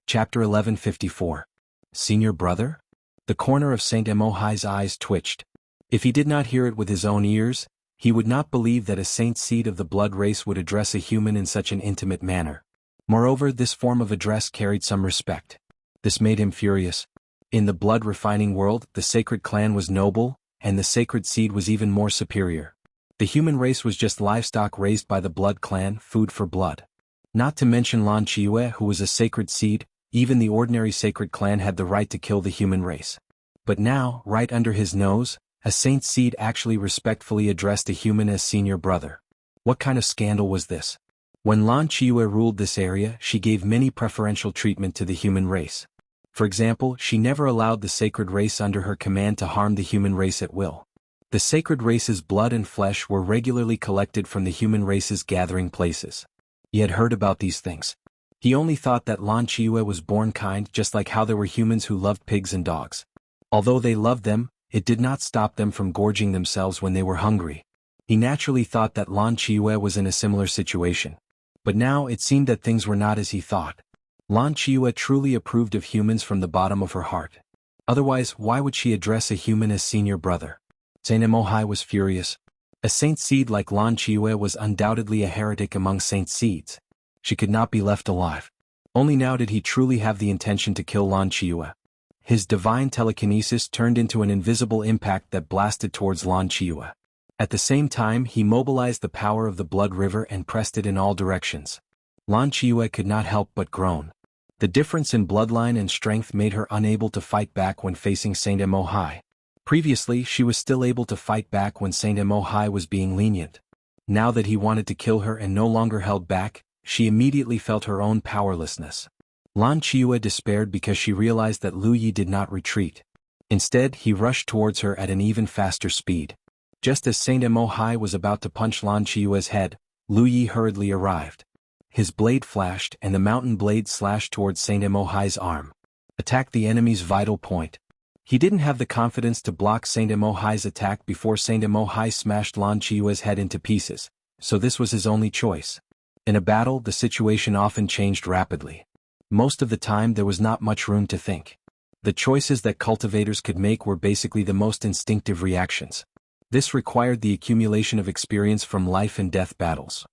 Chapter 1154. Senior Brother? The corner of Saint Mohai's eyes twitched. If he did not hear it with his own ears, he would not believe that a saint seed of the blood race would address a human in such an intimate manner. Moreover, this form of address carried some respect. This made him furious. In the blood refining world, the sacred clan was noble, and the sacred seed was even more superior. The human race was just livestock raised by the blood clan, food for blood. Not to mention Lan Qiue, who was a sacred seed, even the ordinary sacred clan had the right to kill the human race. But now, right under his nose, a saint seed actually respectfully addressed a human as senior brother. What kind of scandal was this? When Lan Qiue ruled this area, she gave many preferential treatment to the human race. For example, she never allowed the sacred race under her command to harm the human race at will. The sacred race's blood and flesh were regularly collected from the human race's gathering places. He had heard about these things. He only thought that Lan Qiue was born kind, just like how there were humans who loved pigs and dogs. Although they loved them, it did not stop them from gorging themselves when they were hungry. He naturally thought that Lan Qiue was in a similar situation. But now it seemed that things were not as he thought. Lan Qiue truly approved of humans from the bottom of her heart. Otherwise, why would she address a human as senior brother? Saint Mohai was furious. A saint seed like Lan Qiue was undoubtedly a heretic among saint seeds. She could not be left alive. Only now did he truly have the intention to kill Lan Qiue. His divine telekinesis turned into an invisible impact that blasted towards Lan Qiue. At the same time, he mobilized the power of the blood river and pressed it in all directions. Lan Qiue could not help but groan. The difference in bloodline and strength made her unable to fight back when facing Saint Mohai. Previously, she was still able to fight back when Saint Mohai was being lenient. Now that he wanted to kill her and no longer held back, she immediately felt her own powerlessness. Lan Qiue despaired because she realized that Lu Yi did not retreat. Instead, he rushed towards her at an even faster speed. Just as Saint Mohai was about to punch Lan Qiue's head, Lu Yi hurriedly arrived. His blade flashed and the mountain blade slashed towards Saint Mohai's arm. Attack the enemy's vital point. He didn't have the confidence to block Saint Emohai's attack before Saint Emohai smashed Lan Qiue's head into pieces, so this was his only choice. In a battle, the situation often changed rapidly. Most of the time there was not much room to think. The choices that cultivators could make were basically the most instinctive reactions. This required the accumulation of experience from life and death battles.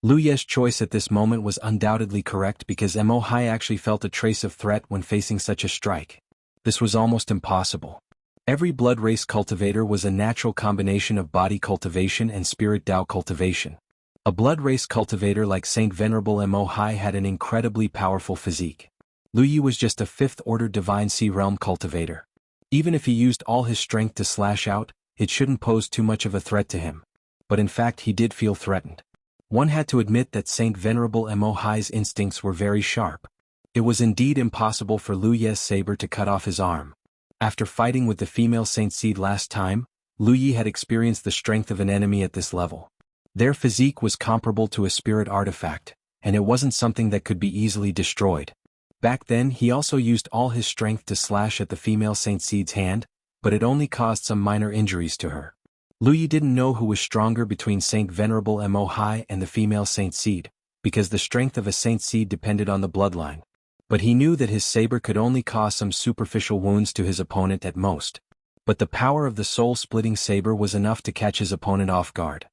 Lu Ye's choice at this moment was undoubtedly correct because Emohai actually felt a trace of threat when facing such a strike. This was almost impossible. Every blood race cultivator was a natural combination of body cultivation and spirit Dao cultivation. A blood race cultivator like Saint Venerable Emohai had an incredibly powerful physique. Lu Yi was just a fifth-order Divine Sea Realm cultivator. Even if he used all his strength to slash out, it shouldn't pose too much of a threat to him. But in fact he did feel threatened. One had to admit that Saint Venerable Emohai's instincts were very sharp. It was indeed impossible for Lu Ye's saber to cut off his arm. After fighting with the female Saint Seed last time, Lu Yi had experienced the strength of an enemy at this level. Their physique was comparable to a spirit artifact, and it wasn't something that could be easily destroyed. Back then he also used all his strength to slash at the female Saint Seed's hand, but it only caused some minor injuries to her. Lu Yi didn't know who was stronger between Saint Venerable Emohai and the female Saint Seed, because the strength of a Saint Seed depended on the bloodline. But he knew that his saber could only cause some superficial wounds to his opponent at most. But the power of the soul-splitting saber was enough to catch his opponent off guard.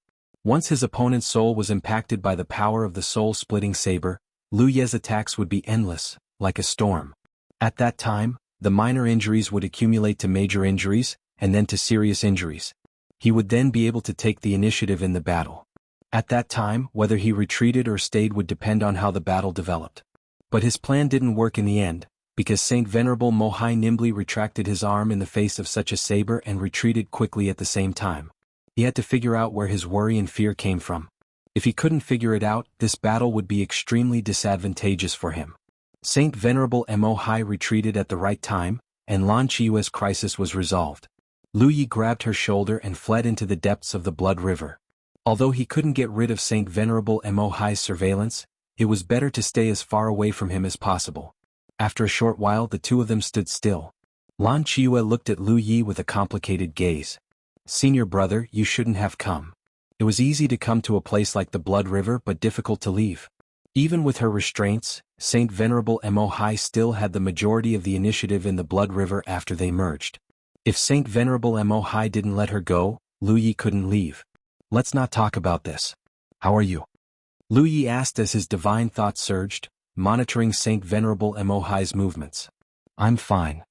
Once his opponent's soul was impacted by the power of the soul-splitting saber, Lu Ye's attacks would be endless, like a storm. At that time, the minor injuries would accumulate to major injuries, and then to serious injuries. He would then be able to take the initiative in the battle. At that time, whether he retreated or stayed would depend on how the battle developed. But his plan didn't work in the end, because Saint Venerable Mohai nimbly retracted his arm in the face of such a saber and retreated quickly at the same time. He had to figure out where his worry and fear came from. If he couldn't figure it out, this battle would be extremely disadvantageous for him. Saint Venerable Mohai retreated at the right time, and Lan Qiue's crisis was resolved. Lu Yi grabbed her shoulder and fled into the depths of the Blood River. Although he couldn't get rid of Saint Venerable Mohai's surveillance, it was better to stay as far away from him as possible. After a short while the two of them stood still. Lan Qiue looked at Lu Yi with a complicated gaze. "Senior brother, you shouldn't have come. It was easy to come to a place like the Blood River but difficult to leave." Even with her restraints, Saint Venerable Mohai still had the majority of the initiative in the Blood River after they merged. If Saint Venerable Mohai didn't let her go, Lu Yi couldn't leave. "Let's not talk about this. How are you?" Lu Yi asked as his divine thought surged, monitoring Saint Venerable Mohai's movements. "I'm fine."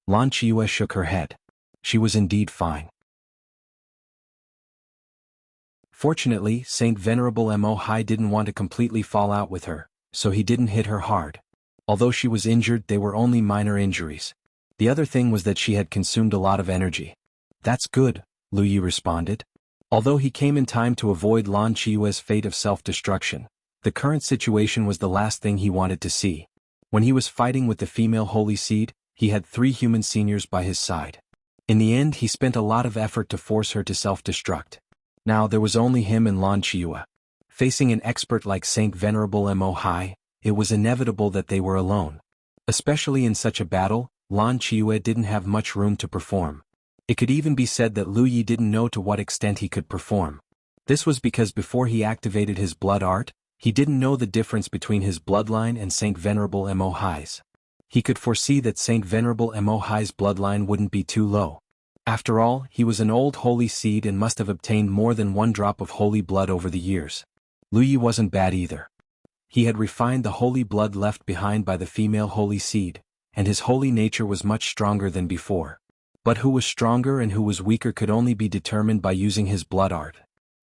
Lan Qiue shook her head. She was indeed fine. Fortunately, Saint Venerable Mohai didn't want to completely fall out with her, so he didn't hit her hard. Although she was injured, they were only minor injuries. The other thing was that she had consumed a lot of energy. "That's good," Lu Yi responded. Although he came in time to avoid Lan Qiue's fate of self-destruction, the current situation was the last thing he wanted to see. When he was fighting with the female Holy Seed, he had 3 human seniors by his side. In the end he spent a lot of effort to force her to self-destruct. Now there was only him and Lan Qiue. Facing an expert like Saint Venerable Mohai, it was inevitable that they were alone. Especially in such a battle, Lan Qiue didn't have much room to perform. It could even be said that Lu Yi didn't know to what extent he could perform. This was because before he activated his blood art, he didn't know the difference between his bloodline and Saint Venerable Mohai's. He could foresee that Saint Venerable Mohai's bloodline wouldn't be too low. After all, he was an old holy seed and must have obtained more than 1 drop of holy blood over the years. Lu Yi wasn't bad either. He had refined the holy blood left behind by the female holy seed, and his holy nature was much stronger than before. But who was stronger and who was weaker could only be determined by using his blood art.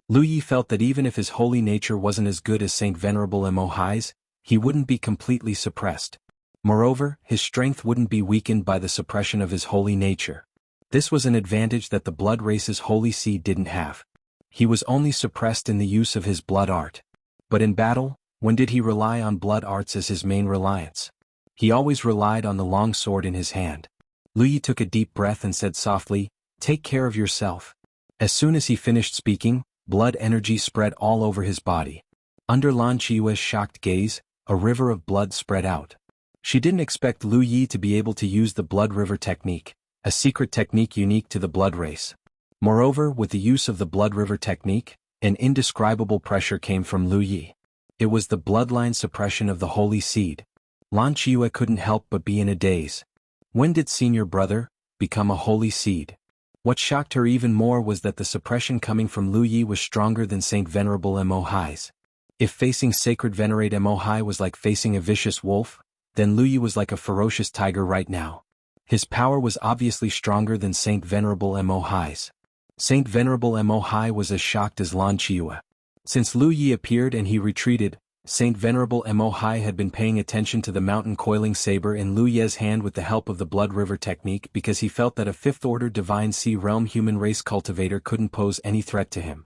Lu Yi felt that even if his holy nature wasn't as good as Saint Venerable Mohai's, he wouldn't be completely suppressed. Moreover, his strength wouldn't be weakened by the suppression of his holy nature. This was an advantage that the blood race's holy seed didn't have. He was only suppressed in the use of his blood art. But in battle, when did he rely on blood arts as his main reliance? He always relied on the long sword in his hand. Lu Yi took a deep breath and said softly, "Take care of yourself." As soon as he finished speaking, blood energy spread all over his body. Under Lan Qiue's shocked gaze, a river of blood spread out. She didn't expect Lu Yi to be able to use the blood river technique, a secret technique unique to the blood race. Moreover, with the use of the blood river technique, an indescribable pressure came from Lu Yi. It was the bloodline suppression of the holy seed. Lan Qiyu couldn't help but be in a daze. When did senior brother become a holy seed? What shocked her even more was that the suppression coming from Lu Yi was stronger than Saint Venerable Mo Hai's. If facing sacred venerate Mo Hai was like facing a vicious wolf, then Lu Yi was like a ferocious tiger right now. His power was obviously stronger than Saint Venerable Mo Hai's. Saint Venerable Mo Hai was as shocked as Lan Qiyu. Since Lu Yi appeared and he retreated, Saint Venerable Mo Hai had been paying attention to the mountain coiling saber in Lu Ye's hand with the help of the blood river technique because he felt that a fifth-order divine sea realm human race cultivator couldn't pose any threat to him.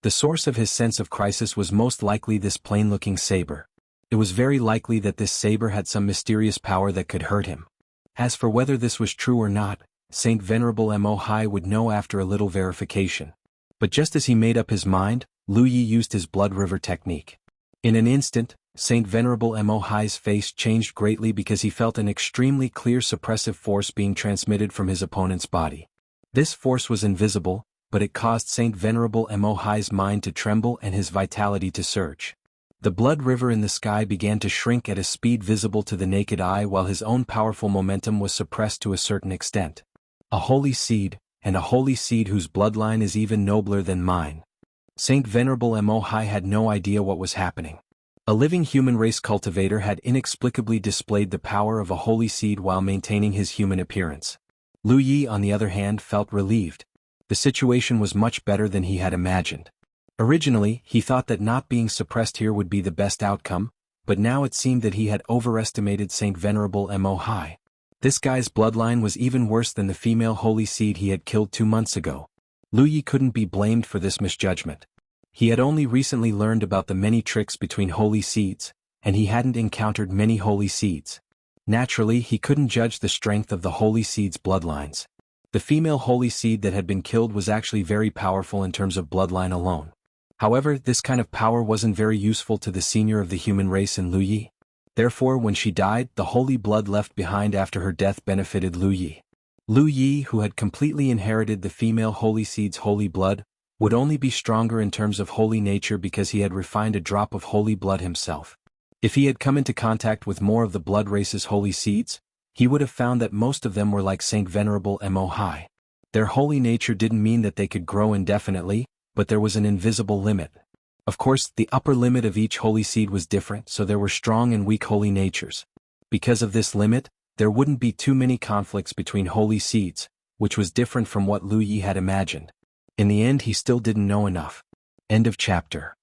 The source of his sense of crisis was most likely this plain-looking saber. It was very likely that this saber had some mysterious power that could hurt him. As for whether this was true or not, Saint Venerable Mo Hai would know after a little verification. But just as he made up his mind, Lu Yi used his blood river technique. In an instant, Saint Venerable Mo Hai's face changed greatly because he felt an extremely clear suppressive force being transmitted from his opponent's body. This force was invisible, but it caused Saint Venerable Mo Hai's mind to tremble and his vitality to surge. The blood river in the sky began to shrink at a speed visible to the naked eye while his own powerful momentum was suppressed to a certain extent. A holy seed, and a holy seed whose bloodline is even nobler than mine. Saint Venerable Mo Hai had no idea what was happening. A living human race cultivator had inexplicably displayed the power of a holy seed while maintaining his human appearance. Lu Yi, on the other hand, felt relieved. The situation was much better than he had imagined. Originally, he thought that not being suppressed here would be the best outcome, but now it seemed that he had overestimated Saint Venerable Mo Hai. This guy's bloodline was even worse than the female holy seed he had killed 2 months ago. Lu Yi couldn't be blamed for this misjudgment. He had only recently learned about the many tricks between holy seeds, and he hadn't encountered many holy seeds. Naturally, he couldn't judge the strength of the holy seed's bloodlines. The female holy seed that had been killed was actually very powerful in terms of bloodline alone. However, this kind of power wasn't very useful to the senior of the human race in Lu Yi. Therefore, when she died, the holy blood left behind after her death benefited Lu Yi. Lu Yi, who had completely inherited the female holy seed's holy blood, would only be stronger in terms of holy nature because he had refined a drop of holy blood himself. If he had come into contact with more of the blood race's holy seeds, he would have found that most of them were like Saint Venerable Mo Hai. Their holy nature didn't mean that they could grow indefinitely, but there was an invisible limit. Of course, the upper limit of each holy seed was different, so there were strong and weak holy natures. Because of this limit, there wouldn't be too many conflicts between holy seeds, which was different from what Lu Yi had imagined. In the end, he still didn't know enough. End of chapter.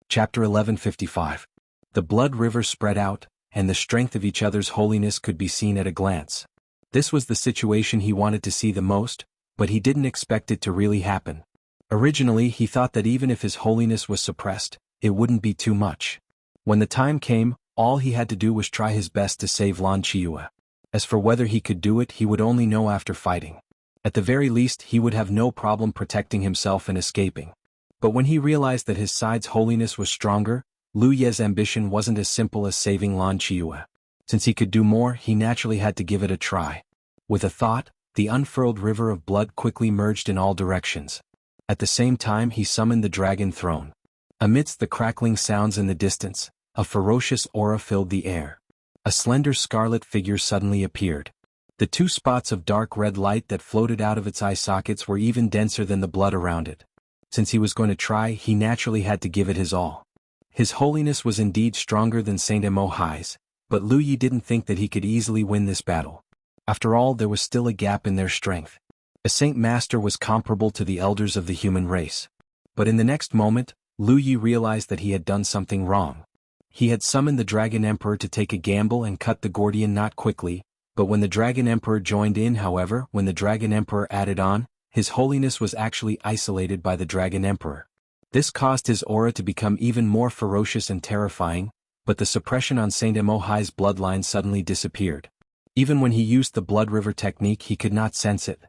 Chapter 1155. The blood river spread out, and the strength of each other's holiness could be seen at a glance. This was the situation he wanted to see the most, but he didn't expect it to really happen. Originally, he thought that even if his holiness was suppressed, it wouldn't be too much. When the time came, all he had to do was try his best to save Lan Qiyu. As for whether he could do it, he would only know after fighting. At the very least, he would have no problem protecting himself and escaping. But when he realized that his side's holiness was stronger, Lu Ye's ambition wasn't as simple as saving Lan Qiyu. Since he could do more, he naturally had to give it a try. With a thought, the unfurled river of blood quickly merged in all directions. At the same time, he summoned the dragon throne. Amidst the crackling sounds in the distance, a ferocious aura filled the air. A slender scarlet figure suddenly appeared. The 2 spots of dark red light that floated out of its eye sockets were even denser than the blood around it. Since he was going to try, he naturally had to give it his all. His holiness was indeed stronger than Saint Mo Hai's, but Lu Yi didn't think that he could easily win this battle. After all, there was still a gap in their strength. A Saint Master was comparable to the elders of the human race. But in the next moment, Lu Yi realized that he had done something wrong. He had summoned the Dragon Emperor to take a gamble and cut the Gordian knot quickly, but when the Dragon Emperor joined in, however, when the Dragon Emperor added on, his holiness was actually isolated by the Dragon Emperor. This caused his aura to become even more ferocious and terrifying, but the suppression on Saint Mo Hai's bloodline suddenly disappeared. Even when he used the blood river technique, he could not sense it.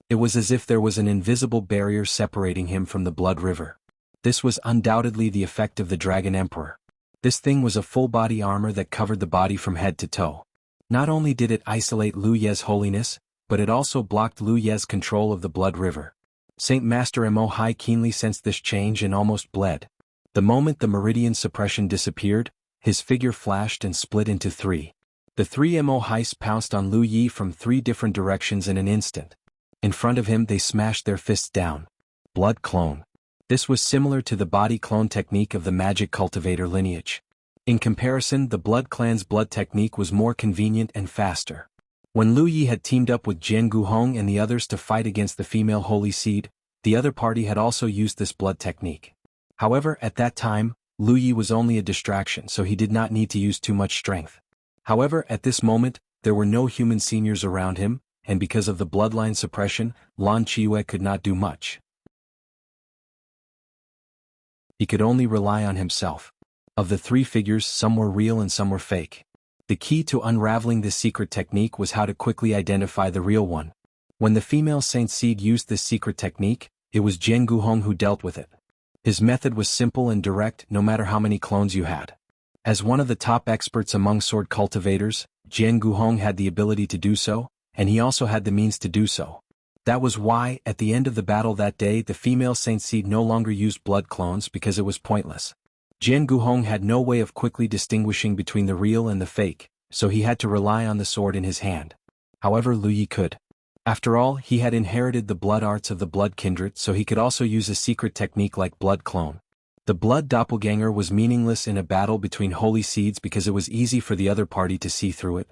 It was as if there was an invisible barrier separating him from the blood river. This was undoubtedly the effect of the Dragon Emperor. This thing was a full-body armor that covered the body from head to toe. Not only did it isolate Lu Ye's holiness, but it also blocked Lu Ye's control of the blood river. Saint Master Mo Hai keenly sensed this change and almost bled. The moment the meridian suppression disappeared, his figure flashed and split into three. The three Mo Hais pounced on Lu Yi from three different directions in an instant. In front of him they smashed their fists down. Blood clone. This was similar to the body clone technique of the magic cultivator lineage. In comparison, the blood clan's blood technique was more convenient and faster. When Lu Yi had teamed up with Jianghu and the others to fight against the female holy seed, the other party had also used this blood technique. However, at that time, Lu Yi was only a distraction, so he did not need to use too much strength. However, at this moment, there were no human seniors around him, and because of the bloodline suppression, Lan Qiyu could not do much. He could only rely on himself. Of the three figures, some were real and some were fake. The key to unraveling this secret technique was how to quickly identify the real one. When the female Saint Seed used this secret technique, it was Jianghu who dealt with it. His method was simple and direct, no matter how many clones you had. As one of the top experts among sword cultivators, Jianghu had the ability to do so, and he also had the means to do so. That was why, at the end of the battle that day, the female Saint Seed no longer used blood clones because it was pointless. Jianghu had no way of quickly distinguishing between the real and the fake, so he had to rely on the sword in his hand. However, Lu Yi could. After all, he had inherited the blood arts of the blood kindred, so he could also use a secret technique like blood clone. The blood doppelganger was meaningless in a battle between holy seeds because it was easy for the other party to see through it.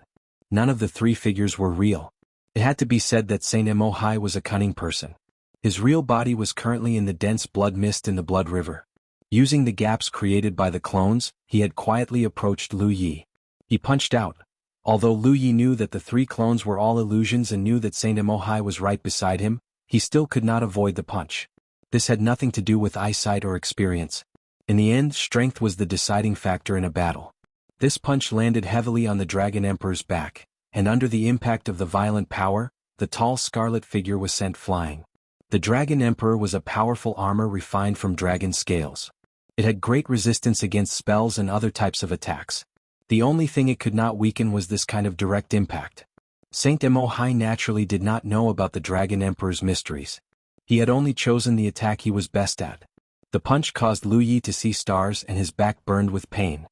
None of the three figures were real. It had to be said that Saint Mo Hai was a cunning person. His real body was currently in the dense blood mist in the blood river. Using the gaps created by the clones, he had quietly approached Lu Yi. He punched out. Although Lu Yi knew that the three clones were all illusions and knew that Saint Mo Hai was right beside him, he still could not avoid the punch. This had nothing to do with eyesight or experience. In the end, strength was the deciding factor in a battle. This punch landed heavily on the Dragon Emperor's back, and under the impact of the violent power, the tall scarlet figure was sent flying. The Dragon Emperor was a powerful armor refined from dragon scales. It had great resistance against spells and other types of attacks. The only thing it could not weaken was this kind of direct impact. Saint Mo Hai naturally did not know about the Dragon Emperor's mysteries. He had only chosen the attack he was best at. The punch caused Lu Yi to see stars and his back burned with pain.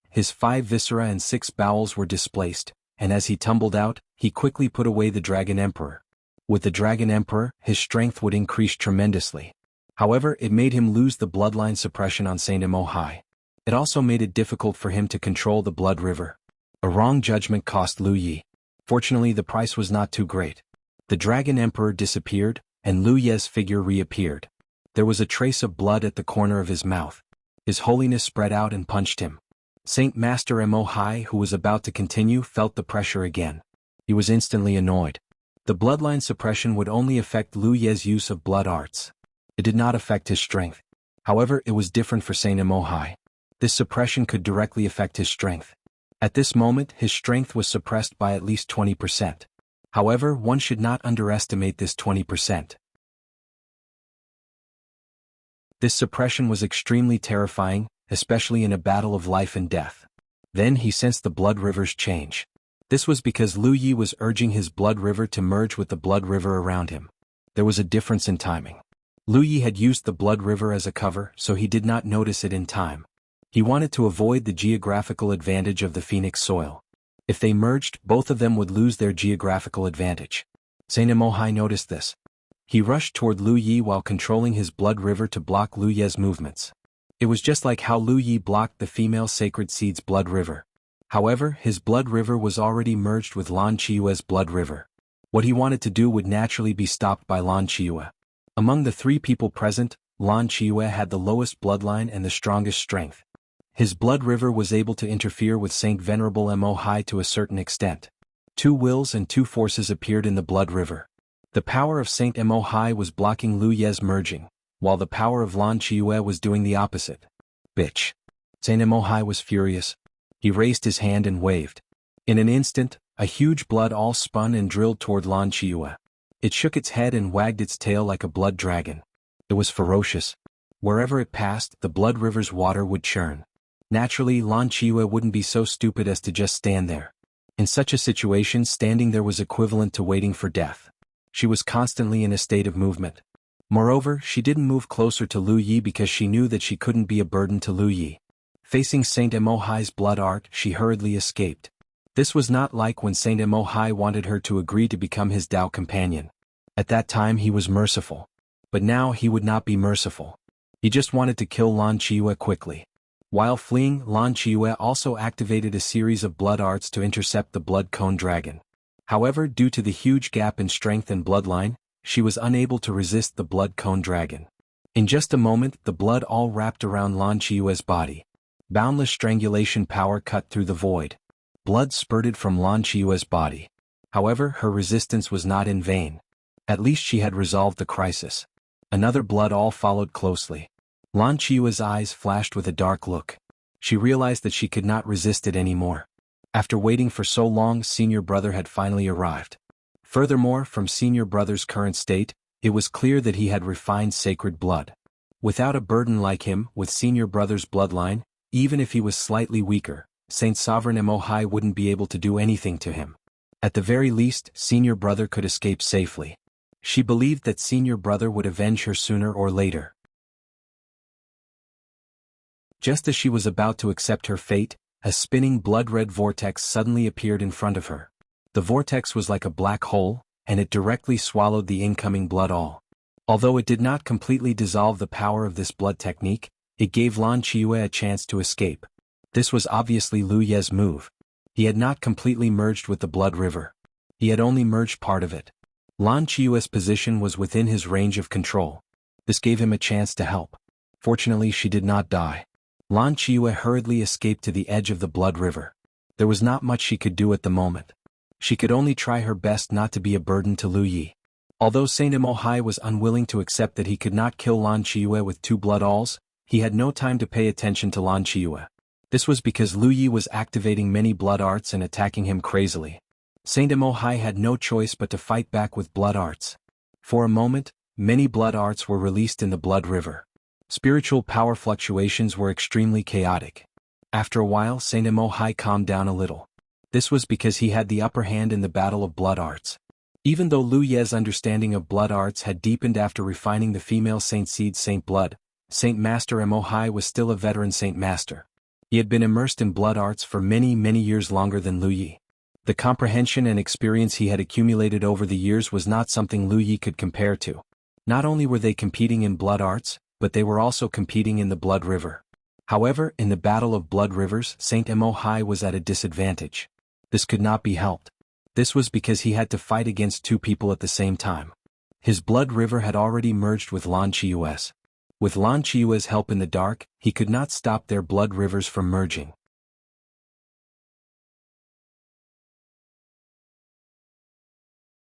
His 5 viscera and 6 bowels were displaced, and as he tumbled out, he quickly put away the Dragon Emperor. With the Dragon Emperor, his strength would increase tremendously. However, it made him lose the bloodline suppression on Saint Mo Hai. It also made it difficult for him to control the blood river. A wrong judgment cost Lu Yi. Fortunately, the price was not too great. The Dragon Emperor disappeared, and Lu Ye's figure reappeared. There was a trace of blood at the corner of his mouth. His holiness spread out and punched him. Saint Master Mo Hai, who was about to continue, felt the pressure again. He was instantly annoyed. The bloodline suppression would only affect Lu Ye's use of blood arts. It did not affect his strength. However, it was different for Saint Mo Hai. This suppression could directly affect his strength. At this moment, his strength was suppressed by at least 20%. However, one should not underestimate this 20%. This suppression was extremely terrifying, especially in a battle of life and death. Then he sensed the blood rivers change. This was because Lu Yi was urging his blood river to merge with the blood river around him. There was a difference in timing. Lu Yi had used the blood river as a cover, so he did not notice it in time. He wanted to avoid the geographical advantage of the Phoenix soil. If they merged, both of them would lose their geographical advantage. Saint Mo Hai noticed this. He rushed toward Lu Yi while controlling his blood river to block Lu Ye's movements. It was just like how Lu Yi blocked the female sacred seed's blood river. However, his blood river was already merged with Lan Qiyue's blood river. What he wanted to do would naturally be stopped by Lan Qiyu. Among the 3 people present, Lan Qiyu had the lowest bloodline and the strongest strength. His blood river was able to interfere with Saint Venerable Mo Hai to a certain extent. 2 wills and 2 forces appeared in the blood river. The power of Saint Mo Hai was blocking Lu Ye's merging, while the power of Lan Qiyu was doing the opposite. Bitch. Saint Mo Hai was furious. He raised his hand and waved. In an instant, a huge blood all spun and drilled toward Lan Qiyu. It shook its head and wagged its tail like a blood dragon. It was ferocious. Wherever it passed, the blood river's water would churn. Naturally, Lan Qiyu wouldn't be so stupid as to just stand there. In such a situation, standing there was equivalent to waiting for death. She was constantly in a state of movement. Moreover, she didn't move closer to Lu Yi because she knew that she couldn't be a burden to Lu Yi. Facing Saint Emohai's blood art, she hurriedly escaped. This was not like when Saint Emohai wanted her to agree to become his Tao companion. At that time he was merciful. But now he would not be merciful. He just wanted to kill Lan Qiyu quickly. While fleeing, Lan Qiyu also activated a series of blood arts to intercept the blood cone dragon. However, due to the huge gap in strength and bloodline, she was unable to resist the blood cone dragon. In just a moment, the blood all wrapped around Lan Qiyu's body. Boundless strangulation power cut through the void. Blood spurted from Lan Qiyu's body. However, her resistance was not in vain. At least she had resolved the crisis. Another blood all followed closely. Lan Qiyu's eyes flashed with a dark look. She realized that she could not resist it anymore. After waiting for so long, Senior Brother had finally arrived. Furthermore, from Senior Brother's current state, it was clear that he had refined sacred blood. Without a burden like him, with Senior Brother's bloodline, even if he was slightly weaker, Saint Sovereign Emohai wouldn't be able to do anything to him. At the very least, Senior Brother could escape safely. She believed that Senior Brother would avenge her sooner or later. Just as she was about to accept her fate, a spinning blood-red vortex suddenly appeared in front of her. The vortex was like a black hole, and it directly swallowed the incoming blood all. Although it did not completely dissolve the power of this blood technique, it gave Lan Qiyu a chance to escape. This was obviously Lu Ye's move. He had not completely merged with the blood river. He had only merged part of it. Lan Qiyu's position was within his range of control. This gave him a chance to help. Fortunately, she did not die. Lan Qiyu hurriedly escaped to the edge of the blood river. There was not much she could do at the moment. She could only try her best not to be a burden to Lu Yi. Although Saint Emohai was unwilling to accept that he could not kill Lan Qiyu with 2 blood alls, he had no time to pay attention to Lan Qiyu. This was because Lu Yi was activating many blood arts and attacking him crazily. Saint Emohai had no choice but to fight back with blood arts. For a moment, many blood arts were released in the blood river. Spiritual power fluctuations were extremely chaotic. After a while, Saint Emohai calmed down a little. This was because he had the upper hand in the battle of blood arts. Even though Lu Ye's understanding of blood arts had deepened after refining the female Saint Seed Saint Blood, Saint Master Emohai was still a veteran Saint Master. He had been immersed in blood arts for many years longer than Lu Yi. The comprehension and experience he had accumulated over the years was not something Lu Yi could compare to. Not only were they competing in blood arts, but they were also competing in the blood river. However, in the battle of blood rivers, Saint Emohai was at a disadvantage. This could not be helped. This was because he had to fight against 2 people at the same time. His blood river had already merged with Lan Qiyu's. With Lan Qiyu's help in the dark, he could not stop their blood rivers from merging.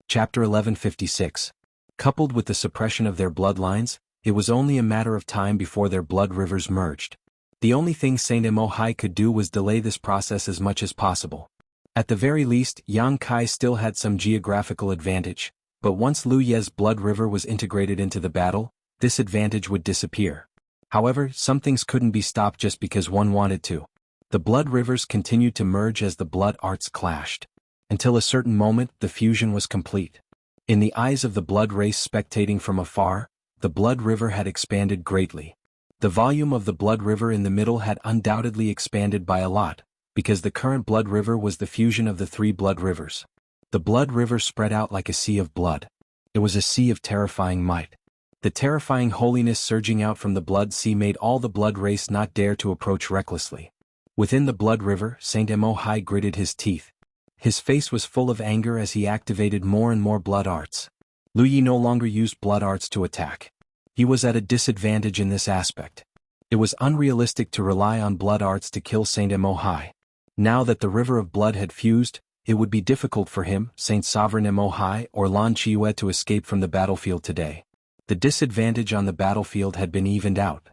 Chapter 1156. Coupled with the suppression of their bloodlines, it was only a matter of time before their blood rivers merged. The only thing Saint Emohai could do was delay this process as much as possible. At the very least, Yang Kai still had some geographical advantage, but once Lu Ye's blood river was integrated into the battle, this advantage would disappear. However, some things couldn't be stopped just because one wanted to. The blood rivers continued to merge as the blood arts clashed. Until a certain moment, the fusion was complete. In the eyes of the blood race spectating from afar, the blood river had expanded greatly. The volume of the blood river in the middle had undoubtedly expanded by a lot, because the current blood river was the fusion of the 3 blood rivers. The blood river spread out like a sea of blood. It was a sea of terrifying might. The terrifying holiness surging out from the blood sea made all the blood race not dare to approach recklessly. Within the blood river, Saint Emohai gritted his teeth. His face was full of anger as he activated more and more blood arts. Lu Yi no longer used blood arts to attack. He was at a disadvantage in this aspect. It was unrealistic to rely on blood arts to kill Saint Emohai. Now that the river of blood had fused, it would be difficult for him, Saint Sovereign Emohai or Lan Qiyu to escape from the battlefield today. The disadvantage on the battlefield had been evened out.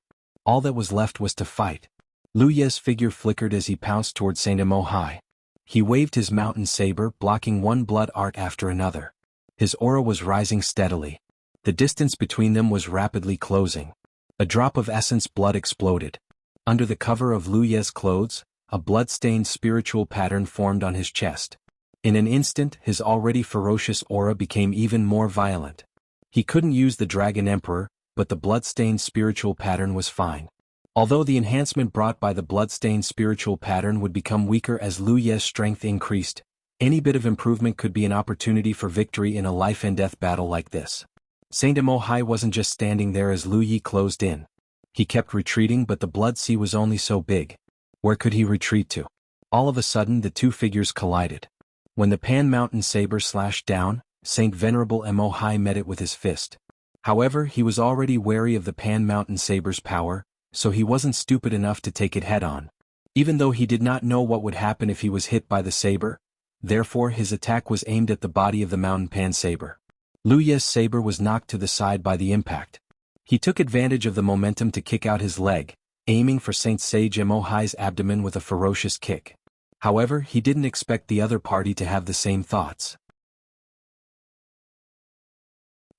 All that was left was to fight. Lu Ye's figure flickered as he pounced toward Saint Emohai. He waved his mountain saber, blocking one blood art after another. His aura was rising steadily. The distance between them was rapidly closing. A drop of essence blood exploded. Under the cover of Lu Ye's clothes, a blood-stained spiritual pattern formed on his chest. In an instant, his already ferocious aura became even more violent. He couldn't use the Dragon Emperor, but the blood-stained spiritual pattern was fine. Although the enhancement brought by the blood-stained spiritual pattern would become weaker as Lu Ye's strength increased, any bit of improvement could be an opportunity for victory in a life-and-death battle like this. Saint Emohai wasn't just standing there as Lu Yi closed in. He kept retreating, but the blood sea was only so big. Where could he retreat to? All of a sudden the two figures collided. When the Pan Mountain saber slashed down, Saint Venerable Emohai met it with his fist. However, he was already wary of the Pan Mountain saber's power, so he wasn't stupid enough to take it head-on. Even though he did not know what would happen if he was hit by the saber, therefore his attack was aimed at the body of the Mountain Pan saber. Lu Ye's saber was knocked to the side by the impact. He took advantage of the momentum to kick out his leg, aiming for Saint Sage Emohai's abdomen with a ferocious kick. However, he didn't expect the other party to have the same thoughts.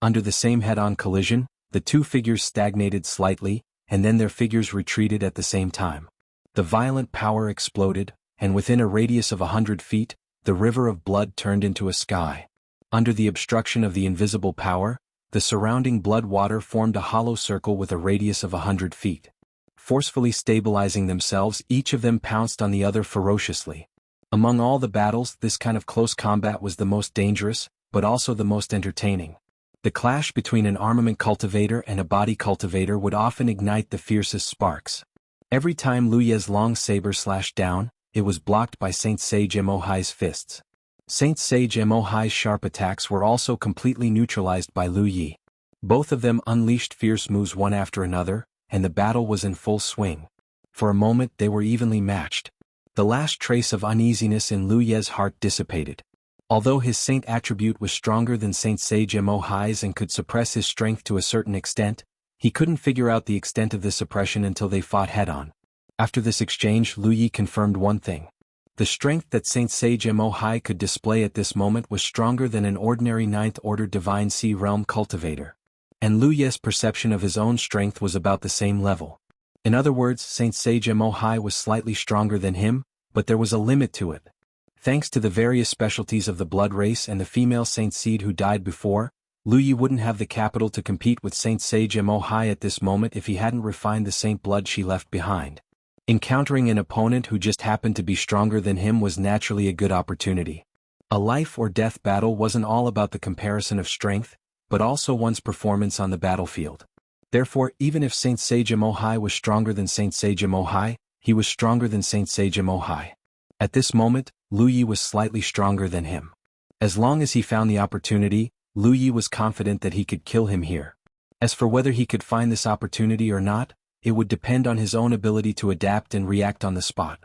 Under the same head-on collision, the two figures stagnated slightly, and then their figures retreated at the same time. The violent power exploded, and within a radius of 100 feet, the river of blood turned into a sky. Under the obstruction of the invisible power, the surrounding blood water formed a hollow circle with a radius of 100 feet. Forcefully stabilizing themselves, each of them pounced on the other ferociously. Among all the battles, this kind of close combat was the most dangerous, but also the most entertaining. The clash between an armament cultivator and a body cultivator would often ignite the fiercest sparks. Every time Lu Ye's long saber slashed down, it was blocked by Saint Sage Emohai's fists. Saint Sage Emohai's sharp attacks were also completely neutralized by Lu Yi. Both of them unleashed fierce moves one after another, and the battle was in full swing. For a moment they were evenly matched. The last trace of uneasiness in Lu Ye's heart dissipated. Although his saint attribute was stronger than Saint Sage Emohai's and could suppress his strength to a certain extent, he couldn't figure out the extent of this suppression until they fought head-on. After this exchange, Lu Yi confirmed one thing. The strength that Saint Sage Emohai could display at this moment was stronger than an ordinary ninth-order Divine Sea Realm cultivator. And Lu Ye's perception of his own strength was about the same level. In other words, Saint Sage Emohai was slightly stronger than him, but there was a limit to it. Thanks to the various specialties of the blood race and the female Saint Seed who died before, Lu Yi wouldn't have the capital to compete with Saint Sage Emohai at this moment if he hadn't refined the saint blood she left behind. Encountering an opponent who just happened to be stronger than him was naturally a good opportunity. A life-or-death battle wasn't all about the comparison of strength, but also one's performance on the battlefield. Therefore, even if Saint Sage Emohai was stronger than Saint Sage Emohai, he was stronger than Saint Sage Emohai. At this moment, Lu Yi was slightly stronger than him. As long as he found the opportunity, Lu Yi was confident that he could kill him here. As for whether he could find this opportunity or not, it would depend on his own ability to adapt and react on the spot.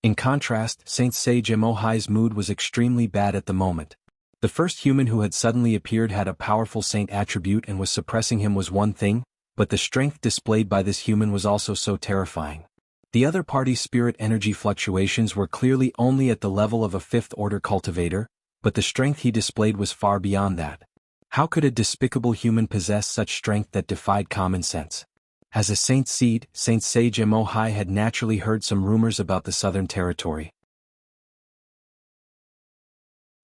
In contrast, Saint Sage Emohai's mood was extremely bad at the moment. The first human who had suddenly appeared had a powerful saint attribute and was suppressing him was one thing, but the strength displayed by this human was also so terrifying. The other party's spirit energy fluctuations were clearly only at the level of a fifth-order cultivator, but the strength he displayed was far beyond that. How could a despicable human possess such strength that defied common sense? As a Saint Seed, Saint Sage Emohai had naturally heard some rumors about the Southern Territory.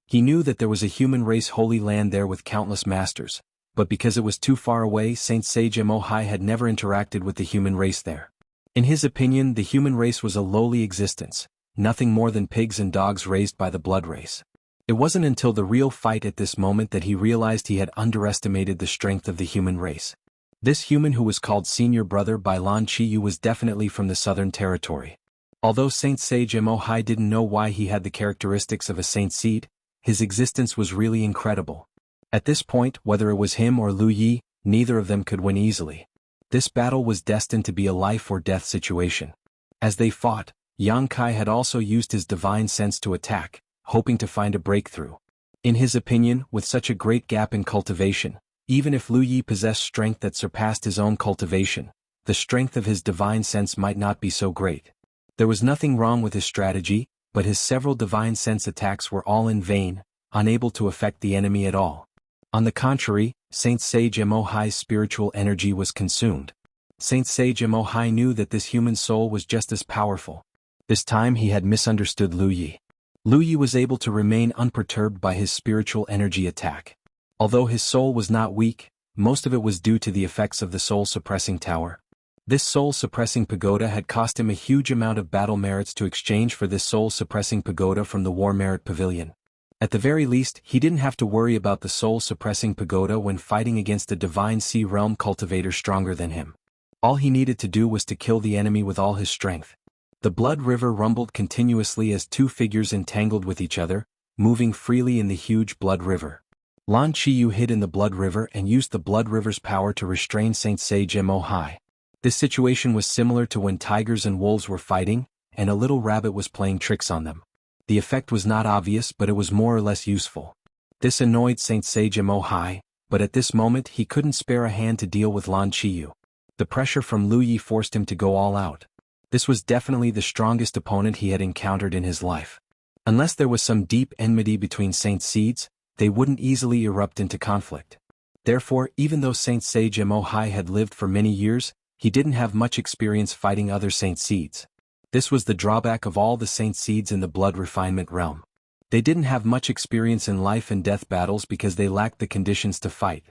He knew that there was a human race holy land there with countless masters, but because it was too far away, Saint Sage Emohai had never interacted with the human race there. In his opinion, the human race was a lowly existence, nothing more than pigs and dogs raised by the blood race. It wasn't until the real fight at this moment that he realized he had underestimated the strength of the human race. This human who was called Senior Brother by Lan Chiyu was definitely from the Southern Territory. Although Saint Sage Emohai didn't know why he had the characteristics of a Saint Seed, his existence was really incredible. At this point, whether it was him or Lu Yi, neither of them could win easily. This battle was destined to be a life-or-death situation. As they fought, Yang Kai had also used his divine sense to attack, hoping to find a breakthrough. In his opinion, with such a great gap in cultivation, even if Lu Yi possessed strength that surpassed his own cultivation, the strength of his divine sense might not be so great. There was nothing wrong with his strategy, but his several divine sense attacks were all in vain, unable to affect the enemy at all. On the contrary, Saint Sage Mohai's spiritual energy was consumed. Saint Sage Mohai knew that this human soul was just as powerful. This time he had misunderstood Lu Yi. Lu Yi was able to remain unperturbed by his spiritual energy attack. Although his soul was not weak, most of it was due to the effects of the soul-suppressing tower. This soul-suppressing pagoda had cost him a huge amount of battle merits to exchange for this soul-suppressing pagoda from the War Merit Pavilion. At the very least, he didn't have to worry about the soul-suppressing pagoda when fighting against a Divine Sea Realm cultivator stronger than him. All he needed to do was to kill the enemy with all his strength. The blood river rumbled continuously as two figures entangled with each other, moving freely in the huge blood river. Lan Qiyu hid in the blood river and used the blood river's power to restrain Saint Sage Mohai. This situation was similar to when tigers and wolves were fighting, and a little rabbit was playing tricks on them. The effect was not obvious, but it was more or less useful. This annoyed Saint Sage Mohai, but at this moment he couldn't spare a hand to deal with Lan Qiyu. The pressure from Lu Yi forced him to go all out. This was definitely the strongest opponent he had encountered in his life. Unless there was some deep enmity between Saint Seeds, they wouldn't easily erupt into conflict. Therefore, even though Saint Sage Mohai had lived for many years, he didn't have much experience fighting other Saint Seeds. This was the drawback of all the Saint Seeds in the blood refinement realm. They didn't have much experience in life and death battles because they lacked the conditions to fight.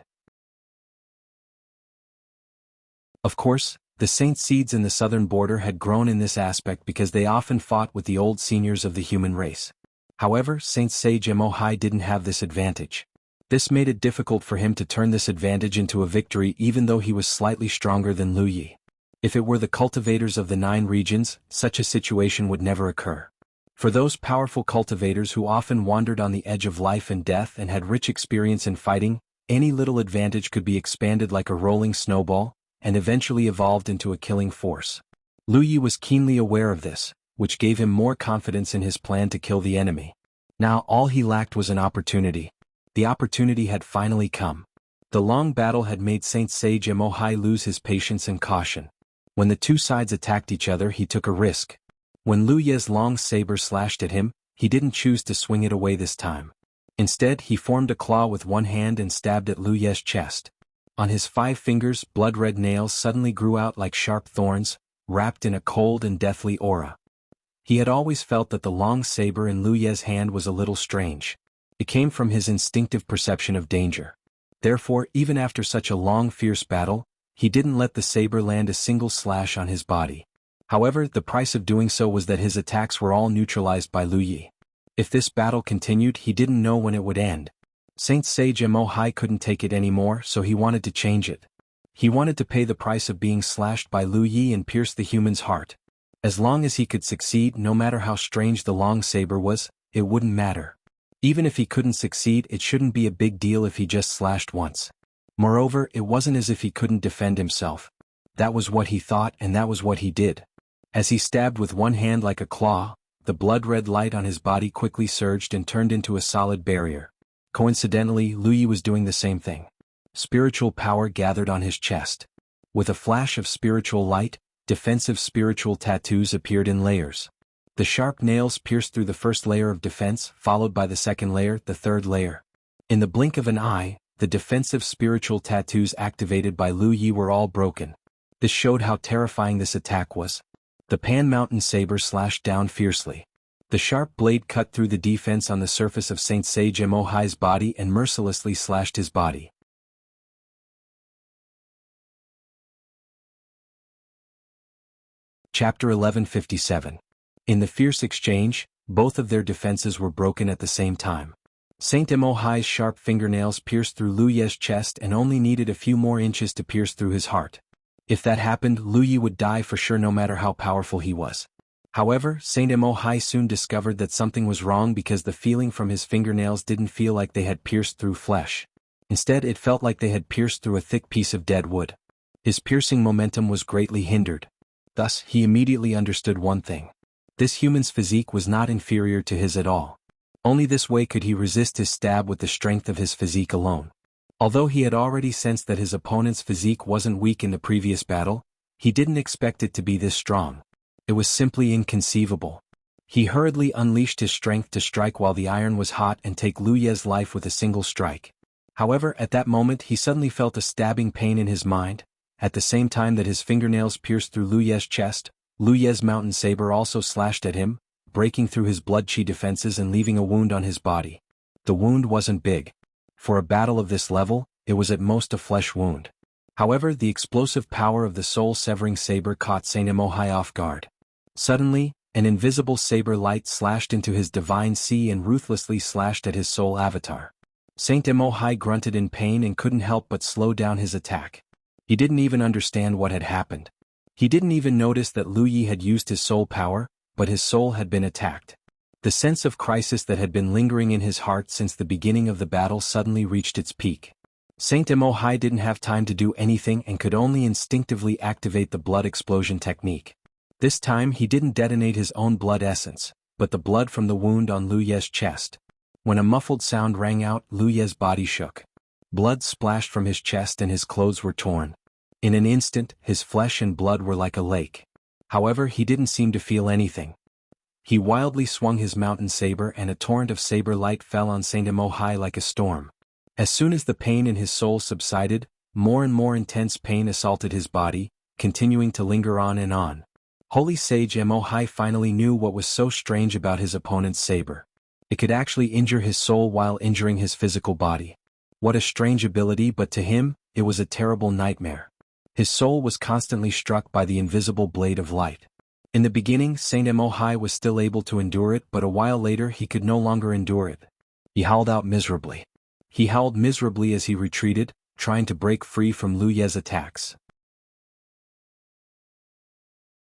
Of course, the Saint Seeds in the southern border had grown in this aspect because they often fought with the old seniors of the human race. However, Saint Sage Mohai didn't have this advantage. This made it difficult for him to turn this advantage into a victory even though he was slightly stronger than Lu Yi. If it were the cultivators of the 9 regions, such a situation would never occur. For those powerful cultivators who often wandered on the edge of life and death and had rich experience in fighting, any little advantage could be expanded like a rolling snowball, and eventually evolved into a killing force. Lu Yi was keenly aware of this, which gave him more confidence in his plan to kill the enemy. Now all he lacked was an opportunity. The opportunity had finally come. The long battle had made Saint Sage Mohai lose his patience and caution. When the two sides attacked each other, he took a risk. When Lu Ye's long saber slashed at him, he didn't choose to swing it away this time. Instead, he formed a claw with one hand and stabbed at Lu Ye's chest. On his 5 fingers, blood-red nails suddenly grew out like sharp thorns, wrapped in a cold and deathly aura. He had always felt that the long saber in Lu Ye's hand was a little strange. It came from his instinctive perception of danger. Therefore, even after such a long fierce battle, he didn't let the saber land a single slash on his body. However, the price of doing so was that his attacks were all neutralized by Lu Yi. If this battle continued, he didn't know when it would end. Saint Sage Mohai couldn't take it anymore, so he wanted to change it. He wanted to pay the price of being slashed by Lu Yi and pierce the human's heart. As long as he could succeed, no matter how strange the long saber was, it wouldn't matter. Even if he couldn't succeed, it shouldn't be a big deal if he just slashed once. Moreover, it wasn't as if he couldn't defend himself. That was what he thought, and that was what he did. As he stabbed with one hand like a claw, the blood-red light on his body quickly surged and turned into a solid barrier. Coincidentally, Lu Yi was doing the same thing. Spiritual power gathered on his chest. With a flash of spiritual light, defensive spiritual tattoos appeared in layers. The sharp nails pierced through the first layer of defense, followed by the second layer, the third layer. In the blink of an eye, the defensive spiritual tattoos activated by Lu Yi were all broken. This showed how terrifying this attack was. The Pan Mountain saber slashed down fiercely. The sharp blade cut through the defense on the surface of Saint Sage Mohai's body and mercilessly slashed his body. Chapter 1157. In the fierce exchange, both of their defenses were broken at the same time. Saint Mohai's sharp fingernails pierced through Lu Ye's chest and only needed a few more inches to pierce through his heart. If that happened, Lu Yi would die for sure no matter how powerful he was. However, Saint Mohai soon discovered that something was wrong because the feeling from his fingernails didn't feel like they had pierced through flesh. Instead, it felt like they had pierced through a thick piece of dead wood. His piercing momentum was greatly hindered. Thus, he immediately understood one thing. This human's physique was not inferior to his at all. Only this way could he resist his stab with the strength of his physique alone. Although he had already sensed that his opponent's physique wasn't weak in the previous battle, he didn't expect it to be this strong. It was simply inconceivable. He hurriedly unleashed his strength to strike while the iron was hot and take Lu Ye's life with a single strike. However, at that moment he suddenly felt a stabbing pain in his mind. At the same time that his fingernails pierced through Lu Ye's chest, Lu Ye's mountain saber also slashed at him, breaking through his blood chi defenses and leaving a wound on his body. The wound wasn't big. For a battle of this level, it was at most a flesh wound. However, the explosive power of the soul-severing saber caught Saint Emohai off guard. Suddenly, an invisible saber light slashed into his divine sea and ruthlessly slashed at his soul avatar. Saint Emohai grunted in pain and couldn't help but slow down his attack. He didn't even understand what had happened. He didn't even notice that Lu Yi had used his soul power, but his soul had been attacked. The sense of crisis that had been lingering in his heart since the beginning of the battle suddenly reached its peak. Saint Emohai didn't have time to do anything and could only instinctively activate the blood explosion technique. This time he didn't detonate his own blood essence, but the blood from the wound on Lu Ye's chest. When a muffled sound rang out, Lu Ye's body shook. Blood splashed from his chest and his clothes were torn. In an instant, his flesh and blood were like a lake. However, he didn't seem to feel anything. He wildly swung his mountain saber and a torrent of saber light fell on Saint Emohai like a storm. As soon as the pain in his soul subsided, more and more intense pain assaulted his body, continuing to linger on and on. Holy Sage Emohai finally knew what was so strange about his opponent's saber. It could actually injure his soul while injuring his physical body. What a strange ability, but to him, it was a terrible nightmare. His soul was constantly struck by the invisible blade of light. In the beginning, Saint Emohai was still able to endure it, but a while later he could no longer endure it. He howled out miserably. He howled miserably as he retreated, trying to break free from Lu Ye's attacks.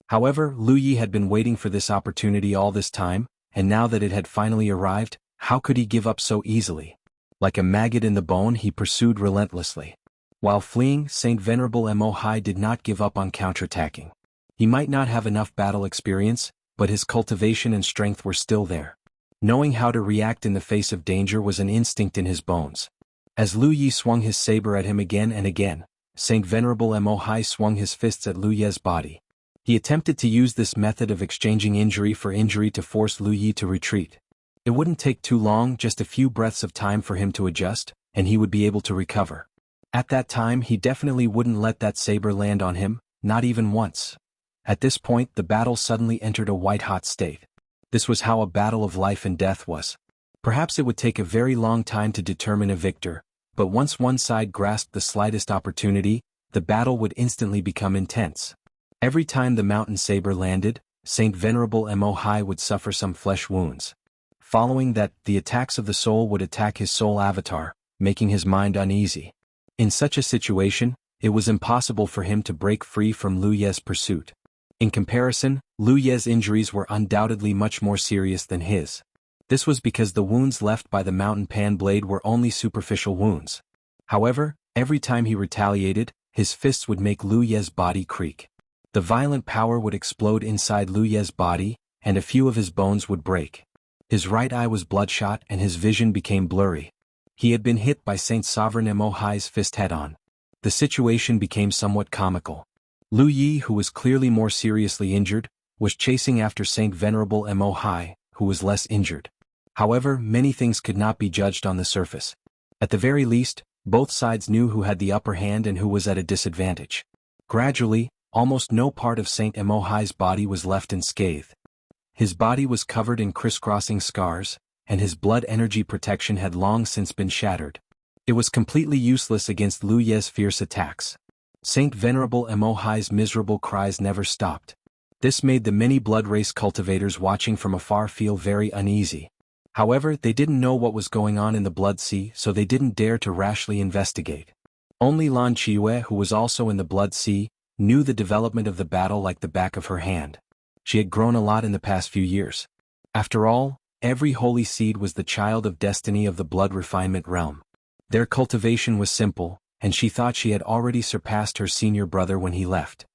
However, Lu Yi had been waiting for this opportunity all this time, and now that it had finally arrived, how could he give up so easily? Like a maggot in the bone, he pursued relentlessly. While fleeing, Saint Venerable Emohai did not give up on counterattacking. He might not have enough battle experience, but his cultivation and strength were still there. Knowing how to react in the face of danger was an instinct in his bones. As Lu Yi swung his saber at him again and again, Saint Venerable Emohai swung his fists at Lu Ye's body. He attempted to use this method of exchanging injury for injury to force Lu Yi to retreat. It wouldn't take too long, just a few breaths of time for him to adjust, and he would be able to recover. At that time he definitely wouldn't let that saber land on him, not even once. At this point the battle suddenly entered a white-hot state. This was how a battle of life and death was. Perhaps it would take a very long time to determine a victor, but once one side grasped the slightest opportunity, the battle would instantly become intense. Every time the mountain saber landed, Saint Venerable Emohai would suffer some flesh wounds. Following that, the attacks of the soul would attack his soul avatar, making his mind uneasy. In such a situation, it was impossible for him to break free from Lu Ye's pursuit. In comparison, Lu Ye's injuries were undoubtedly much more serious than his. This was because the wounds left by the mountain pan blade were only superficial wounds. However, every time he retaliated, his fists would make Lu Ye's body creak. The violent power would explode inside Lu Ye's body, and a few of his bones would break. His right eye was bloodshot and his vision became blurry. He had been hit by Saint Sovereign Emohai's fist head-on. The situation became somewhat comical. Lu Yi, who was clearly more seriously injured, was chasing after Saint Venerable Emohai, who was less injured. However, many things could not be judged on the surface. At the very least, both sides knew who had the upper hand and who was at a disadvantage. Gradually, almost no part of Saint Emohai's body was left unscathed. His body was covered in crisscrossing scars, and his blood energy protection had long since been shattered. It was completely useless against Lu Ye's fierce attacks. Saint Venerable Emohai's miserable cries never stopped. This made the many blood race cultivators watching from afar feel very uneasy. However, they didn't know what was going on in the Blood Sea, so they didn't dare to rashly investigate. Only Lan Qiue, who was also in the Blood Sea, knew the development of the battle like the back of her hand. She had grown a lot in the past few years. After all, every holy seed was the child of destiny of the blood refinement realm. Their cultivation was simple, and she thought she had already surpassed her senior brother when he left.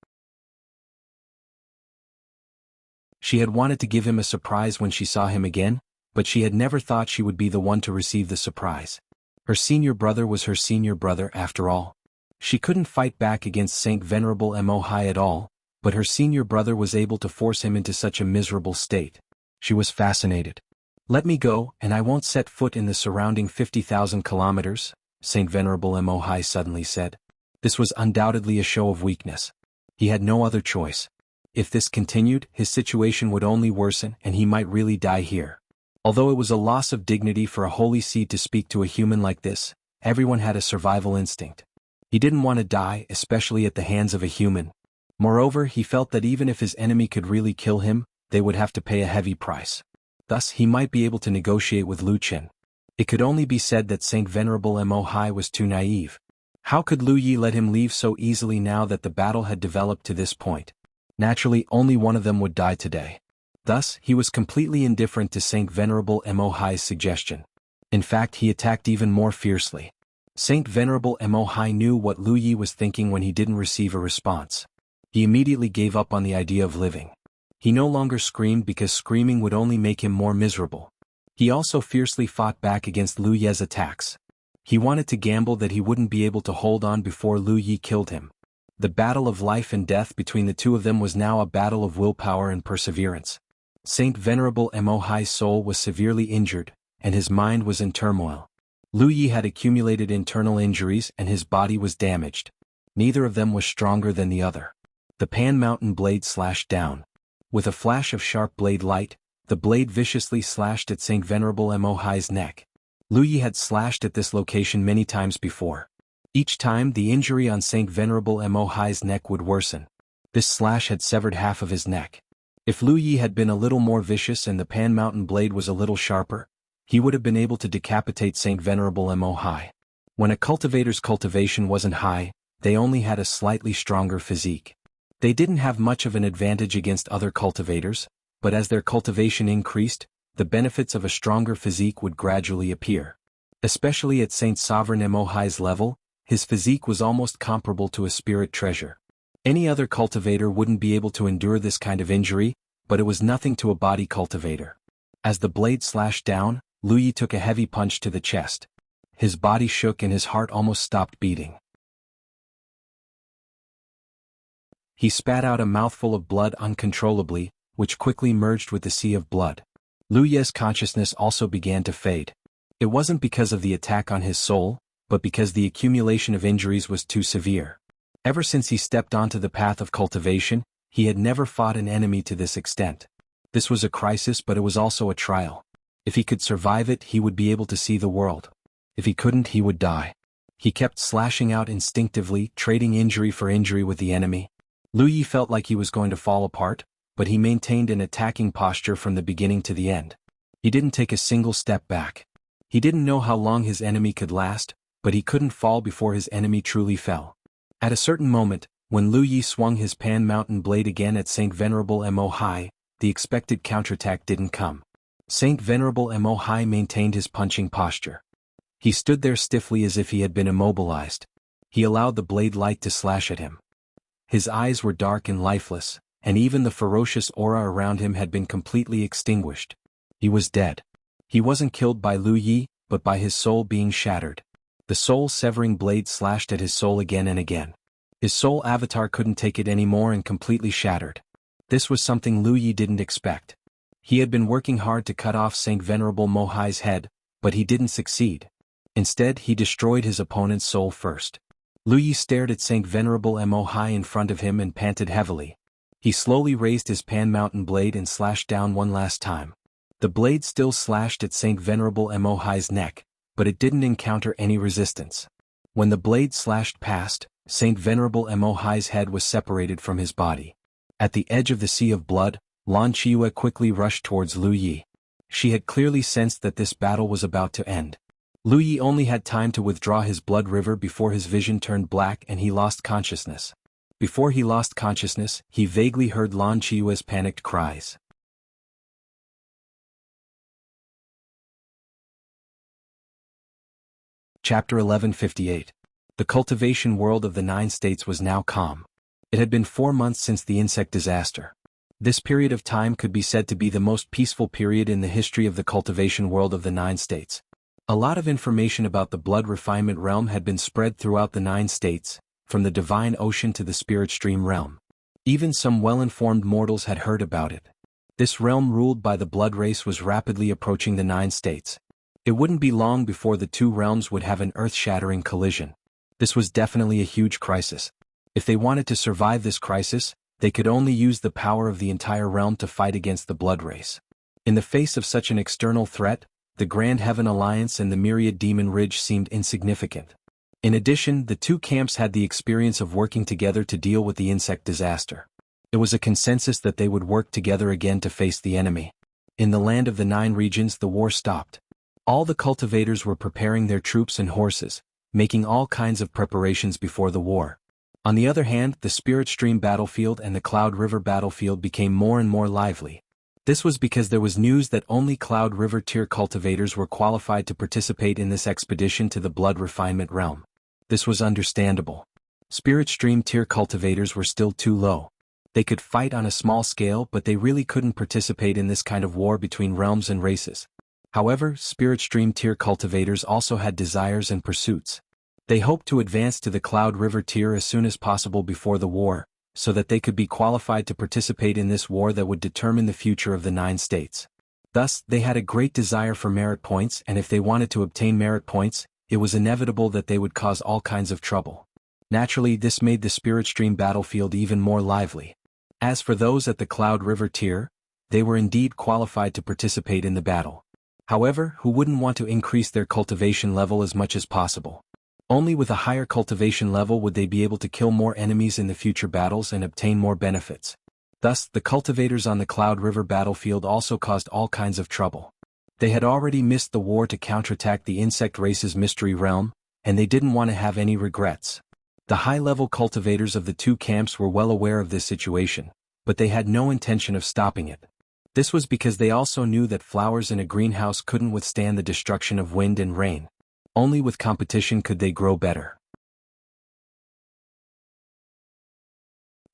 She had wanted to give him a surprise when she saw him again, but she had never thought she would be the one to receive the surprise. Her senior brother was her senior brother after all. She couldn't fight back against Saint Venerable Emohai at all, but her senior brother was able to force him into such a miserable state. She was fascinated. "Let me go, and I won't set foot in the surrounding 50,000 kilometers," Saint Venerable Mo-Hai suddenly said. This was undoubtedly a show of weakness. He had no other choice. If this continued, his situation would only worsen and he might really die here. Although it was a loss of dignity for a holy seed to speak to a human like this, everyone had a survival instinct. He didn't want to die, especially at the hands of a human. Moreover, he felt that even if his enemy could really kill him, they would have to pay a heavy price. Thus, he might be able to negotiate with Lu Qin. It could only be said that Saint Venerable Mo-Hai was too naive. How could Lu Yi let him leave so easily now that the battle had developed to this point? Naturally, only one of them would die today. Thus, he was completely indifferent to Saint Venerable Mo-Hai's suggestion. In fact, he attacked even more fiercely. Saint Venerable Mo-Hai knew what Lu Yi was thinking when he didn't receive a response. He immediately gave up on the idea of living. He no longer screamed because screaming would only make him more miserable. He also fiercely fought back against Lu Ye's attacks. He wanted to gamble that he wouldn't be able to hold on before Lu Yi killed him. The battle of life and death between the two of them was now a battle of willpower and perseverance. Saint Venerable Mo-Hai's soul was severely injured, and his mind was in turmoil. Lu Yi had accumulated internal injuries and his body was damaged. Neither of them was stronger than the other. The Pan Mountain blade slashed down. With a flash of sharp blade light, the blade viciously slashed at Saint Venerable Mo-Hai's neck. Lu Yi had slashed at this location many times before. Each time the injury on Saint Venerable Mo-Hai's neck would worsen. This slash had severed half of his neck. If Lu Yi had been a little more vicious and the Pan Mountain blade was a little sharper, he would have been able to decapitate Saint Venerable Mo-Hai. When a cultivator's cultivation wasn't high, they only had a slightly stronger physique. They didn't have much of an advantage against other cultivators, but as their cultivation increased, the benefits of a stronger physique would gradually appear. Especially at Saint Sovereign Mo-Hai's level, his physique was almost comparable to a spirit treasure. Any other cultivator wouldn't be able to endure this kind of injury, but it was nothing to a body cultivator. As the blade slashed down, Lu Yi took a heavy punch to the chest. His body shook and his heart almost stopped beating. He spat out a mouthful of blood uncontrollably, which quickly merged with the sea of blood. Lu Ye's consciousness also began to fade. It wasn't because of the attack on his soul, but because the accumulation of injuries was too severe. Ever since he stepped onto the path of cultivation, he had never fought an enemy to this extent. This was a crisis, but it was also a trial. If he could survive it, he would be able to see the world. If he couldn't, he would die. He kept slashing out instinctively, trading injury for injury with the enemy. Lu Yi felt like he was going to fall apart, but he maintained an attacking posture from the beginning to the end. He didn't take a single step back. He didn't know how long his enemy could last, but he couldn't fall before his enemy truly fell. At a certain moment, when Lu Yi swung his Pan Mountain blade again at Saint Venerable Mo-Hai, the expected counterattack didn't come. Saint Venerable Mo-Hai maintained his punching posture. He stood there stiffly as if he had been immobilized. He allowed the blade light to slash at him. His eyes were dark and lifeless, and even the ferocious aura around him had been completely extinguished. He was dead. He wasn't killed by Lu Yi, but by his soul being shattered. The soul-severing blade slashed at his soul again and again. His soul avatar couldn't take it anymore and completely shattered. This was something Lu Yi didn't expect. He had been working hard to cut off Saint Venerable Mo-Hai's head, but he didn't succeed. Instead, he destroyed his opponent's soul first. Lu Yi stared at Saint Venerable Mo-Hai in front of him and panted heavily. He slowly raised his Pan Mountain blade and slashed down one last time. The blade still slashed at Saint Venerable Mo-Hai's neck, but it didn't encounter any resistance. When the blade slashed past, Saint Venerable Mo-Hai's head was separated from his body. At the edge of the sea of blood, Lan Qiyu quickly rushed towards Lu Yi. She had clearly sensed that this battle was about to end. Lu Yi only had time to withdraw his blood river before his vision turned black and he lost consciousness. Before he lost consciousness, he vaguely heard Lan Qiyu's panicked cries. Chapter 1158. The cultivation world of the 9 states was now calm. It had been 4 months since the insect disaster. This period of time could be said to be the most peaceful period in the history of the cultivation world of the 9 states. A lot of information about the blood refinement realm had been spread throughout the 9 states, from the divine ocean to the spirit stream realm. Even some well-informed mortals had heard about it. This realm ruled by the blood race was rapidly approaching the 9 states. It wouldn't be long before the two realms would have an earth-shattering collision. This was definitely a huge crisis. If they wanted to survive this crisis, they could only use the power of the entire realm to fight against the blood race. In the face of such an external threat, the Grand Heaven Alliance and the myriad Demon Ridge seemed insignificant. In addition, the two camps had the experience of working together to deal with the insect disaster. It was a consensus that they would work together again to face the enemy. In the land of the 9 regions, the war stopped. All the cultivators were preparing their troops and horses, making all kinds of preparations before the war. On the other hand, the Spirit Stream battlefield and the Cloud River battlefield became more and more lively. This was because there was news that only Cloud River tier cultivators were qualified to participate in this expedition to the Blood Refinement realm. This was understandable. Spirit Stream tier cultivators were still too low. They could fight on a small scale, but they really couldn't participate in this kind of war between realms and races. However, Spirit Stream tier cultivators also had desires and pursuits. They hoped to advance to the Cloud River tier as soon as possible before the war, so that they could be qualified to participate in this war that would determine the future of the 9 states. Thus, they had a great desire for merit points, and if they wanted to obtain merit points, it was inevitable that they would cause all kinds of trouble. Naturally, this made the Spirit Stream battlefield even more lively. As for those at the Cloud River tier, they were indeed qualified to participate in the battle. However, who wouldn't want to increase their cultivation level as much as possible? Only with a higher cultivation level would they be able to kill more enemies in the future battles and obtain more benefits. Thus, the cultivators on the Cloud River battlefield also caused all kinds of trouble. They had already missed the war to counterattack the insect race's mystery realm, and they didn't want to have any regrets. The high-level cultivators of the two camps were well aware of this situation, but they had no intention of stopping it. This was because they also knew that flowers in a greenhouse couldn't withstand the destruction of wind and rain. Only with competition could they grow better.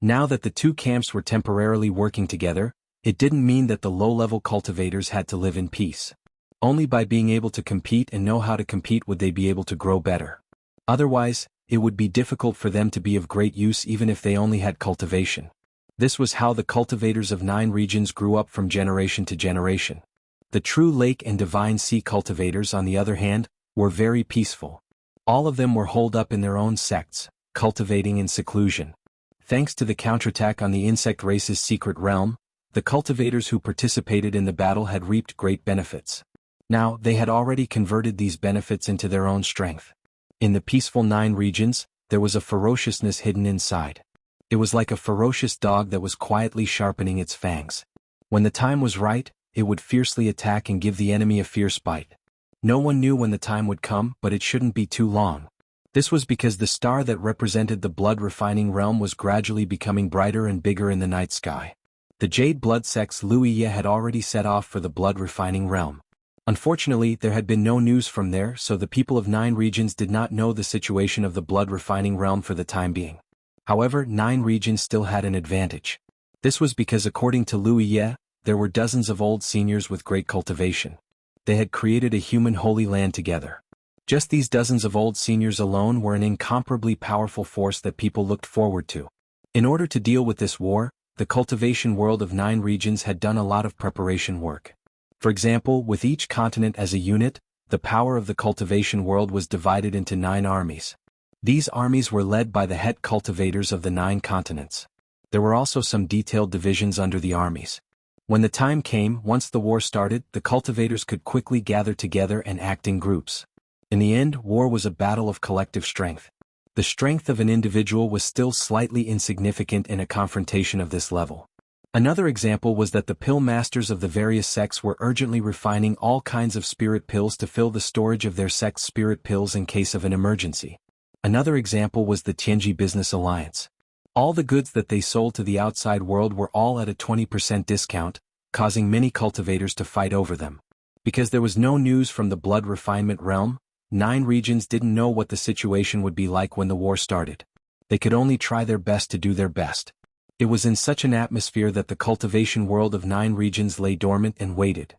Now that the two camps were temporarily working together, it didn't mean that the low-level cultivators had to live in peace. Only by being able to compete and know how to compete would they be able to grow better. Otherwise, it would be difficult for them to be of great use even if they only had cultivation. This was how the cultivators of 9 regions grew up from generation to generation. The true lake and divine sea cultivators, on the other hand, were very peaceful. All of them were holed up in their own sects, cultivating in seclusion. Thanks to the counterattack on the insect race's secret realm, the cultivators who participated in the battle had reaped great benefits. Now, they had already converted these benefits into their own strength. In the peaceful 9 regions, there was a ferociousness hidden inside. It was like a ferocious dog that was quietly sharpening its fangs. When the time was right, it would fiercely attack and give the enemy a fierce bite. No one knew when the time would come, but it shouldn't be too long. This was because the star that represented the blood-refining realm was gradually becoming brighter and bigger in the night sky. The Jade Blood Sect's Wuxia had already set off for the blood-refining realm. Unfortunately, there had been no news from there, so the people of 9 regions did not know the situation of the blood-refining realm for the time being. However, 9 regions still had an advantage. This was because according to Wuxia, there were dozens of old seniors with great cultivation. They had created a human holy land together. Just these dozens of old seniors alone were an incomparably powerful force that people looked forward to. In order to deal with this war, the cultivation world of 9 regions had done a lot of preparation work. For example, with each continent as a unit, the power of the cultivation world was divided into 9 armies. These armies were led by the head cultivators of the 9 continents. There were also some detailed divisions under the armies. When the time came, once the war started, the cultivators could quickly gather together and act in groups. In the end, war was a battle of collective strength. The strength of an individual was still slightly insignificant in a confrontation of this level. Another example was that the pill masters of the various sects were urgently refining all kinds of spirit pills to fill the storage of their sect's spirit pills in case of an emergency. Another example was the Tianji Business Alliance. All the goods that they sold to the outside world were all at a 20% discount, causing many cultivators to fight over them. Because there was no news from the blood refinement realm, 9 regions didn't know what the situation would be like when the war started. They could only try their best to do their best. It was in such an atmosphere that the cultivation world of 9 regions lay dormant and waited.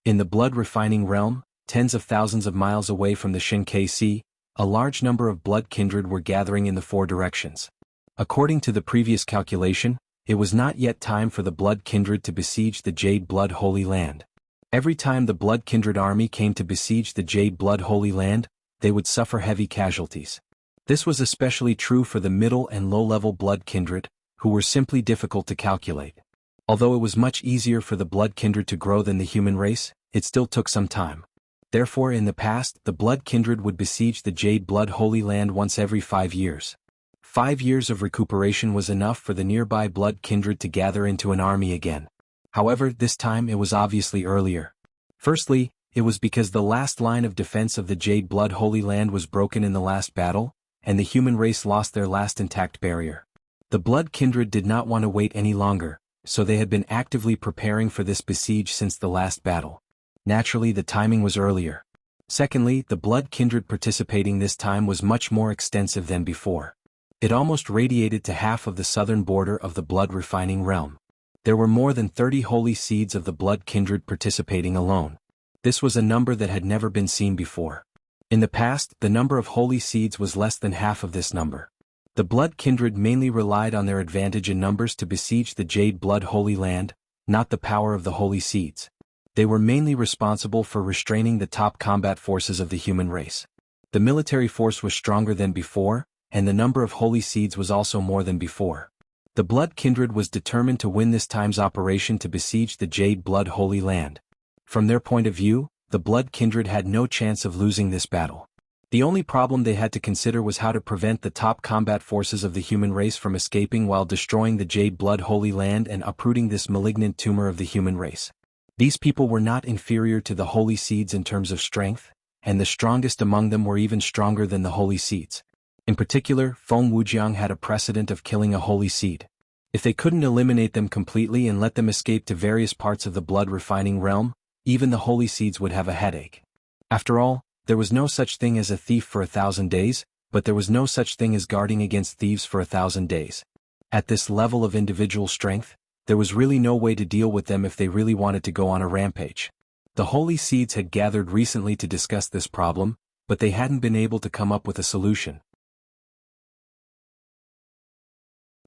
In the blood refining realm, tens of thousands of miles away from the Shinkei Sea, a large number of blood kindred were gathering in the 4 directions. According to the previous calculation, it was not yet time for the blood kindred to besiege the Jade Blood Holy Land. Every time the Blood Kindred army came to besiege the Jade Blood Holy Land, they would suffer heavy casualties. This was especially true for the middle and low-level Blood Kindred, who were simply difficult to calculate. Although it was much easier for the Blood Kindred to grow than the human race, it still took some time. Therefore in the past, the Blood Kindred would besiege the Jade Blood Holy Land once every 5 years. 5 years of recuperation was enough for the nearby Blood Kindred to gather into an army again. However, this time it was obviously earlier. Firstly, it was because the last line of defense of the Jade Blood Holy Land was broken in the last battle, and the human race lost their last intact barrier. The Blood Kindred did not want to wait any longer, so they had been actively preparing for this besiege since the last battle. Naturally, the timing was earlier. Secondly, the Blood Kindred participating this time was much more extensive than before. It almost radiated to half of the southern border of the blood refining realm. There were more than 30 holy seeds of the Blood Kindred participating alone. This was a number that had never been seen before. In the past, the number of holy seeds was less than half of this number. The Blood Kindred mainly relied on their advantage in numbers to besiege the Jade Blood Holy Land, not the power of the holy seeds. They were mainly responsible for restraining the top combat forces of the human race. The military force was stronger than before, and the number of holy seeds was also more than before. The Blood Kindred was determined to win this time's operation to besiege the Jade Blood Holy Land. From their point of view, the Blood Kindred had no chance of losing this battle. The only problem they had to consider was how to prevent the top combat forces of the human race from escaping while destroying the Jade Blood Holy Land and uprooting this malignant tumor of the human race. These people were not inferior to the holy seeds in terms of strength, and the strongest among them were even stronger than the holy seeds. In particular, Feng Wujiang had a precedent of killing a holy seed. If they couldn't eliminate them completely and let them escape to various parts of the blood refining realm, even the holy seeds would have a headache. After all, there was no such thing as a thief for 1,000 days, but there was no such thing as guarding against thieves for 1,000 days. At this level of individual strength, there was really no way to deal with them if they really wanted to go on a rampage. The holy seeds had gathered recently to discuss this problem, but they hadn't been able to come up with a solution.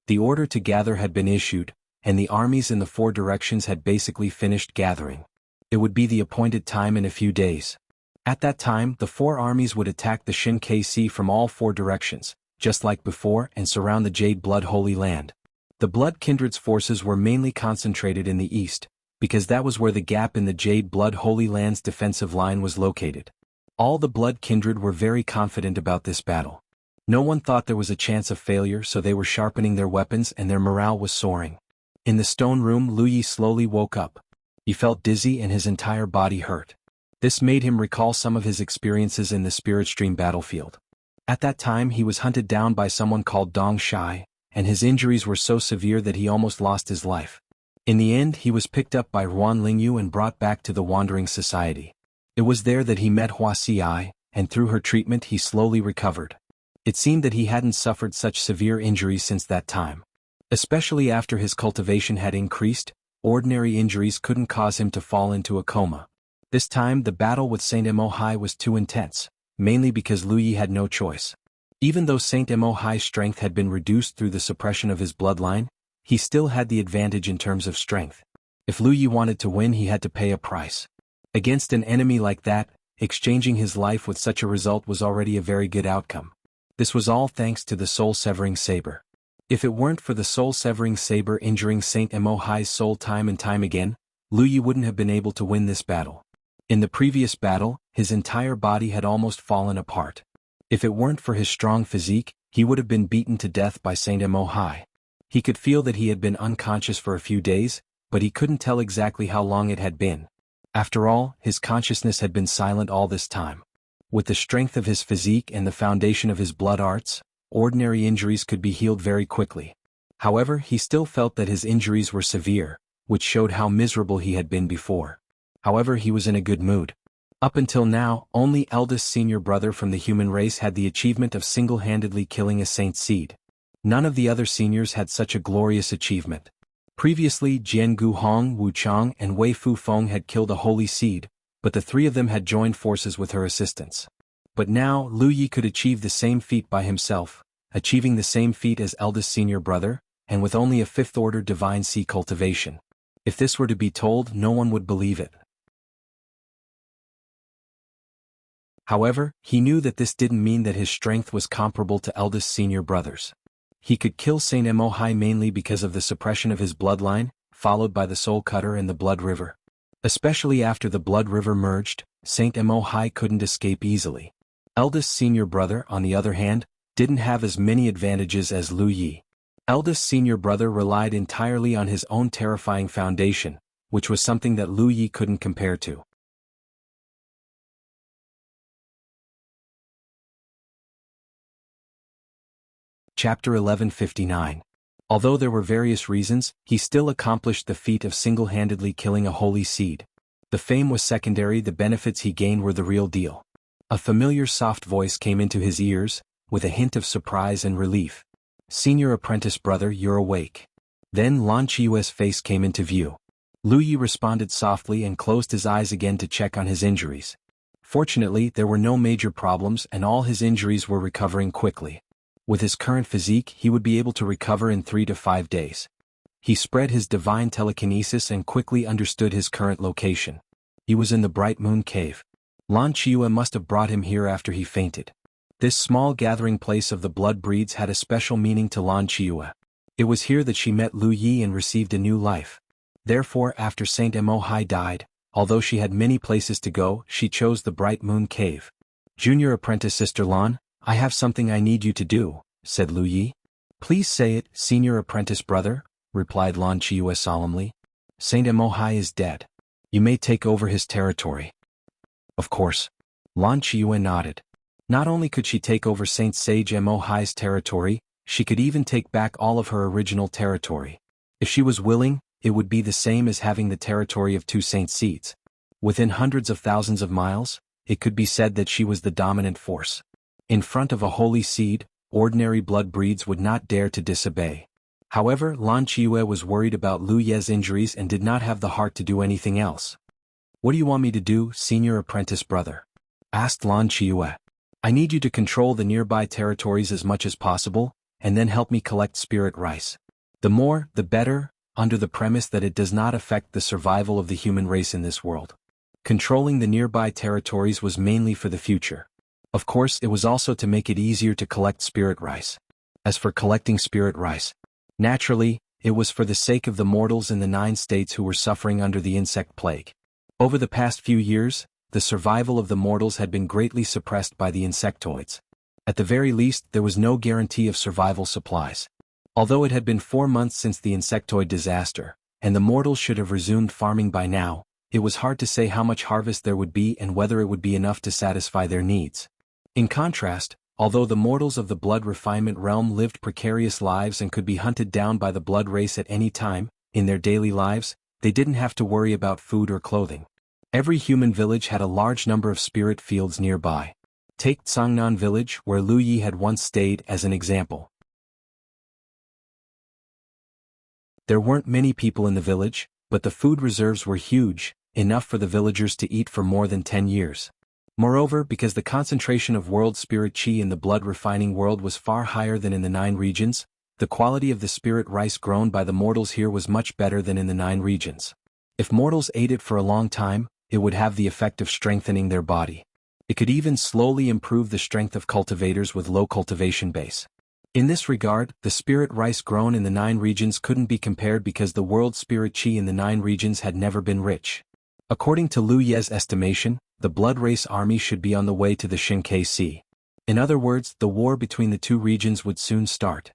The order to gather had been issued, and the armies in the 4 directions had basically finished gathering. It would be the appointed time in a few days. At that time, the 4 armies would attack the Shin KC from all 4 directions, just like before, and surround the Jade Blood Holy Land. The Blood Kindred's forces were mainly concentrated in the east, because that was where the gap in the Jade Blood Holy Land's defensive line was located. All the Blood Kindred were very confident about this battle. No one thought there was a chance of failure, so they were sharpening their weapons and their morale was soaring. In the stone room, Lu Yi slowly woke up. He felt dizzy and his entire body hurt. This made him recall some of his experiences in the Spirit Stream battlefield. At that time he was hunted down by someone called Dong Shai, and his injuries were so severe that he almost lost his life. In the end he was picked up by Ruan Lingyu and brought back to the Wandering Society. It was there that he met Hua Xi, and through her treatment he slowly recovered. It seemed that he hadn't suffered such severe injuries since that time. Especially after his cultivation had increased, ordinary injuries couldn't cause him to fall into a coma. This time the battle with Saint Emohai was too intense, mainly because Lu Yi had no choice. Even though Saint Emohai's strength had been reduced through the suppression of his bloodline, he still had the advantage in terms of strength. If Lu Yi wanted to win, he had to pay a price. Against an enemy like that, exchanging his life with such a result was already a very good outcome. This was all thanks to the soul-severing saber. If it weren't for the soul-severing saber injuring Saint Emohai's soul time and time again, Lu Yi wouldn't have been able to win this battle. In the previous battle, his entire body had almost fallen apart. If it weren't for his strong physique, he would have been beaten to death by Saint Emohai. He could feel that he had been unconscious for a few days, but he couldn't tell exactly how long it had been. After all, his consciousness had been silent all this time. With the strength of his physique and the foundation of his blood arts, ordinary injuries could be healed very quickly. However, he still felt that his injuries were severe, which showed how miserable he had been before. However, he was in a good mood. Up until now, only eldest senior brother from the human race had the achievement of single-handedly killing a saint seed. None of the other seniors had such a glorious achievement. Previously, Jianghu Hong, Wu Chang, and Wei Fu Feng had killed a holy seed, but the 3 of them had joined forces with her assistance. But now, Lu Yi could achieve the same feat by himself, achieving the same feat as eldest senior brother, and with only a 5th-order divine sea cultivation. If this were to be told, no one would believe it. However, he knew that this didn't mean that his strength was comparable to eldest senior brothers. He could kill Saint Emohai mainly because of the suppression of his bloodline, followed by the Soul Cutter and the Blood River. Especially after the Blood River merged, Saint Emohai couldn't escape easily. Eldest senior brother, on the other hand, didn't have as many advantages as Lu Yi. Eldest senior brother relied entirely on his own terrifying foundation, which was something that Lu Yi couldn't compare to. Chapter 1159. Although there were various reasons, he still accomplished the feat of single-handedly killing a holy seed. The fame was secondary, the benefits he gained were the real deal. A familiar soft voice came into his ears, with a hint of surprise and relief. "Senior apprentice brother, you're awake." Then Lan Qiue's face came into view. Lu Yi responded softly and closed his eyes again to check on his injuries. Fortunately, there were no major problems and all his injuries were recovering quickly. With his current physique, he would be able to recover in 3 to 5 days. He spread his divine telekinesis and quickly understood his current location. He was in the Bright Moon Cave. Lan Qiue must have brought him here after he fainted. This small gathering place of the blood breeds had a special meaning to Lan Qiue. It was here that she met Lu Yi and received a new life. Therefore, after Saint Emohai died, although she had many places to go, she chose the Bright Moon Cave. "Junior apprentice Sister Lan, I have something I need you to do," said Lu Yi. "Please say it, senior apprentice brother," replied Lan Qiue solemnly. "Saint Emohai is dead. You may take over his territory." "Of course." Lan Qiue nodded. Not only could she take over Saint Sage Emohai's territory, she could even take back all of her original territory. If she was willing, it would be the same as having the territory of 2 Saint Seeds. Within hundreds of thousands of miles, it could be said that she was the dominant force. In front of a holy seed, ordinary blood breeds would not dare to disobey. However, Lan Qiue was worried about Lu Ye's injuries and did not have the heart to do anything else. "What do you want me to do, senior apprentice brother?" asked Lan Qiue. "I need you to control the nearby territories as much as possible, and then help me collect spirit rice. The more, the better, under the premise that it does not affect the survival of the human race in this world." Controlling the nearby territories was mainly for the future. Of course, it was also to make it easier to collect spirit rice. As for collecting spirit rice, naturally, it was for the sake of the mortals in the 9 states who were suffering under the insect plague. Over the past few years, the survival of the mortals had been greatly suppressed by the insectoids. At the very least, there was no guarantee of survival supplies. Although it had been 4 months since the insectoid disaster, and the mortals should have resumed farming by now, it was hard to say how much harvest there would be and whether it would be enough to satisfy their needs. In contrast, although the mortals of the blood refinement realm lived precarious lives and could be hunted down by the blood race at any time, in their daily lives, they didn't have to worry about food or clothing. Every human village had a large number of spirit fields nearby. Take Tsangnan village, where Lu Yi had once stayed, as an example. There weren't many people in the village, but the food reserves were huge, enough for the villagers to eat for more than 10 years. Moreover, because the concentration of world spirit chi in the blood refining world was far higher than in the 9 regions, the quality of the spirit rice grown by the mortals here was much better than in the 9 regions. If mortals ate it for a long time, it would have the effect of strengthening their body. It could even slowly improve the strength of cultivators with low cultivation base. In this regard, the spirit rice grown in the 9 regions couldn't be compared because the world spirit chi in the 9 regions had never been rich. According to Lu Ye's estimation, the blood race army should be on the way to the Xinkai Sea. In other words, the war between the 2 regions would soon start.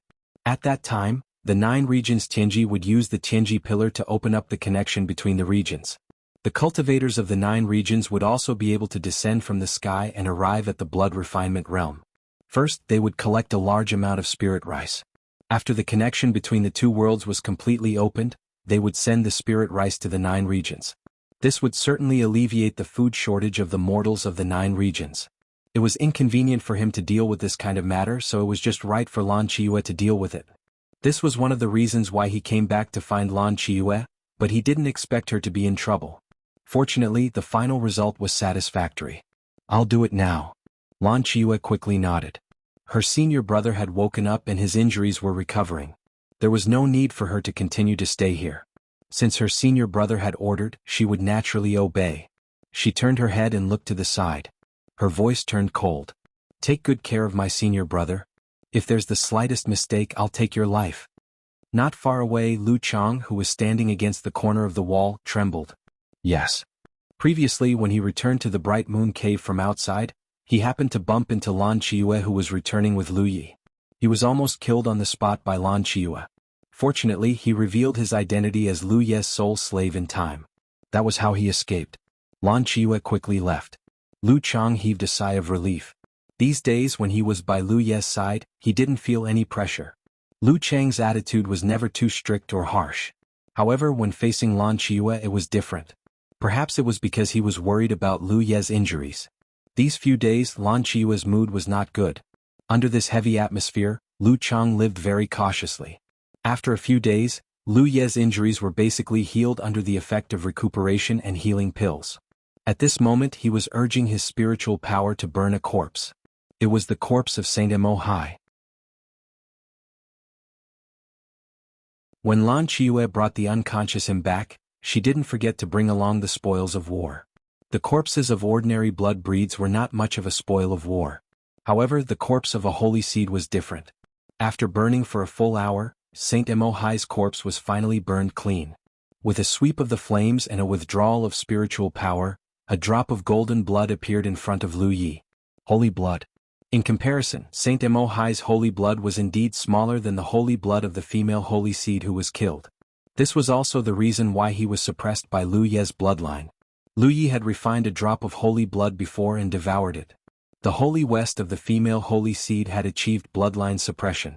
At that time, the 9 regions Tianji would use the Tianji pillar to open up the connection between the regions. The cultivators of the 9 regions would also be able to descend from the sky and arrive at the blood refinement realm. First, they would collect a large amount of spirit rice. After the connection between the 2 worlds was completely opened, they would send the spirit rice to the 9 regions. This would certainly alleviate the food shortage of the mortals of the 9 regions. It was inconvenient for him to deal with this kind of matter, so it was just right for Lan Qiue to deal with it. This was one of the reasons why he came back to find Lan Qiue, but he didn't expect her to be in trouble. Fortunately, the final result was satisfactory. "I'll do it now." Lan Qiue quickly nodded. Her senior brother had woken up and his injuries were recovering. There was no need for her to continue to stay here. Since her senior brother had ordered, she would naturally obey. She turned her head and looked to the side. Her voice turned cold. Take good care of my senior brother. If there's the slightest mistake, I'll take your life. Not far away, Lu Chang, who was standing against the corner of the wall, trembled. Yes. Previously, when he returned to the Bright Moon Cave from outside, he happened to bump into Lan Qiue, who was returning with Lu Yi. He was almost killed on the spot by Lan Qiue. Fortunately, he revealed his identity as Lu Ye's sole slave in time. That was how he escaped. Lan Qiue quickly left. Lu Chang heaved a sigh of relief. These days, when he was by Lu Ye's side, he didn't feel any pressure. Lu Chang's attitude was never too strict or harsh. However, when facing Lan Qiue, it was different. Perhaps it was because he was worried about Lu Ye's injuries. These few days, Lan Qiue's mood was not good. Under this heavy atmosphere, Lu Chang lived very cautiously. After a few days, Lu Ye's injuries were basically healed under the effect of recuperation and healing pills. At this moment, he was urging his spiritual power to burn a corpse. It was the corpse of Saint Mo Hai. When Lan Qiue brought the unconscious him back, she didn't forget to bring along the spoils of war. The corpses of ordinary blood breeds were not much of a spoil of war. However, the corpse of a holy seed was different. After burning for a full hour, Saint Mo Hai's corpse was finally burned clean. With a sweep of the flames and a withdrawal of spiritual power, a drop of golden blood appeared in front of Lu Yi. Holy blood. In comparison, Saint Mo Hai's holy blood was indeed smaller than the holy blood of the female holy seed who was killed. This was also the reason why he was suppressed by Lu Ye's bloodline. Lu Yi had refined a drop of holy blood before and devoured it. The holy west of the female holy seed had achieved bloodline suppression.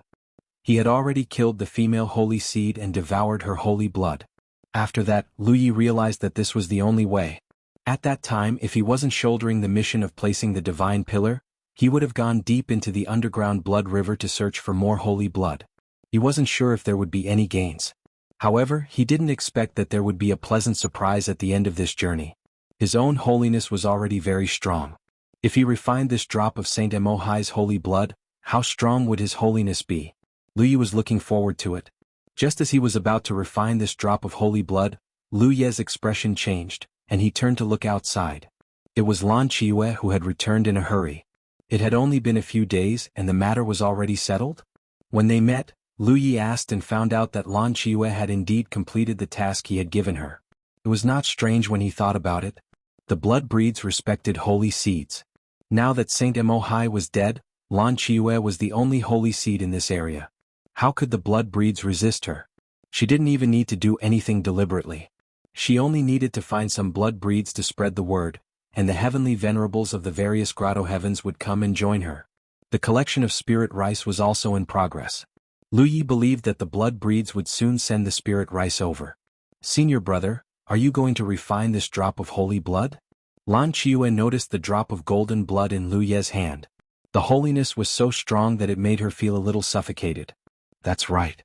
He had already killed the female holy seed and devoured her holy blood. After that, Lu Yi realized that this was the only way. At that time, if he wasn't shouldering the mission of placing the divine pillar, he would have gone deep into the underground blood river to search for more holy blood. He wasn't sure if there would be any gains. However, he didn't expect that there would be a pleasant surprise at the end of this journey. His own holiness was already very strong. If he refined this drop of Saint Mo Hai's holy blood, how strong would his holiness be? Lu Yi was looking forward to it. Just as he was about to refine this drop of holy blood, Lu Ye's expression changed, and he turned to look outside. It was Lan Qiue who had returned in a hurry. It had only been a few days and the matter was already settled? When they met, Lu Yi asked and found out that Lan Qiue had indeed completed the task he had given her. It was not strange when he thought about it. The blood breeds respected holy seeds. Now that Saint Mo Hai was dead, Lan Qiue was the only holy seed in this area. How could the blood breeds resist her? She didn't even need to do anything deliberately. She only needed to find some blood breeds to spread the word, and the heavenly venerables of the various grotto heavens would come and join her. The collection of spirit rice was also in progress. Lu Yi believed that the blood breeds would soon send the spirit rice over. Senior brother, are you going to refine this drop of holy blood? Lan Qiue noticed the drop of golden blood in Lu Ye's hand. The holiness was so strong that it made her feel a little suffocated. That's right.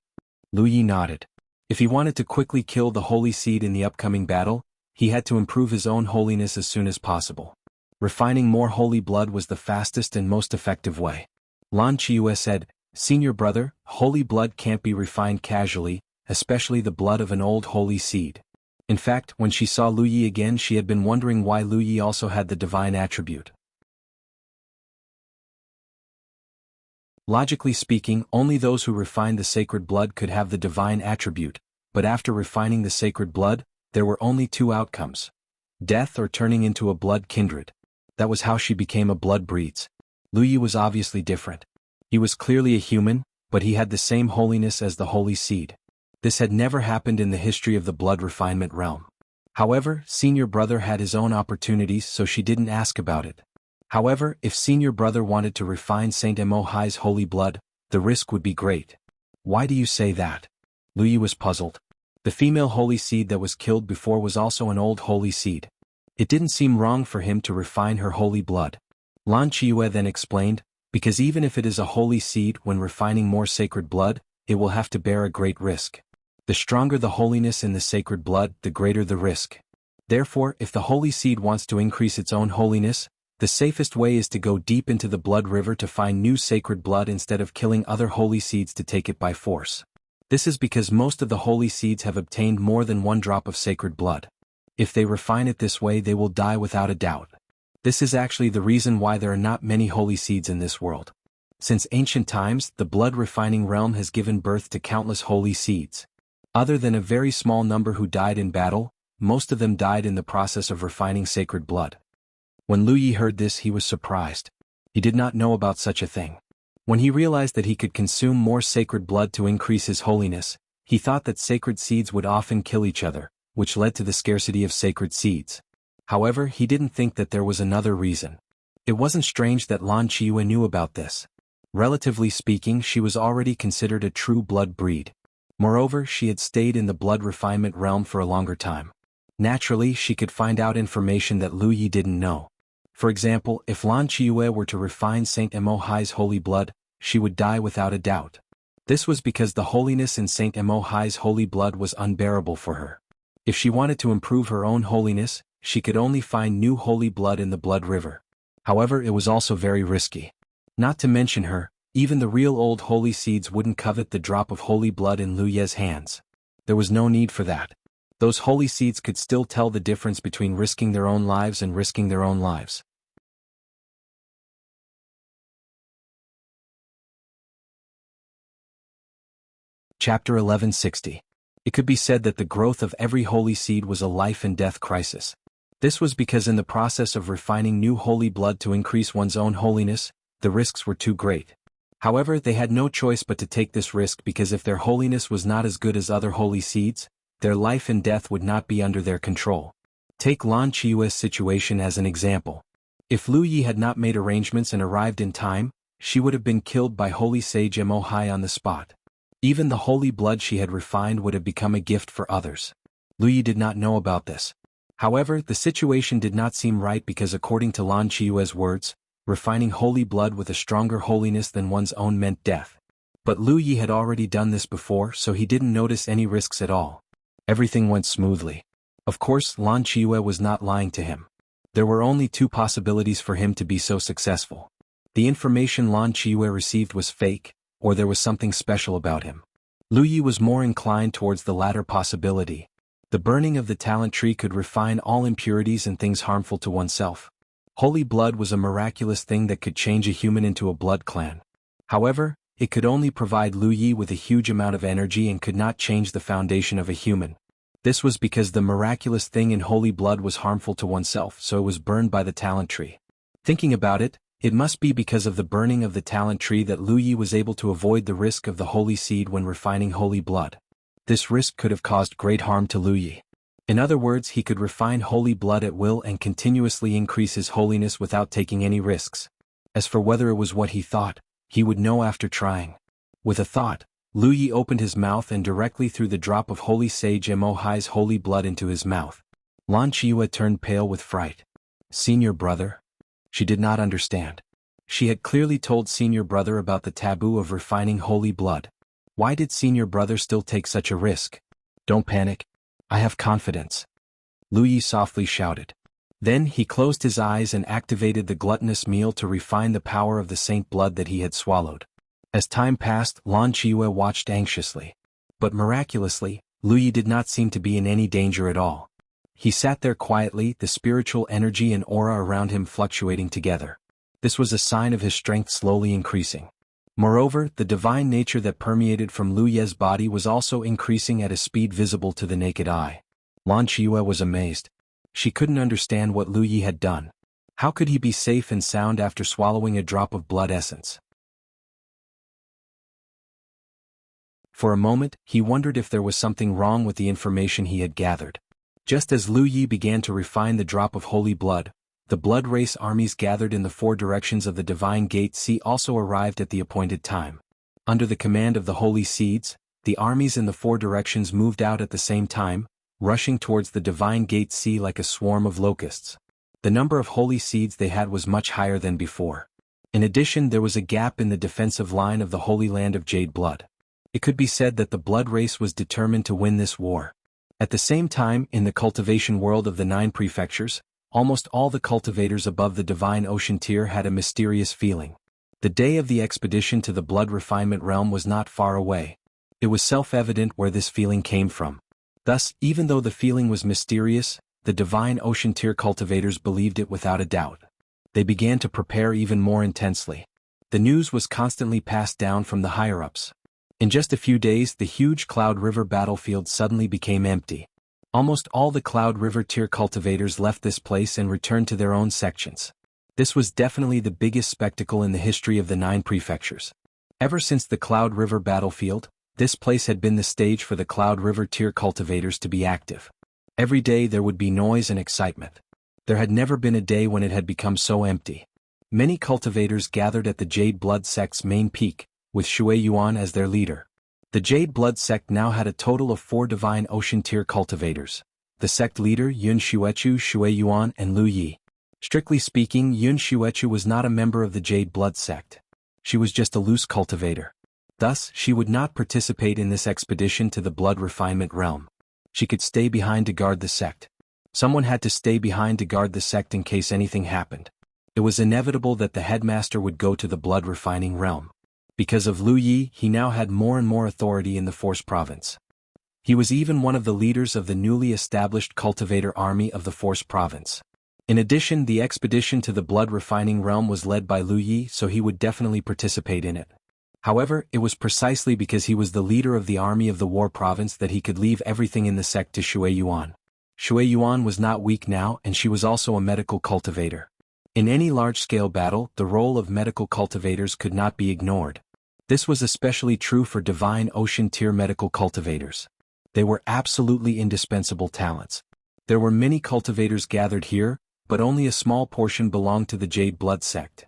Lu Yi nodded. If he wanted to quickly kill the holy seed in the upcoming battle, he had to improve his own holiness as soon as possible. Refining more holy blood was the fastest and most effective way. Lan Qiue said, Senior brother, holy blood can't be refined casually, especially the blood of an old holy seed. In fact, when she saw Lu Yi again, she had been wondering why Lu Yi also had the divine attribute. Logically speaking, only those who refined the sacred blood could have the divine attribute, but after refining the sacred blood, there were only two outcomes: death or turning into a blood kindred. That was how she became a blood breeds. Lu Yi was obviously different. He was clearly a human, but he had the same holiness as the holy seed. This had never happened in the history of the blood refinement realm. However, senior brother had his own opportunities, so she didn't ask about it. However, if senior brother wanted to refine Saint Mo Hai's holy blood, the risk would be great. Why do you say that? Lu Yi was puzzled. The female holy seed that was killed before was also an old holy seed. It didn't seem wrong for him to refine her holy blood. Lan Qiue then explained, because even if it is a holy seed, when refining more sacred blood, it will have to bear a great risk. The stronger the holiness in the sacred blood, the greater the risk. Therefore, if the holy seed wants to increase its own holiness, the safest way is to go deep into the blood river to find new sacred blood instead of killing other holy seeds to take it by force. This is because most of the holy seeds have obtained more than one drop of sacred blood. If they refine it this way, they will die without a doubt. This is actually the reason why there are not many holy seeds in this world. Since ancient times, the blood-refining realm has given birth to countless holy seeds. Other than a very small number who died in battle, most of them died in the process of refining sacred blood. When Lu Yi heard this, he was surprised. He did not know about such a thing. When he realized that he could consume more sacred blood to increase his holiness, he thought that sacred seeds would often kill each other, which led to the scarcity of sacred seeds. However, he didn't think that there was another reason. It wasn't strange that Lan Qiyue knew about this. Relatively speaking, she was already considered a true blood breed. Moreover, she had stayed in the blood refinement realm for a longer time. Naturally, she could find out information that Lu Yi didn't know. For example, if Lan Qiyue were to refine Saint Emohai's holy blood, she would die without a doubt. This was because the holiness in Saint Emohai's holy blood was unbearable for her. If she wanted to improve her own holiness, she could only find new holy blood in the blood river. However, it was also very risky. Not to mention her, even the real old holy seeds wouldn't covet the drop of holy blood in Lu Ye's hands. There was no need for that. Those holy seeds could still tell the difference between risking their own lives and risking their own lives. Chapter 1160. It could be said that the growth of every holy seed was a life and death crisis. This was because in the process of refining new holy blood to increase one's own holiness, the risks were too great. However, they had no choice but to take this risk because if their holiness was not as good as other holy seeds, their life and death would not be under their control. Take Lan Qiyue's situation as an example. If Lu Yi had not made arrangements and arrived in time, she would have been killed by holy sage Emohai on the spot. Even the holy blood she had refined would have become a gift for others. Lu Yi did not know about this. However, the situation did not seem right because according to Lan Qiyue's words, refining holy blood with a stronger holiness than one's own meant death. But Lu Yi had already done this before, so he didn't notice any risks at all. Everything went smoothly. Of course, Lan Qiyue was not lying to him. There were only two possibilities for him to be so successful. The information Lan Qiyue received was fake, or there was something special about him. Lu Yi was more inclined towards the latter possibility. The burning of the talent tree could refine all impurities and things harmful to oneself. Holy blood was a miraculous thing that could change a human into a blood clan. However, it could only provide Lu Yi with a huge amount of energy and could not change the foundation of a human. This was because the miraculous thing in holy blood was harmful to oneself, so it was burned by the talent tree. Thinking about it, it must be because of the burning of the talent tree that Lu Yi was able to avoid the risk of the holy seed when refining holy blood. This risk could have caused great harm to Lu Yi. In other words, he could refine holy blood at will and continuously increase his holiness without taking any risks. As for whether it was what he thought, he would know after trying. With a thought, Lu Yi opened his mouth and directly threw the drop of holy sage Emohai's holy blood into his mouth. Lan Qiyue turned pale with fright. Senior brother? She did not understand. She had clearly told senior brother about the taboo of refining holy blood. Why did senior brother still take such a risk? Don't panic. I have confidence. Lu Yi softly shouted. Then he closed his eyes and activated the gluttonous meal to refine the power of the saint blood that he had swallowed. As time passed, Lan Qiyue watched anxiously. But miraculously, Lu Yi did not seem to be in any danger at all. He sat there quietly, the spiritual energy and aura around him fluctuating together. This was a sign of his strength slowly increasing. Moreover, the divine nature that permeated from Lu Ye's body was also increasing at a speed visible to the naked eye. Lan Qiyue was amazed. She couldn't understand what Lu Yi had done. How could he be safe and sound after swallowing a drop of blood essence? For a moment, he wondered if there was something wrong with the information he had gathered. Just as Lu Yi began to refine the drop of holy blood, the blood race armies gathered in the four directions of the divine gate C also arrived at the appointed time. Under the command of the holy seeds, the armies in the four directions moved out at the same time, rushing towards the divine gate C like a swarm of locusts. The number of holy seeds they had was much higher than before. In addition, there was a gap in the defensive line of the Holy Land of Jade Blood. It could be said that the blood race was determined to win this war. At the same time, in the cultivation world of the 9 prefectures, almost all the cultivators above the divine ocean tier had a mysterious feeling. The day of the expedition to the blood refinement realm was not far away. It was self-evident where this feeling came from. Thus, even though the feeling was mysterious, the divine ocean tier cultivators believed it without a doubt. they began to prepare even more intensely. The news was constantly passed down from the higher-ups. In just a few days, the huge Cloud River battlefield suddenly became empty. Almost all the Cloud River tier cultivators left this place and returned to their own sections. This was definitely the biggest spectacle in the history of the 9 prefectures. Ever since the Cloud River battlefield, this place had been the stage for the Cloud River tier cultivators to be active. Every day there would be noise and excitement. There had never been a day when it had become so empty. Many cultivators gathered at the Jade Blood sect's main peak, with Shui Yuan as their leader. The Jade Blood sect now had a total of 4 Divine Ocean tier cultivators. The sect leader Yun Xuechu, Shui Yuan, and Lu Yi. Strictly speaking, Yun Xuechu was not a member of the Jade Blood sect. She was just a loose cultivator. Thus, she would not participate in this expedition to the Blood Refinement realm. She could stay behind to guard the sect. Someone had to stay behind to guard the sect in case anything happened. It was inevitable that the headmaster would go to the Blood Refining realm. Because of Lu Yi, he now had more and more authority in the Force Province. He was even one of the leaders of the newly established cultivator army of the Force Province. In addition, the expedition to the Blood Refining realm was led by Lu Yi, so he would definitely participate in it. However, it was precisely because he was the leader of the army of the War Province that he could leave everything in the sect to Shui Yuan. Shui Yuan was not weak now, and she was also a medical cultivator. In any large-scale battle, the role of medical cultivators could not be ignored. This was especially true for Divine Ocean tier medical cultivators. They were absolutely indispensable talents. There were many cultivators gathered here, but only a small portion belonged to the Jade Blood sect.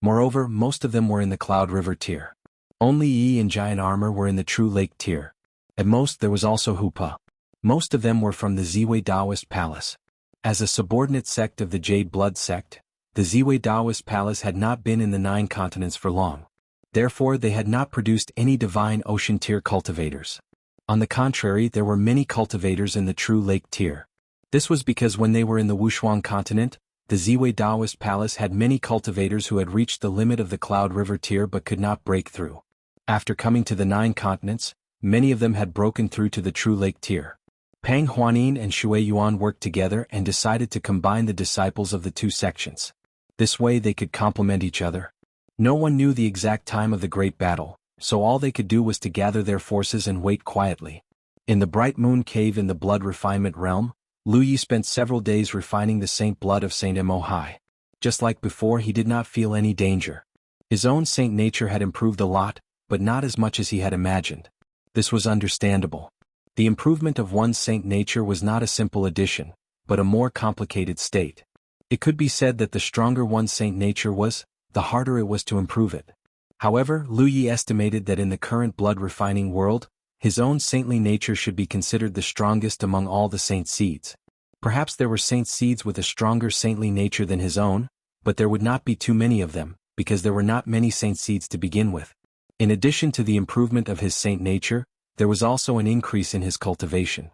Moreover, most of them were in the Cloud River tier. Only Yi and Giant Armor were in the True Lake tier. At most there was also Hupa. Most of them were from the Ziwei Taoist Palace. As a subordinate sect of the Jade Blood sect, the Ziwei Taoist Palace had not been in the 9 continents for long. Therefore they had not produced any Divine Ocean tier cultivators. On the contrary, there were many cultivators in the True Lake tier. This was because when they were in the Wushuang continent, the Ziwei Taoist Palace had many cultivators who had reached the limit of the Cloud River tier but could not break through. After coming to the 9 continents, many of them had broken through to the True Lake tier. Pang Huanin and Shui Yuan worked together and decided to combine the disciples of the 2 sections. This way they could complement each other. No one knew the exact time of the great battle, so all they could do was to gather their forces and wait quietly. In the Bright Moon Cave in the Blood Refinement realm, Lu Yi spent several days refining the Saint Blood of Saint Mo Hai. Just like before, he did not feel any danger. His own saint nature had improved a lot, but not as much as he had imagined. This was understandable. The improvement of one's saint nature was not a simple addition, but a more complicated state. It could be said that the stronger one's saint nature was, the harder it was to improve it. However, Lu Yi estimated that in the current blood refining world, his own saintly nature should be considered the strongest among all the saint seeds. Perhaps there were saint seeds with a stronger saintly nature than his own, but there would not be too many of them, because there were not many saint seeds to begin with. In addition to the improvement of his saint nature, there was also an increase in his cultivation.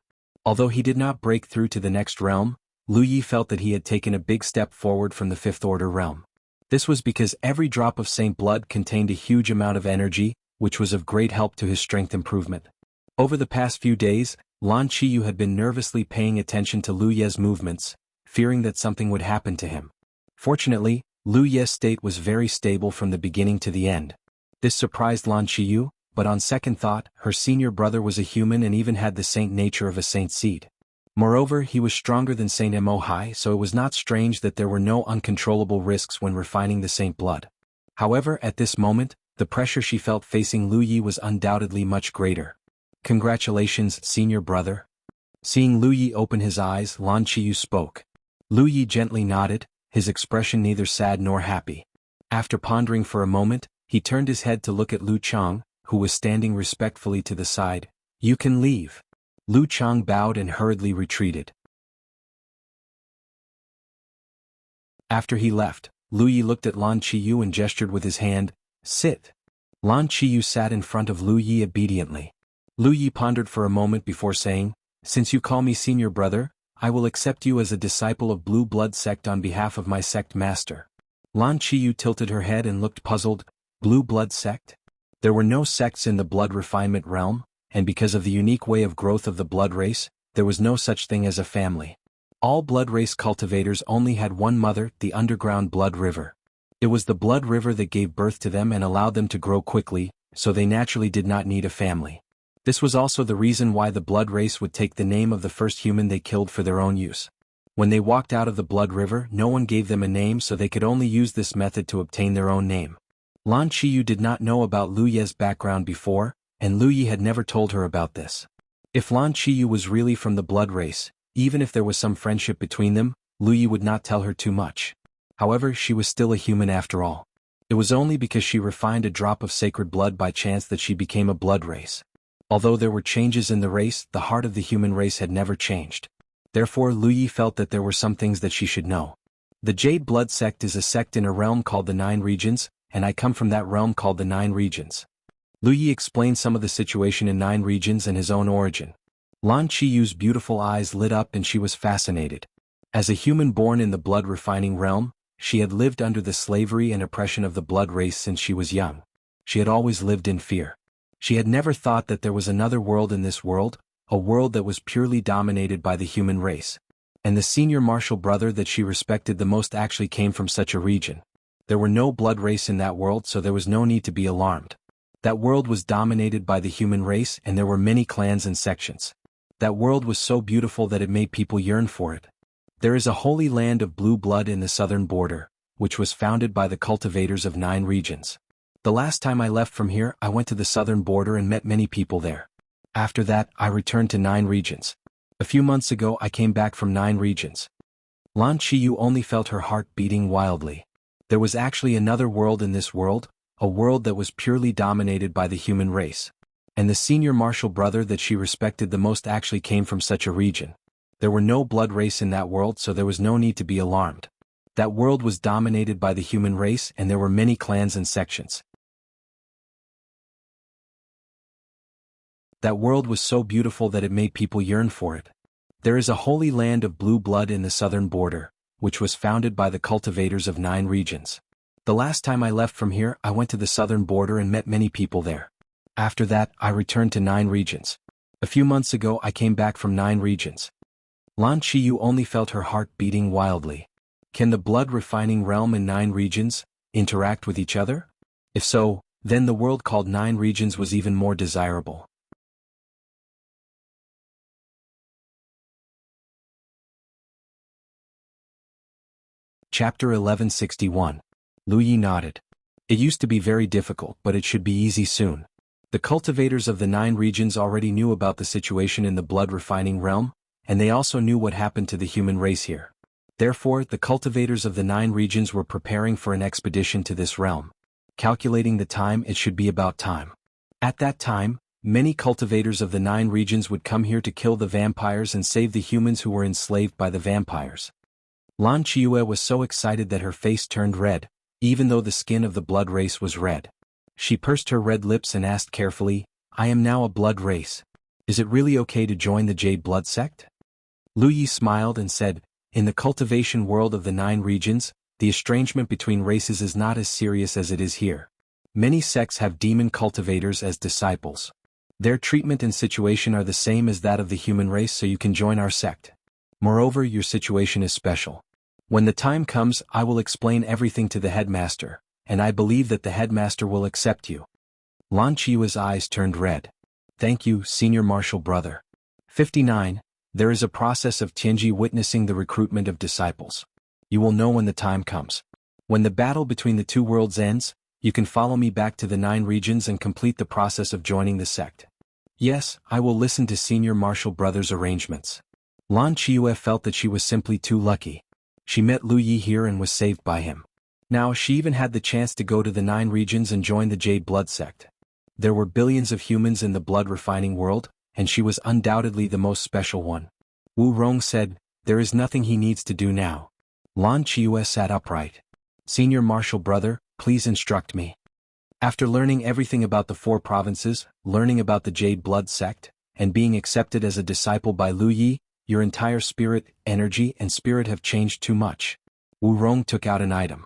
Although he did not break through to the next realm, Lu Yi felt that he had taken a big step forward from the 5th order realm. This was because every drop of saint blood contained a huge amount of energy, which was of great help to his strength improvement. Over the past few days, Lan Qiyu had been nervously paying attention to Lu Ye's movements, fearing that something would happen to him. Fortunately, Lu Ye's state was very stable from the beginning to the end. This surprised Lan Qiyu, but on second thought, her senior brother was a human and even had the saint nature of a saint seed. Moreover, he was stronger than Saint Mo Hai, so it was not strange that there were no uncontrollable risks when refining the saint blood. However, at this moment, the pressure she felt facing Lu Yi was undoubtedly much greater. "Congratulations, senior brother." Seeing Lu Yi open his eyes, Lan Qiyu spoke. Lu Yi gently nodded, his expression neither sad nor happy. After pondering for a moment, he turned his head to look at Lu Chang, who was standing respectfully to the side. "You can leave." Lu Chang bowed and hurriedly retreated. After he left, Lu Yi looked at Lan Qiyu and gestured with his hand, "Sit." Lan Qiyu sat in front of Lu Yi obediently. Lu Yi pondered for a moment before saying, "Since you call me senior brother, I will accept you as a disciple of Blue Blood sect on behalf of my sect master." Lan Qiyu tilted her head and looked puzzled. Blue Blood sect? There were no sects in the blood refinement realm, and because of the unique way of growth of the blood race, there was no such thing as a family. All blood race cultivators only had one mother, the underground blood river. It was the blood river that gave birth to them and allowed them to grow quickly, so they naturally did not need a family. This was also the reason why the blood race would take the name of the first human they killed for their own use. When they walked out of the blood river, no one gave them a name, so they could only use this method to obtain their own name. Lan Qiyu did not know about Lu Ye's background before, and Lu Ye had never told her about this. If Lan Qiyu was really from the blood race, even if there was some friendship between them, Lu Ye would not tell her too much. However, she was still a human after all. It was only because she refined a drop of sacred blood by chance that she became a blood race. Although there were changes in the race, the heart of the human race had never changed. Therefore Lu Ye felt that there were some things that she should know. The Jade Blood sect is a sect in a realm called the Nine Regions, and I come from that realm called the Nine Regions. Lu Ye explained some of the situation in Nine Regions and his own origin. Lan Qiyu's beautiful eyes lit up and she was fascinated. As a human born in the blood-refining realm, she had lived under the slavery and oppression of the blood race since she was young. She had always lived in fear. She had never thought that there was another world in this world, a world that was purely dominated by the human race. And the senior martial brother that she respected the most actually came from such a region. There were no blood race in that world, so there was no need to be alarmed. That world was dominated by the human race and there were many clans and sections. That world was so beautiful that it made people yearn for it. There is a holy land of blue blood in the southern border, which was founded by the cultivators of Nine Regions. The last time I left from here, I went to the southern border and met many people there. After that, I returned to Nine Regions. A few months ago I came back from Nine Regions. Lan Qiyu only felt her heart beating wildly. There was actually another world in this world, a world that was purely dominated by the human race. And the senior martial brother that she respected the most actually came from such a region. There were no blood race in that world, so there was no need to be alarmed. That world was dominated by the human race and there were many clans and sections. That world was so beautiful that it made people yearn for it. There is a holy land of blue blood in the southern border, which was founded by the cultivators of Nine Regions. The last time I left from here, I went to the southern border and met many people there. After that, I returned to Nine Regions. A few months ago I came back from Nine Regions. Lan Qiyu only felt her heart beating wildly. Can the blood-refining realm and Nine Regions interact with each other? If so, then the world called Nine Regions was even more desirable. Chapter 1161. Lu Ye nodded. It used to be very difficult, but it should be easy soon. The cultivators of the Nine Regions already knew about the situation in the blood-refining realm, and they also knew what happened to the human race here. Therefore, the cultivators of the Nine Regions were preparing for an expedition to this realm. Calculating the time, it should be about time. At that time, many cultivators of the Nine Regions would come here to kill the vampires and save the humans who were enslaved by the vampires. Lan Qiyu was so excited that her face turned red, even though the skin of the blood race was red. She pursed her red lips and asked carefully, "I am now a blood race. Is it really okay to join the Jade Blood sect?" Lu Ye smiled and said, "In the cultivation world of the Nine Regions, the estrangement between races is not as serious as it is here. Many sects have demon cultivators as disciples. Their treatment and situation are the same as that of the human race, so you can join our sect. Moreover, your situation is special. When the time comes, I will explain everything to the headmaster, and I believe that the headmaster will accept you." Lan Qiyu's eyes turned red. "Thank you, senior martial brother." 59. There is a process of Tianji witnessing the recruitment of disciples. You will know when the time comes. When the battle between the two worlds ends, you can follow me back to the Nine Regions and complete the process of joining the sect. Yes, I will listen to senior martial brother's arrangements. Lan Qiyu felt that she was simply too lucky. She met Lu Ye here and was saved by him. Now she even had the chance to go to the Nine Regions and join the Jade Blood sect. There were billions of humans in the blood-refining world, and she was undoubtedly the most special one. Wu Rong said, "There is nothing he needs to do now." Lan Qiyu sat upright. "Senior martial brother, please instruct me." After learning everything about the four provinces, learning about the Jade Blood sect, and being accepted as a disciple by Lu Ye, your entire spirit, energy and spirit have changed too much. Wu Rong took out an item.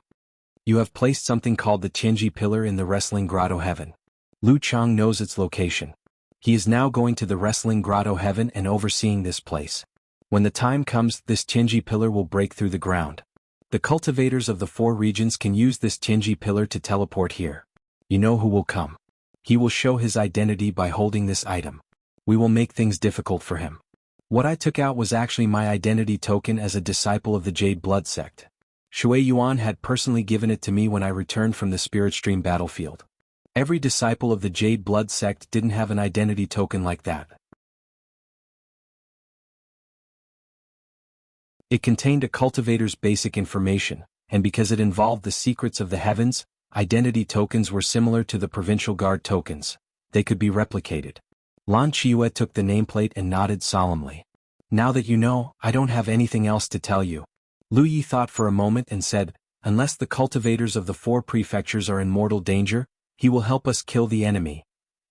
You have placed something called the Tianji Pillar in the Wrestling Grotto Heaven. Lu Chang knows its location. He is now going to the Wrestling Grotto Heaven and overseeing this place. When the time comes, this Tianji pillar will break through the ground. The cultivators of the 4 regions can use this Tianji pillar to teleport here. You know who will come. He will show his identity by holding this item. We will make things difficult for him. What I took out was actually my identity token as a disciple of the Jade Blood sect. Shui Yuan had personally given it to me when I returned from the Spirit Stream battlefield. Every disciple of the Jade Blood sect didn't have an identity token like that. It contained a cultivator's basic information, and because it involved the secrets of the heavens, identity tokens were similar to the provincial guard tokens. They could be replicated. Lan Qiue took the nameplate and nodded solemnly. Now that you know, I don't have anything else to tell you. Lu Yi thought for a moment and said, unless the cultivators of the 4 prefectures are in mortal danger, he will help us kill the enemy.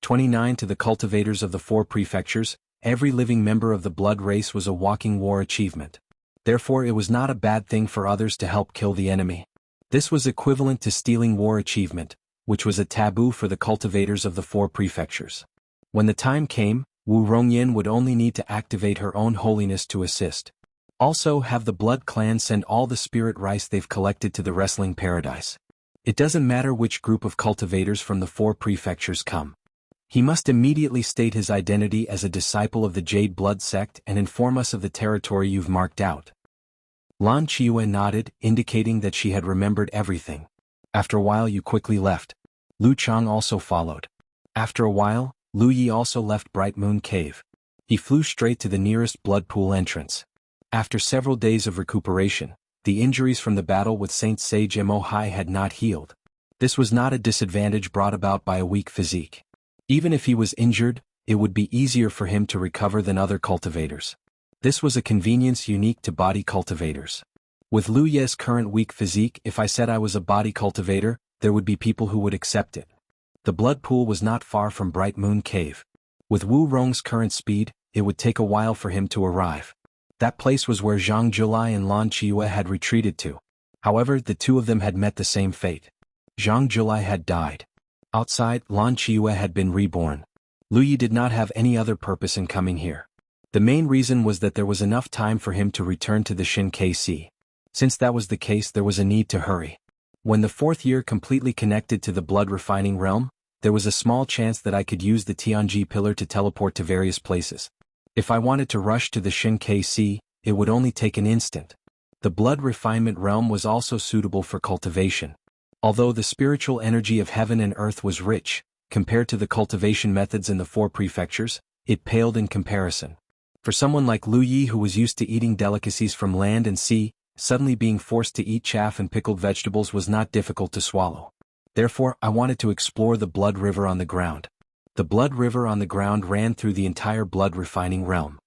29 To the cultivators of the 4 prefectures, every living member of the blood race was a walking war achievement. Therefore it was not a bad thing for others to help kill the enemy. This was equivalent to stealing war achievement, which was a taboo for the cultivators of the 4 prefectures. When the time came, Wu Rongyan would only need to activate her own holiness to assist. Also have the blood clan send all the spirit rice they've collected to the wrestling paradise. It doesn't matter which group of cultivators from the 4 prefectures come. He must immediately state his identity as a disciple of the Jade Blood sect and inform us of the territory you've marked out. Lan Qiue nodded, indicating that she had remembered everything. After a while you quickly left. Lu Chang also followed. After a while, Lu Yi also left Bright Moon Cave. He flew straight to the nearest blood pool entrance. After several days of recuperation, the injuries from the battle with Saint Sage Mo Hai had not healed. This was not a disadvantage brought about by a weak physique. Even if he was injured, it would be easier for him to recover than other cultivators. This was a convenience unique to body cultivators. With Lu Ye's current weak physique, if I said I was a body cultivator, there would be people who would accept it. The blood pool was not far from Bright Moon Cave. With Wu Rong's current speed, it would take a while for him to arrive. That place was where Zhang Julai and Lan Qiue had retreated to. However, the 2 of them had met the same fate. Zhang Julai had died. Outside, Lan Qiue had been reborn. Lu Yi did not have any other purpose in coming here. The main reason was that there was enough time for him to return to the Shin KC. Since that was the case, there was a need to hurry. When the 4th year completely connected to the blood refining realm, there was a small chance that I could use the Tianji pillar to teleport to various places. If I wanted to rush to the Shin KC, it would only take an instant. The blood refinement realm was also suitable for cultivation. Although the spiritual energy of heaven and earth was rich, compared to the cultivation methods in the 4 prefectures, it paled in comparison. For someone like Lu Yi who was used to eating delicacies from land and sea, suddenly being forced to eat chaff and pickled vegetables was not difficult to swallow. Therefore, I wanted to explore the blood river on the ground. The blood river on the ground ran through the entire blood refining realm.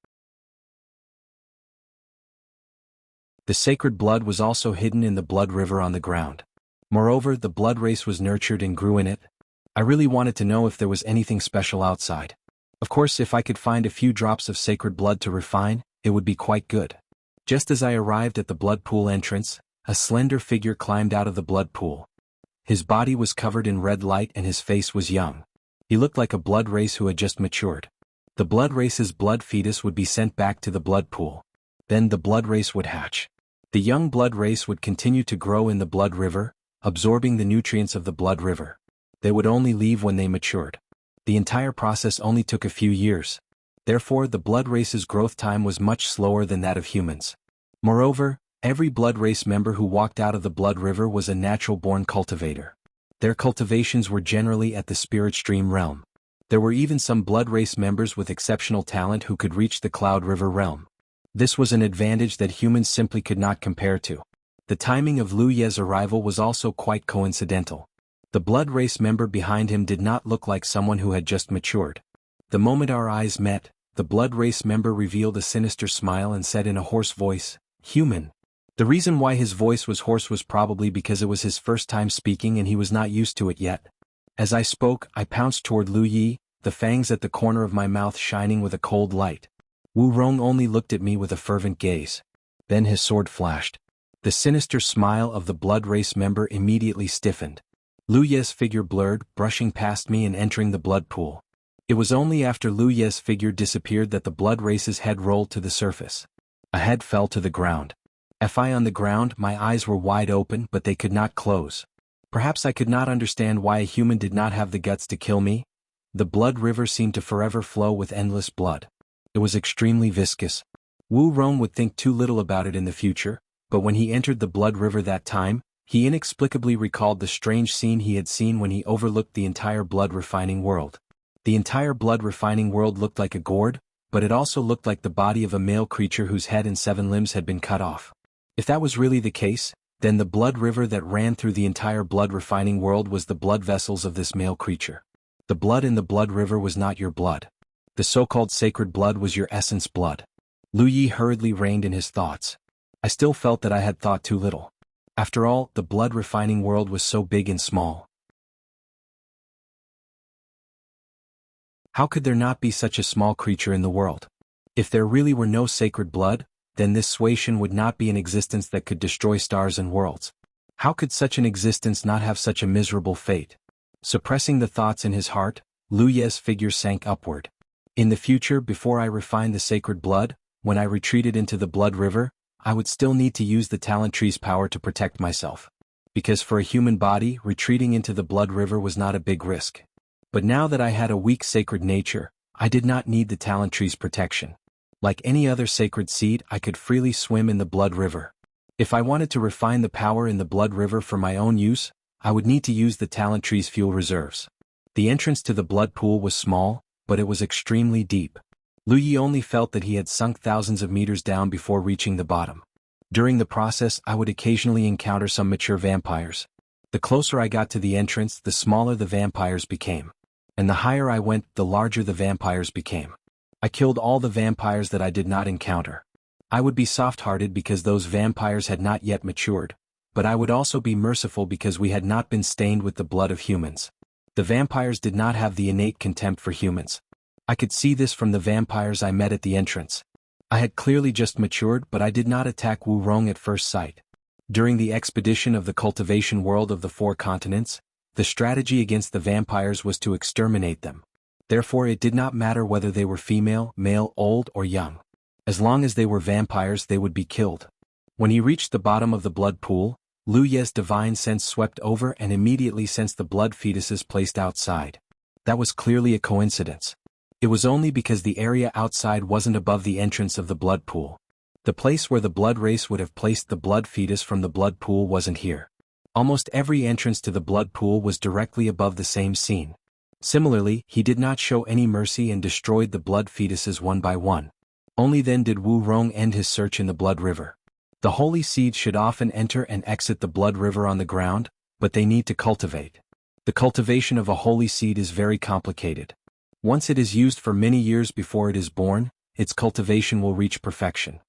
The sacred blood was also hidden in the blood river on the ground. Moreover, the blood race was nurtured and grew in it. I really wanted to know if there was anything special outside. Of course, if I could find a few drops of sacred blood to refine, it would be quite good. Just as I arrived at the blood pool entrance, a slender figure climbed out of the blood pool. His body was covered in red light and his face was young. He looked like a blood race who had just matured. The blood race's blood fetus would be sent back to the blood pool. Then the blood race would hatch. The young blood race would continue to grow in the blood river, absorbing the nutrients of the blood river. They would only leave when they matured. The entire process only took a few years. Therefore, the blood race's growth time was much slower than that of humans. Moreover, every blood race member who walked out of the blood river was a natural-born cultivator. Their cultivations were generally at the spirit stream realm. There were even some blood race members with exceptional talent who could reach the cloud river realm. This was an advantage that humans simply could not compare to. The timing of Lu Ye's arrival was also quite coincidental. The blood race member behind him did not look like someone who had just matured. The moment our eyes met, the blood race member revealed a sinister smile and said in a hoarse voice, "Human." The reason why his voice was hoarse was probably because it was his first time speaking and he was not used to it yet. As I spoke, I pounced toward Lu Yi, the fangs at the corner of my mouth shining with a cold light. Wu Rong only looked at me with a fervent gaze. Then his sword flashed. The sinister smile of the blood race member immediately stiffened. Lu Ye's figure blurred, brushing past me and entering the blood pool. It was only after Lu Ye's figure disappeared that the blood race's head rolled to the surface. A head fell to the ground. If I on the ground, my eyes were wide open but they could not close. Perhaps I could not understand why a human did not have the guts to kill me. The blood river seemed to forever flow with endless blood. It was extremely viscous. Wu Rong would think too little about it in the future, but when he entered the blood river that time, he inexplicably recalled the strange scene he had seen when he overlooked the entire blood refining world. The entire blood refining world looked like a gourd, but it also looked like the body of a male creature whose head and 7 limbs had been cut off. If that was really the case, then the blood river that ran through the entire blood refining world was the blood vessels of this male creature. The blood in the blood river was not your blood. The so-called sacred blood was your essence blood. Lu Yi hurriedly reined in his thoughts. I still felt that I had thought too little. After all, the blood refining world was so big and small. How could there not be such a small creature in the world? If there really were no sacred blood, then this Suation would not be an existence that could destroy stars and worlds. How could such an existence not have such a miserable fate? Suppressing the thoughts in his heart, Lu Ye's figure sank upward. In the future, before I refined the sacred blood, when I retreated into the blood river, I would still need to use the talent tree's power to protect myself. Because for a human body, retreating into the blood river was not a big risk. But now that I had a weak sacred nature, I did not need the talent tree's protection. Like any other sacred seed, I could freely swim in the blood river. If I wanted to refine the power in the blood river for my own use, I would need to use the talent tree's fuel reserves. The entrance to the blood pool was small, but it was extremely deep. Lu Yi only felt that he had sunk thousands of meters down before reaching the bottom. During the process, I would occasionally encounter some mature vampires. The closer I got to the entrance, the smaller the vampires became. And the higher I went, the larger the vampires became. I killed all the vampires that I did not encounter. I would be soft-hearted because those vampires had not yet matured, but I would also be merciful because we had not been stained with the blood of humans. The vampires did not have the innate contempt for humans. I could see this from the vampires I met at the entrance. I had clearly just matured, but I did not attack Wu Rong at first sight. During the expedition of the cultivation world of the 4 continents, the strategy against the vampires was to exterminate them. Therefore it did not matter whether they were female, male, old, or young. As long as they were vampires, they would be killed. When he reached the bottom of the blood pool, Lu Ye's divine sense swept over and immediately sensed the blood fetuses placed outside. That was clearly a coincidence. It was only because the area outside wasn't above the entrance of the blood pool. The place where the blood race would have placed the blood fetus from the blood pool wasn't here. Almost every entrance to the blood pool was directly above the same scene. Similarly, he did not show any mercy and destroyed the blood fetuses one by one. Only then did Wu Rong end his search in the blood river. The holy seeds should often enter and exit the blood river on the ground, but they need to cultivate. The cultivation of a holy seed is very complicated. Once it is used for many years before it is born, its cultivation will reach perfection.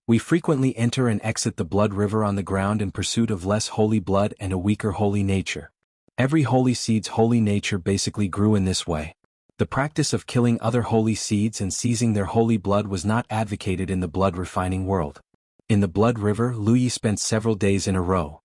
We frequently enter and exit the blood river on the ground in pursuit of less holy blood and a weaker holy nature. Every holy seed's holy nature basically grew in this way. The practice of killing other holy seeds and seizing their holy blood was not advocated in the blood refining world. In the blood river, Lu Yi spent several days in a row.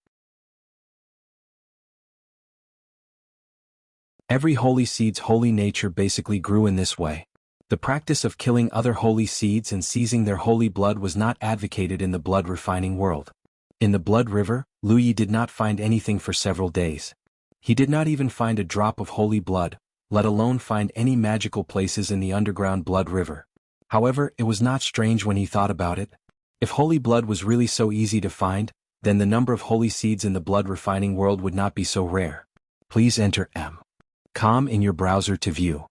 Every holy seed's holy nature basically grew in this way. The practice of killing other holy seeds and seizing their holy blood was not advocated in the blood refining world. In the blood river, Lu Yi did not find anything for several days. He did not even find a drop of holy blood, let alone find any magical places in the underground blood river. However, it was not strange when he thought about it. If holy blood was really so easy to find, then the number of holy seeds in the blood refining world would not be so rare. Please enter .com in your browser to view.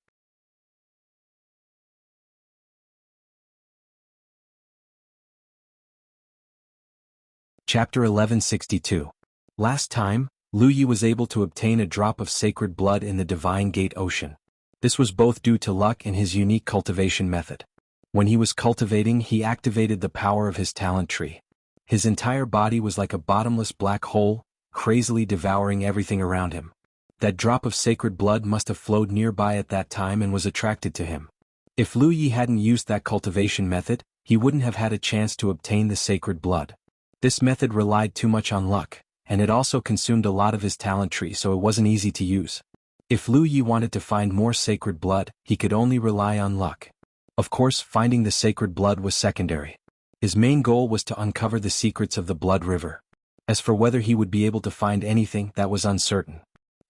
Chapter 1162. Last time, Lu Yi was able to obtain a drop of sacred blood in the Divine Gate Ocean. This was both due to luck and his unique cultivation method. When he was cultivating, he activated the power of his talent tree. His entire body was like a bottomless black hole, crazily devouring everything around him. That drop of sacred blood must have flowed nearby at that time and was attracted to him. If Lu Yi hadn't used that cultivation method, he wouldn't have had a chance to obtain the sacred blood. This method relied too much on luck, and it also consumed a lot of his talent tree, so it wasn't easy to use. If Lu Yi wanted to find more sacred blood, he could only rely on luck. Of course, finding the sacred blood was secondary. His main goal was to uncover the secrets of the Blood River. As for whether he would be able to find anything, that was uncertain.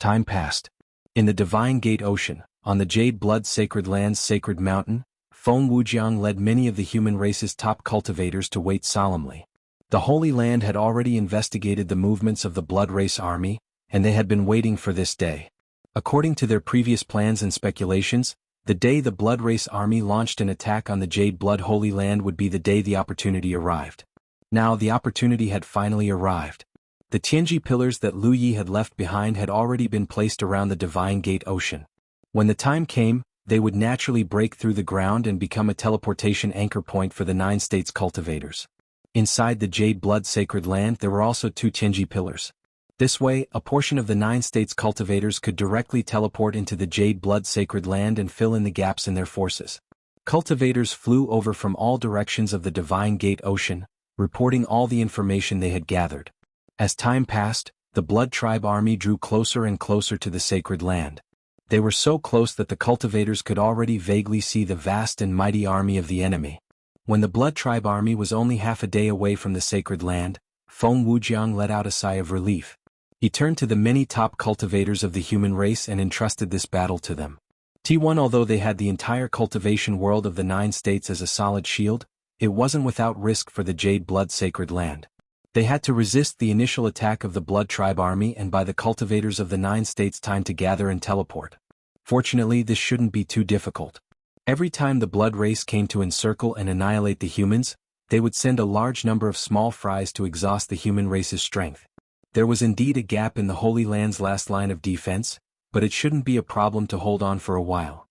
Time passed. In the Divine Gate Ocean, on the Jade Blood Sacred Land's sacred mountain, Feng Wujiang led many of the human race's top cultivators to wait solemnly. The Holy Land had already investigated the movements of the Blood Race army, and they had been waiting for this day. According to their previous plans and speculations, the day the Blood Race army launched an attack on the Jade Blood Holy Land would be the day the opportunity arrived. Now the opportunity had finally arrived. The Tianji pillars that Lu Yi had left behind had already been placed around the Divine Gate Ocean. When the time came, they would naturally break through the ground and become a teleportation anchor point for the 9 states cultivators. Inside the Jade Blood Sacred Land there were also 2 Tianji pillars. This way, a portion of the 9 states cultivators could directly teleport into the Jade Blood Sacred Land and fill in the gaps in their forces. Cultivators flew over from all directions of the Divine Gate Ocean, reporting all the information they had gathered. As time passed, the Blood Tribe army drew closer and closer to the sacred land. They were so close that the cultivators could already vaguely see the vast and mighty army of the enemy. When the Blood Tribe army was only half a day away from the sacred land, Feng Wujiang let out a sigh of relief. He turned to the many top cultivators of the human race and entrusted this battle to them. T1 Although they had the entire cultivation world of the 9 states as a solid shield, it wasn't without risk for the Jade Blood Sacred Land. They had to resist the initial attack of the Blood Tribe army and buy the cultivators of the 9 states time to gather and teleport. Fortunately, this shouldn't be too difficult. Every time the Blood Race came to encircle and annihilate the humans, they would send a large number of small fries to exhaust the human race's strength. There was indeed a gap in the Holy Land's last line of defense, but it shouldn't be a problem to hold on for a while.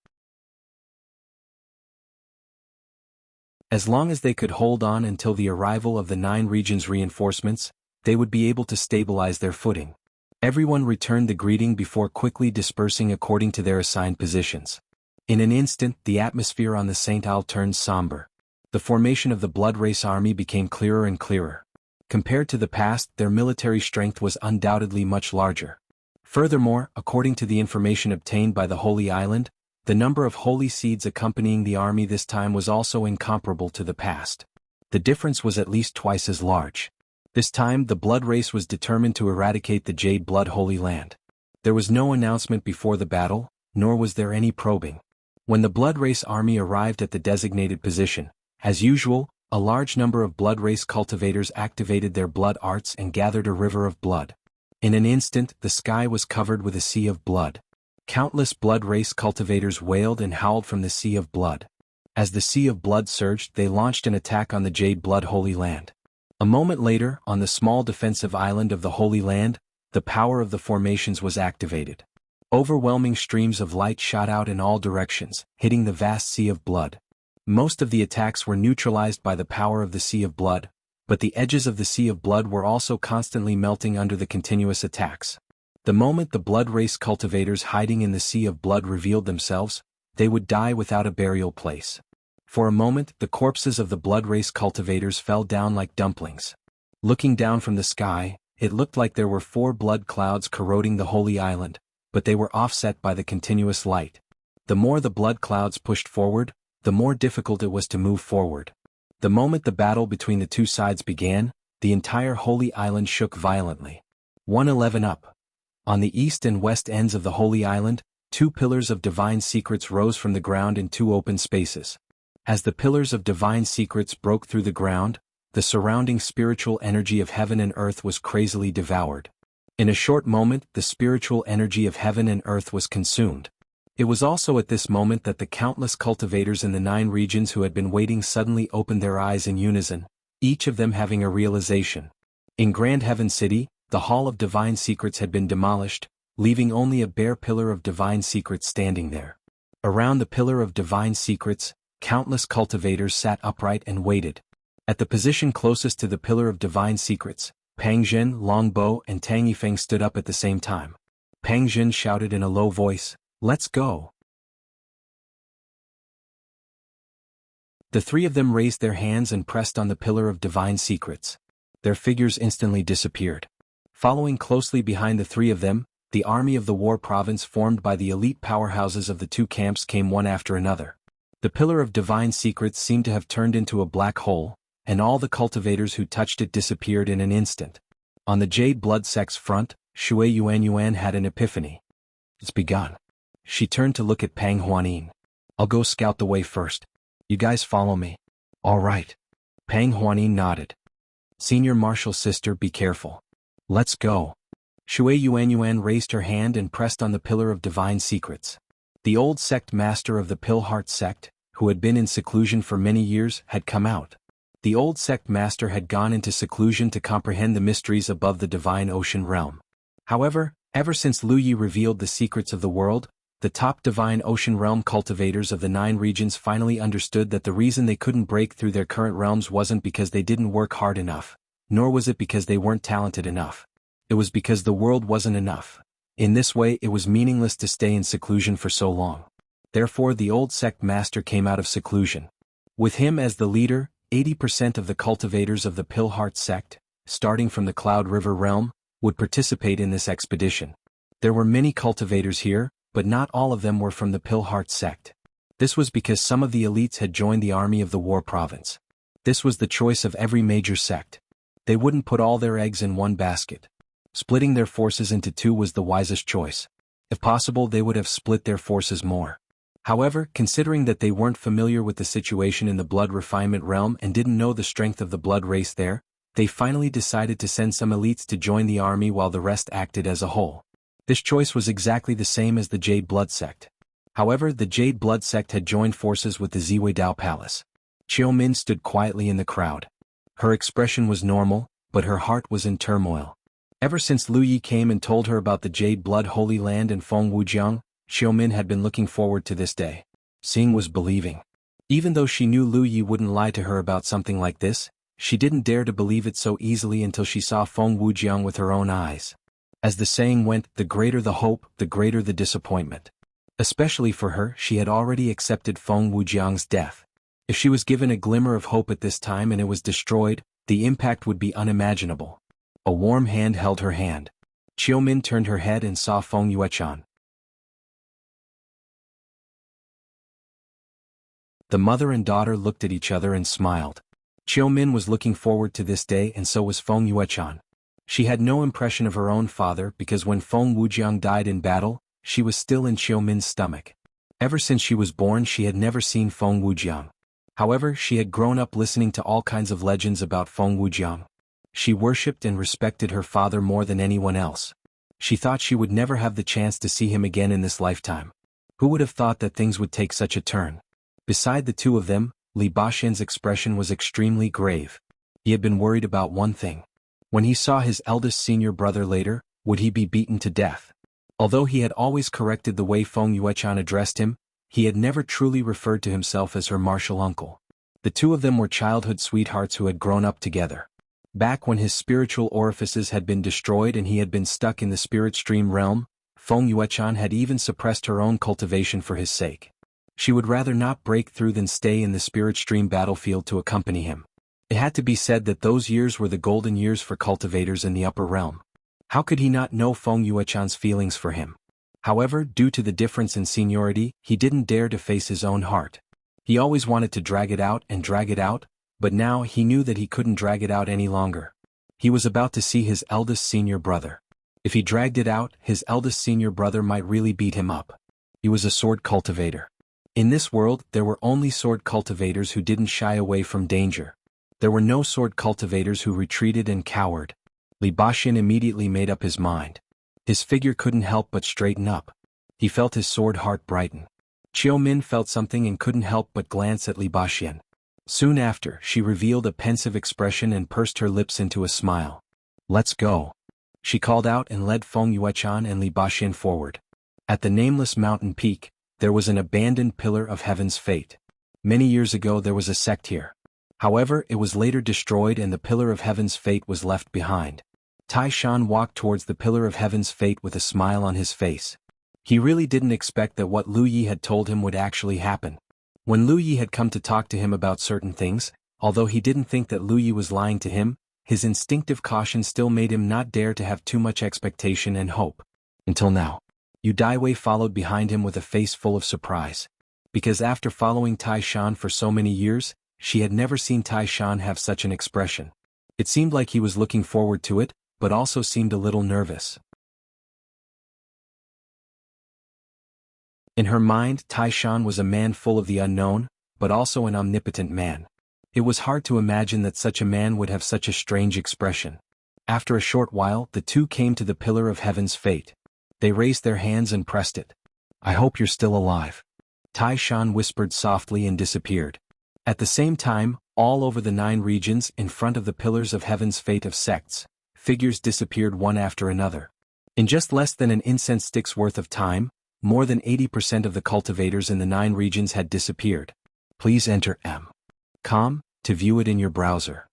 As long as they could hold on until the arrival of the 9 regions' reinforcements, they would be able to stabilize their footing. Everyone returned the greeting before quickly dispersing according to their assigned positions. In an instant, the atmosphere on the St. Isle turned somber. The formation of the Blood Race army became clearer and clearer. Compared to the past, their military strength was undoubtedly much larger. Furthermore, according to the information obtained by the Holy Island, the number of holy seeds accompanying the army this time was also incomparable to the past. The difference was at least twice as large. This time, the Blood Race was determined to eradicate the Jade Blood Holy Land. There was no announcement before the battle, nor was there any probing. When the Blood Race army arrived at the designated position, as usual, a large number of Blood Race cultivators activated their blood arts and gathered a river of blood. In an instant, the sky was covered with a sea of blood. Countless Blood Race cultivators wailed and howled from the sea of blood. As the sea of blood surged, they launched an attack on the Jade Blood Holy Land. A moment later, on the small defensive island of the Holy Land, the power of the formations was activated. Overwhelming streams of light shot out in all directions, hitting the vast sea of blood. Most of the attacks were neutralized by the power of the Sea of Blood, but the edges of the Sea of Blood were also constantly melting under the continuous attacks. The moment the Blood Race cultivators hiding in the Sea of Blood revealed themselves, they would die without a burial place. For a moment, the corpses of the Blood Race cultivators fell down like dumplings. Looking down from the sky, it looked like there were 4 blood clouds corroding the Holy Island, but they were offset by the continuous light. The more the blood clouds pushed forward, the more difficult it was to move forward. The moment the battle between the 2 sides began, the entire Holy Island shook violently. 111 up. On the east and west ends of the Holy Island, 2 pillars of divine secrets rose from the ground in 2 open spaces. As the pillars of divine secrets broke through the ground, the surrounding spiritual energy of heaven and earth was crazily devoured. In a short moment, the spiritual energy of heaven and earth was consumed. It was also at this moment that the countless cultivators in the 9 regions who had been waiting suddenly opened their eyes in unison, each of them having a realization. In Grand Heaven City, the Hall of Divine Secrets had been demolished, leaving only a bare pillar of divine secrets standing there. Around the pillar of divine secrets, countless cultivators sat upright and waited. At the position closest to the pillar of divine secrets, Pang Zhen, Long Bo, and Tang Yifeng stood up at the same time. Pang Zhen shouted in a low voice, "Let's go." The 3 of them raised their hands and pressed on the pillar of divine secrets. Their figures instantly disappeared. Following closely behind the 3 of them, the army of the war province formed by the elite powerhouses of the 2 camps came one after another. The pillar of divine secrets seemed to have turned into a black hole, and all the cultivators who touched it disappeared in an instant. On the Jade Blood sect's front, Shui Yuanyuan had an epiphany. It's begun. She turned to look at Pang Huanin. I'll go scout the way first. You guys follow me. All right. Pang Huanin nodded. Senior Marshal Sister, be careful. Let's go. Shui Yuanyuan raised her hand and pressed on the Pillar of Divine Secrets. The old sect master of the Pillheart sect, who had been in seclusion for many years, had come out. The old sect master had gone into seclusion to comprehend the mysteries above the divine ocean realm. However, ever since Lu Yi revealed the secrets of the world, the top divine ocean realm cultivators of the 9 regions finally understood that the reason they couldn't break through their current realms wasn't because they didn't work hard enough, nor was it because they weren't talented enough. It was because the world wasn't enough. In this way, it was meaningless to stay in seclusion for so long. Therefore, the old sect master came out of seclusion. With him as the leader, 80% of the cultivators of the Pillheart sect, starting from the Cloud River realm, would participate in this expedition. There were many cultivators here, but not all of them were from the Pillheart sect. This was because some of the elites had joined the army of the War Province. This was the choice of every major sect. They wouldn't put all their eggs in one basket. Splitting their forces into 2 was the wisest choice. If possible, they would have split their forces more. However, considering that they weren't familiar with the situation in the blood refinement realm and didn't know the strength of the blood race there, they finally decided to send some elites to join the army while the rest acted as a whole. This choice was exactly the same as the Jade Blood sect. However, the Jade Blood sect had joined forces with the Ziwei Dao Palace. Chiu Min stood quietly in the crowd. Her expression was normal, but her heart was in turmoil. Ever since Lu Yi came and told her about the Jade Blood Holy Land and Feng Wujiang, Chiu Min had been looking forward to this day. Seeing was believing. Even though she knew Lu Yi wouldn't lie to her about something like this, she didn't dare to believe it so easily until she saw Feng Wujiang with her own eyes. As the saying went, the greater the hope, the greater the disappointment. Especially for her, she had already accepted Feng Wujiang's death. If she was given a glimmer of hope at this time and it was destroyed, the impact would be unimaginable. A warm hand held her hand. Chiu Min turned her head and saw Feng Yuechan. The mother and daughter looked at each other and smiled. Chiu Min was looking forward to this day and so was Feng Yuechan. She had no impression of her own father because when Feng Wujiang died in battle, she was still in Chiu Min's stomach. Ever since she was born she had never seen Feng Wujiang. However, she had grown up listening to all kinds of legends about Feng Wujiang. She worshipped and respected her father more than anyone else. She thought she would never have the chance to see him again in this lifetime. Who would have thought that things would take such a turn? Beside the 2 of them, Li Baxian's expression was extremely grave. He had been worried about one thing. When he saw his eldest senior brother later, would he be beaten to death? Although he had always corrected the way Feng Yuechan addressed him, he had never truly referred to himself as her martial uncle. The 2 of them were childhood sweethearts who had grown up together. Back when his spiritual orifices had been destroyed and he had been stuck in the spirit stream realm, Feng Yuechan had even suppressed her own cultivation for his sake. She would rather not break through than stay in the spirit stream battlefield to accompany him. It had to be said that those years were the golden years for cultivators in the upper realm. How could he not know Feng Yuechan's feelings for him? However, due to the difference in seniority, he didn't dare to face his own heart. He always wanted to drag it out, but now he knew that he couldn't drag it out any longer. He was about to see his eldest senior brother. If he dragged it out, his eldest senior brother might really beat him up. He was a sword cultivator. In this world, there were only sword cultivators who didn't shy away from danger. There were no sword cultivators who retreated and cowered. Li Baxian immediately made up his mind. His figure couldn't help but straighten up. He felt his sword heart brighten. Chiu Min felt something and couldn't help but glance at Li Baxian. Soon after, she revealed a pensive expression and pursed her lips into a smile. Let's go. She called out and led Feng Yuechan and Li Baxian forward. At the nameless mountain peak, there was an abandoned pillar of heaven's fate. Many years ago there was a sect here. However, it was later destroyed and the pillar of heaven's fate was left behind. Tai Shan walked towards the pillar of heaven's fate with a smile on his face. He really didn't expect that what Lu Yi had told him would actually happen. When Lu Yi had come to talk to him about certain things, although he didn't think that Lu Yi was lying to him, his instinctive caution still made him not dare to have too much expectation and hope. Until now. Yu Daiwei followed behind him with a face full of surprise. Because after following Tai Shan for so many years, She had never seen Tai Shan have such an expression. It seemed like he was looking forward to it, but also seemed a little nervous. In her mind, Tai Shan was a man full of the unknown, but also an omnipotent man. It was hard to imagine that such a man would have such a strange expression. After a short while, the two came to the pillar of heaven's fate. They raised their hands and pressed it. "I hope you're still alive," Tai Shan whispered softly and disappeared. At the same time, all over the 9 regions in front of the pillars of heaven's fate of sects, figures disappeared one after another. In just less than an incense stick's worth of time, more than 80% of the cultivators in the 9 regions had disappeared. Please enter m.com to view it in your browser.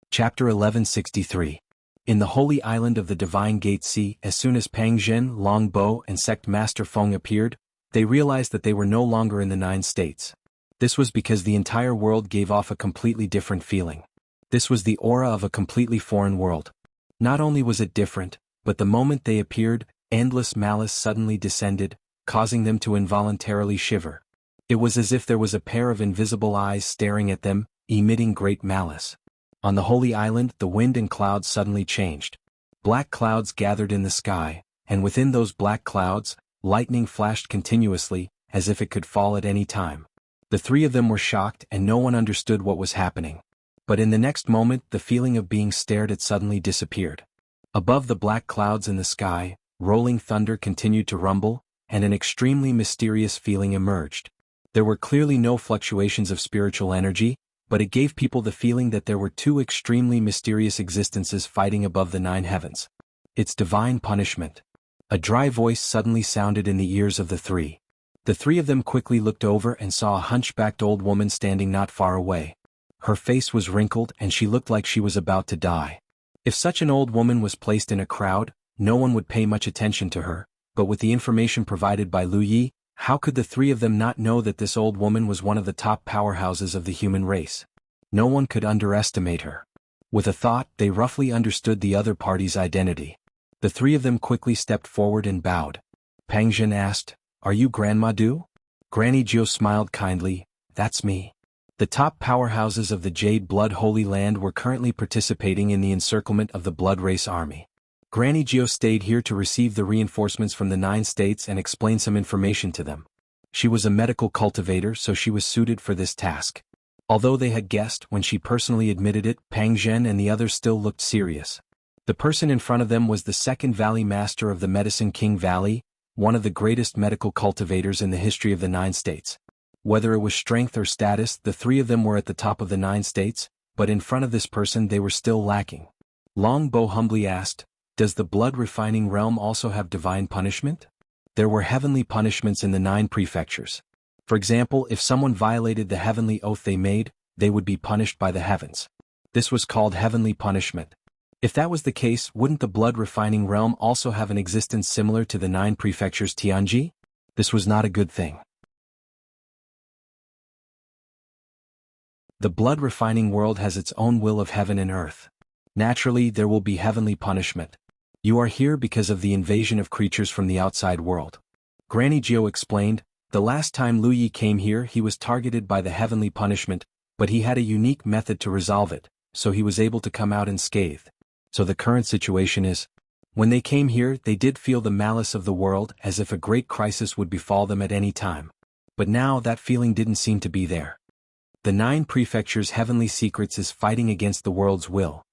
Chapter 1163. In the holy island of the Divine Gate Sea, as soon as Pang Zhen, Long Bo and Sect Master Feng appeared, they realized that they were no longer in the 9 states. This was because the entire world gave off a completely different feeling. This was the aura of a completely foreign world. Not only was it different, but the moment they appeared, endless malice suddenly descended, causing them to involuntarily shiver. It was as if there was a pair of invisible eyes staring at them, emitting great malice. On the holy island, the wind and clouds suddenly changed. Black clouds gathered in the sky, and within those black clouds, lightning flashed continuously, as if it could fall at any time. The 3 of them were shocked and no one understood what was happening. But in the next moment, the feeling of being stared at suddenly disappeared. Above the black clouds in the sky, rolling thunder continued to rumble, and an extremely mysterious feeling emerged. There were clearly no fluctuations of spiritual energy, but it gave people the feeling that there were 2 extremely mysterious existences fighting above the 9 heavens. It's divine punishment. A dry voice suddenly sounded in the ears of the 3. The 3 of them quickly looked over and saw a hunchbacked old woman standing not far away. Her face was wrinkled and she looked like she was about to die. If such an old woman was placed in a crowd, no one would pay much attention to her, but with the information provided by Lu Yi, how could the 3 of them not know that this old woman was one of the top powerhouses of the human race? No one could underestimate her. With a thought, they roughly understood the other party's identity. The 3 of them quickly stepped forward and bowed. Pang Zhen asked, "Are you Grandma Du?" Granny Jiao smiled kindly, "That's me." The top powerhouses of the Jade Blood Holy Land were currently participating in the encirclement of the Blood Race Army. Granny Jiao stayed here to receive the reinforcements from the 9 states and explain some information to them. She was a medical cultivator, so she was suited for this task. Although they had guessed, when she personally admitted it, Pang Zhen and the others still looked serious. The person in front of them was the 2nd Valley Master of the Medicine King Valley, one of the greatest medical cultivators in the history of the 9 states. Whether it was strength or status, the 3 of them were at the top of the 9 states, but in front of this person they were still lacking. Long Bo humbly asked, "Does the blood-refining realm also have divine punishment?" There were heavenly punishments in the 9 prefectures. For example, if someone violated the heavenly oath they made, they would be punished by the heavens. This was called heavenly punishment. If that was the case, wouldn't the blood-refining realm also have an existence similar to the 9 prefectures Tianji? This was not a good thing. The blood-refining world has its own will of heaven and earth. Naturally, there will be heavenly punishment. You are here because of the invasion of creatures from the outside world. Granny Jiao explained, the last time Lu Yi came here he was targeted by the heavenly punishment, but he had a unique method to resolve it, so he was able to come out unscathed. So the current situation is, when they came here they did feel the malice of the world as if a great crisis would befall them at any time. But now that feeling didn't seem to be there. The 9 prefectures' heavenly secrets is fighting against the world's will.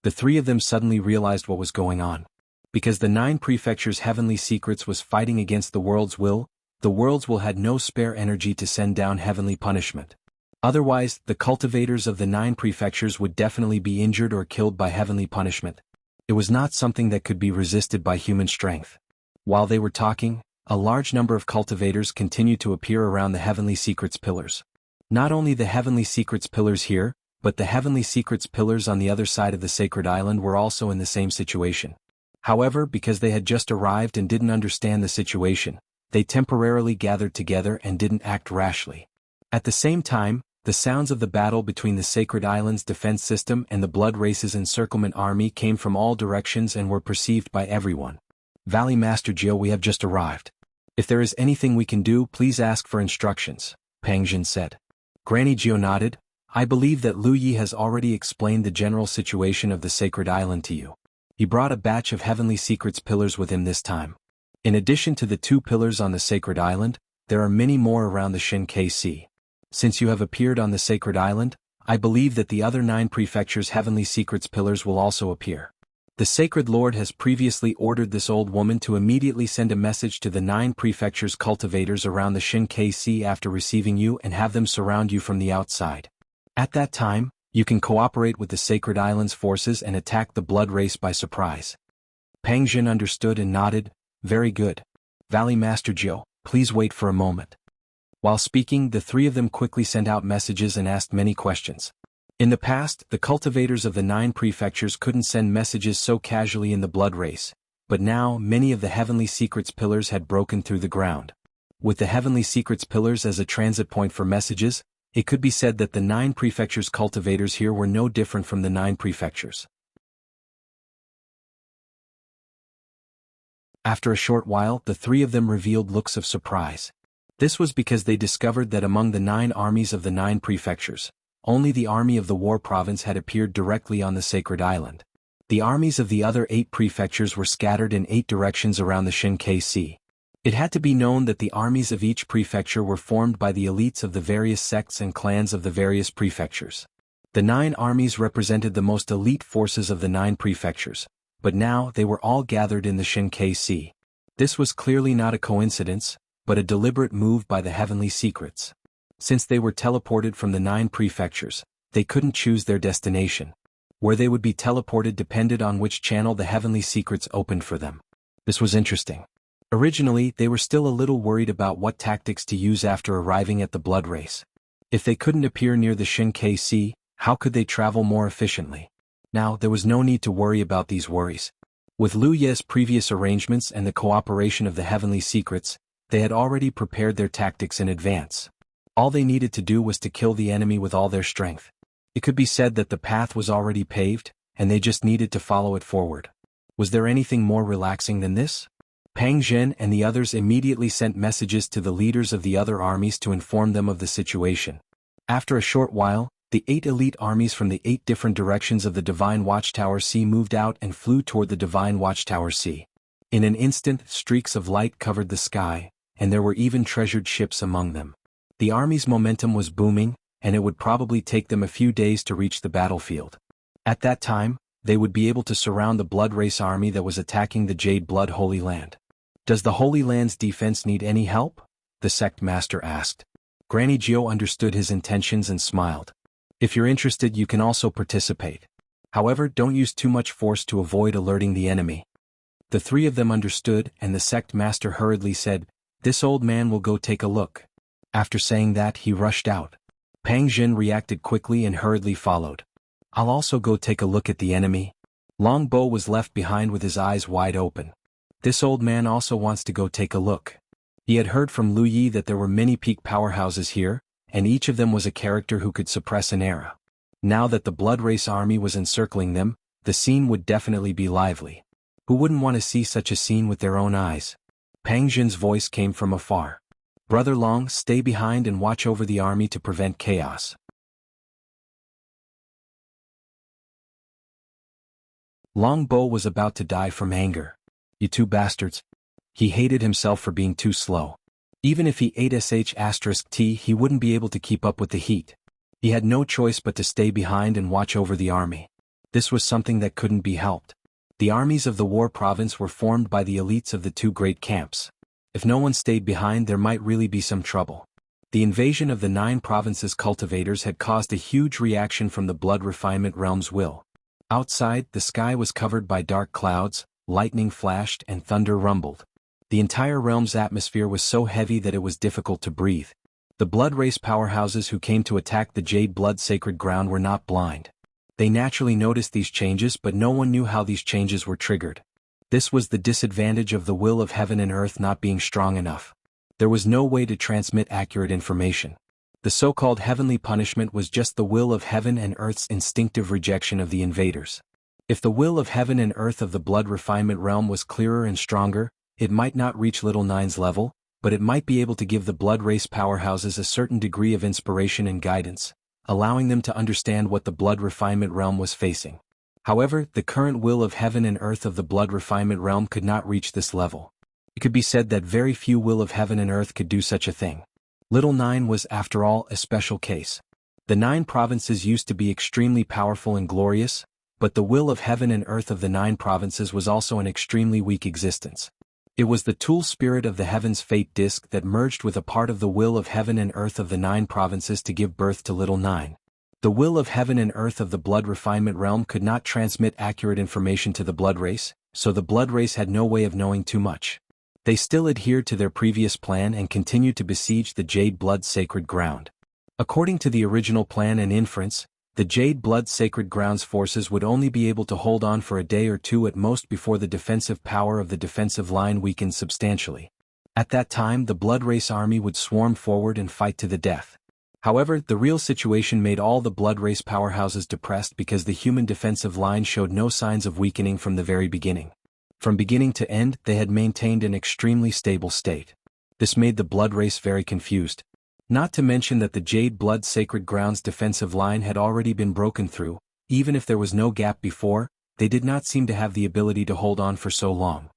The 3 of them suddenly realized what was going on. Because the 9 prefectures' heavenly secrets was fighting against the world's will, the world's will had no spare energy to send down heavenly punishment. Otherwise, the cultivators of the 9 prefectures would definitely be injured or killed by heavenly punishment. It was not something that could be resisted by human strength. While they were talking, a large number of cultivators continued to appear around the heavenly secrets pillars. Not only the heavenly secrets pillars here, but the heavenly secrets pillars on the other side of the sacred island were also in the same situation. However, because they had just arrived and didn't understand the situation, they temporarily gathered together and didn't act rashly. At the same time, the sounds of the battle between the sacred island's defense system and the Blood Race's encirclement army came from all directions and were perceived by everyone. Valley Master Jiao, we have just arrived. If there is anything we can do, please ask for instructions, Pang Jin said. Granny Jiao nodded. I believe that Lu Yi has already explained the general situation of the sacred island to you. He brought a batch of heavenly secrets pillars with him this time. In addition to the 2 pillars on the sacred island, there are many more around the Shinkai Sea. Since you have appeared on the sacred island, I believe that the other 9 prefectures' heavenly secrets pillars will also appear. The Sacred Lord has previously ordered this old woman to immediately send a message to the 9 prefectures' cultivators around the Shinkai Sea after receiving you and have them surround you from the outside. At that time, you can cooperate with the Sacred Island's forces and attack the blood race by surprise. Pang Jin understood and nodded. Very good. Valley Master Jiao, please wait for a moment. While speaking, the 3 of them quickly sent out messages and asked many questions. In the past, the cultivators of the 9 prefectures couldn't send messages so casually in the blood race, but now many of the heavenly secrets pillars had broken through the ground. With the heavenly secrets pillars as a transit point for messages, it could be said that the 9 prefectures' cultivators here were no different from the 9 prefectures. After a short while, the 3 of them revealed looks of surprise. This was because they discovered that among the 9 armies of the 9 prefectures, only the army of the War Province had appeared directly on the sacred island. The armies of the other 8 prefectures were scattered in 8 directions around the Shinkai Sea. It had to be known that the armies of each prefecture were formed by the elites of the various sects and clans of the various prefectures. The 9 armies represented the most elite forces of the 9 prefectures, but now they were all gathered in the Shinkai Sea. This was clearly not a coincidence, but a deliberate move by the heavenly secrets. Since they were teleported from the 9 prefectures, they couldn't choose their destination. Where they would be teleported depended on which channel the heavenly secrets opened for them. This was interesting. Originally, they were still a little worried about what tactics to use after arriving at the blood race. If they couldn't appear near the Shinkai Sea, how could they travel more efficiently? Now, there was no need to worry about these worries. With Lu Ye's previous arrangements and the cooperation of the heavenly secrets, they had already prepared their tactics in advance. All they needed to do was to kill the enemy with all their strength. It could be said that the path was already paved, and they just needed to follow it forward. Was there anything more relaxing than this? Pang Jin and the others immediately sent messages to the leaders of the other armies to inform them of the situation. After a short while, the 8 elite armies from the 8 different directions of the Divine Watchtower Sea moved out and flew toward the Divine Watchtower Sea. In an instant, streaks of light covered the sky, and there were even treasured ships among them. The army's momentum was booming, and it would probably take them a few days to reach the battlefield. At that time, they would be able to surround the Blood Race army that was attacking the Jade Blood Holy Land. Does the Holy Land's defense need any help? The sect master asked. Granny Jiao understood his intentions and smiled. If you're interested, you can also participate. However, don't use too much force to avoid alerting the enemy. The 3 of them understood, and the sect master hurriedly said, "This old man will go take a look." After saying that, he rushed out. Pang Jin reacted quickly and hurriedly followed. "I'll also go take a look at the enemy." Long Bo was left behind with his eyes wide open. This old man also wants to go take a look. He had heard from Lu Yi that there were many peak powerhouses here, and each of them was a character who could suppress an era. Now that the Blood Race army was encircling them, the scene would definitely be lively. Who wouldn't want to see such a scene with their own eyes? Pang Jin's voice came from afar. "Brother Long, stay behind and watch over the army to prevent chaos." Long Bo was about to die from anger. You 2 bastards. He hated himself for being too slow. Even if he ate sh*t, he wouldn't be able to keep up with the heat. He had no choice but to stay behind and watch over the army. This was something that couldn't be helped. The armies of the War Province were formed by the elites of the 2 great camps. If no one stayed behind, there might really be some trouble. The invasion of the 9 provinces' cultivators had caused a huge reaction from the Blood Refinement Realm's will. Outside, the sky was covered by dark clouds, lightning flashed and thunder rumbled. The entire realm's atmosphere was so heavy that it was difficult to breathe. The Blood Race powerhouses who came to attack the Jade Blood Sacred Ground were not blind. They naturally noticed these changes, but no one knew how these changes were triggered. This was the disadvantage of the will of heaven and earth not being strong enough. There was no way to transmit accurate information. The so-called heavenly punishment was just the will of heaven and earth's instinctive rejection of the invaders. If the will of heaven and earth of the blood refinement realm was clearer and stronger, it might not reach Little Nine's level, but it might be able to give the blood race powerhouses a certain degree of inspiration and guidance, allowing them to understand what the blood refinement realm was facing. However, the current will of heaven and earth of the blood refinement realm could not reach this level. It could be said that very few will of heaven and earth could do such a thing. Little Nine was, after all, a special case. The 9 provinces used to be extremely powerful and glorious, but the will of heaven and earth of the 9 provinces was also an extremely weak existence. It was the tool spirit of the heaven's fate disk that merged with a part of the will of heaven and earth of the 9 provinces to give birth to Little Nine. The will of heaven and earth of the blood refinement realm could not transmit accurate information to the blood race, so the blood race had no way of knowing too much. They still adhered to their previous plan and continued to besiege the Jade Blood Sacred Ground. According to the original plan and inference, the Jade Blood Sacred Ground's forces would only be able to hold on for a day or two at most before the defensive power of the defensive line weakened substantially. At that time the blood race army would swarm forward and fight to the death. However, the real situation made all the blood race powerhouses depressed because the human defensive line showed no signs of weakening from the very beginning. From beginning to end, they had maintained an extremely stable state. This made the blood race very confused. Not to mention that the Jade Blood Sacred Ground's defensive line had already been broken through. Even if there was no gap before, they did not seem to have the ability to hold on for so long.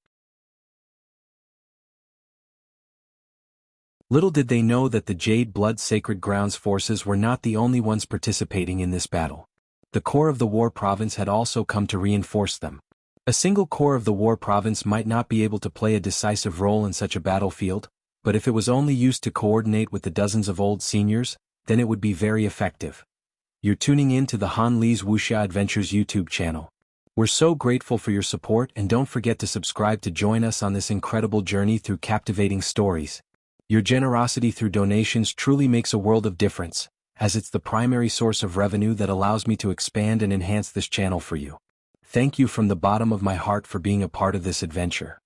Little did they know that the Jade Blood Sacred Ground's forces were not the only ones participating in this battle. The core of the War Province had also come to reinforce them. A single core of the War Province might not be able to play a decisive role in such a battlefield, but if it was only used to coordinate with the dozens of old seniors, then it would be very effective. You're tuning in to the Han Li's Wuxia Adventures YouTube channel. We're so grateful for your support, and don't forget to subscribe to join us on this incredible journey through captivating stories. Your generosity through donations truly makes a world of difference, as it's the primary source of revenue that allows me to expand and enhance this channel for you. Thank you from the bottom of my heart for being a part of this adventure.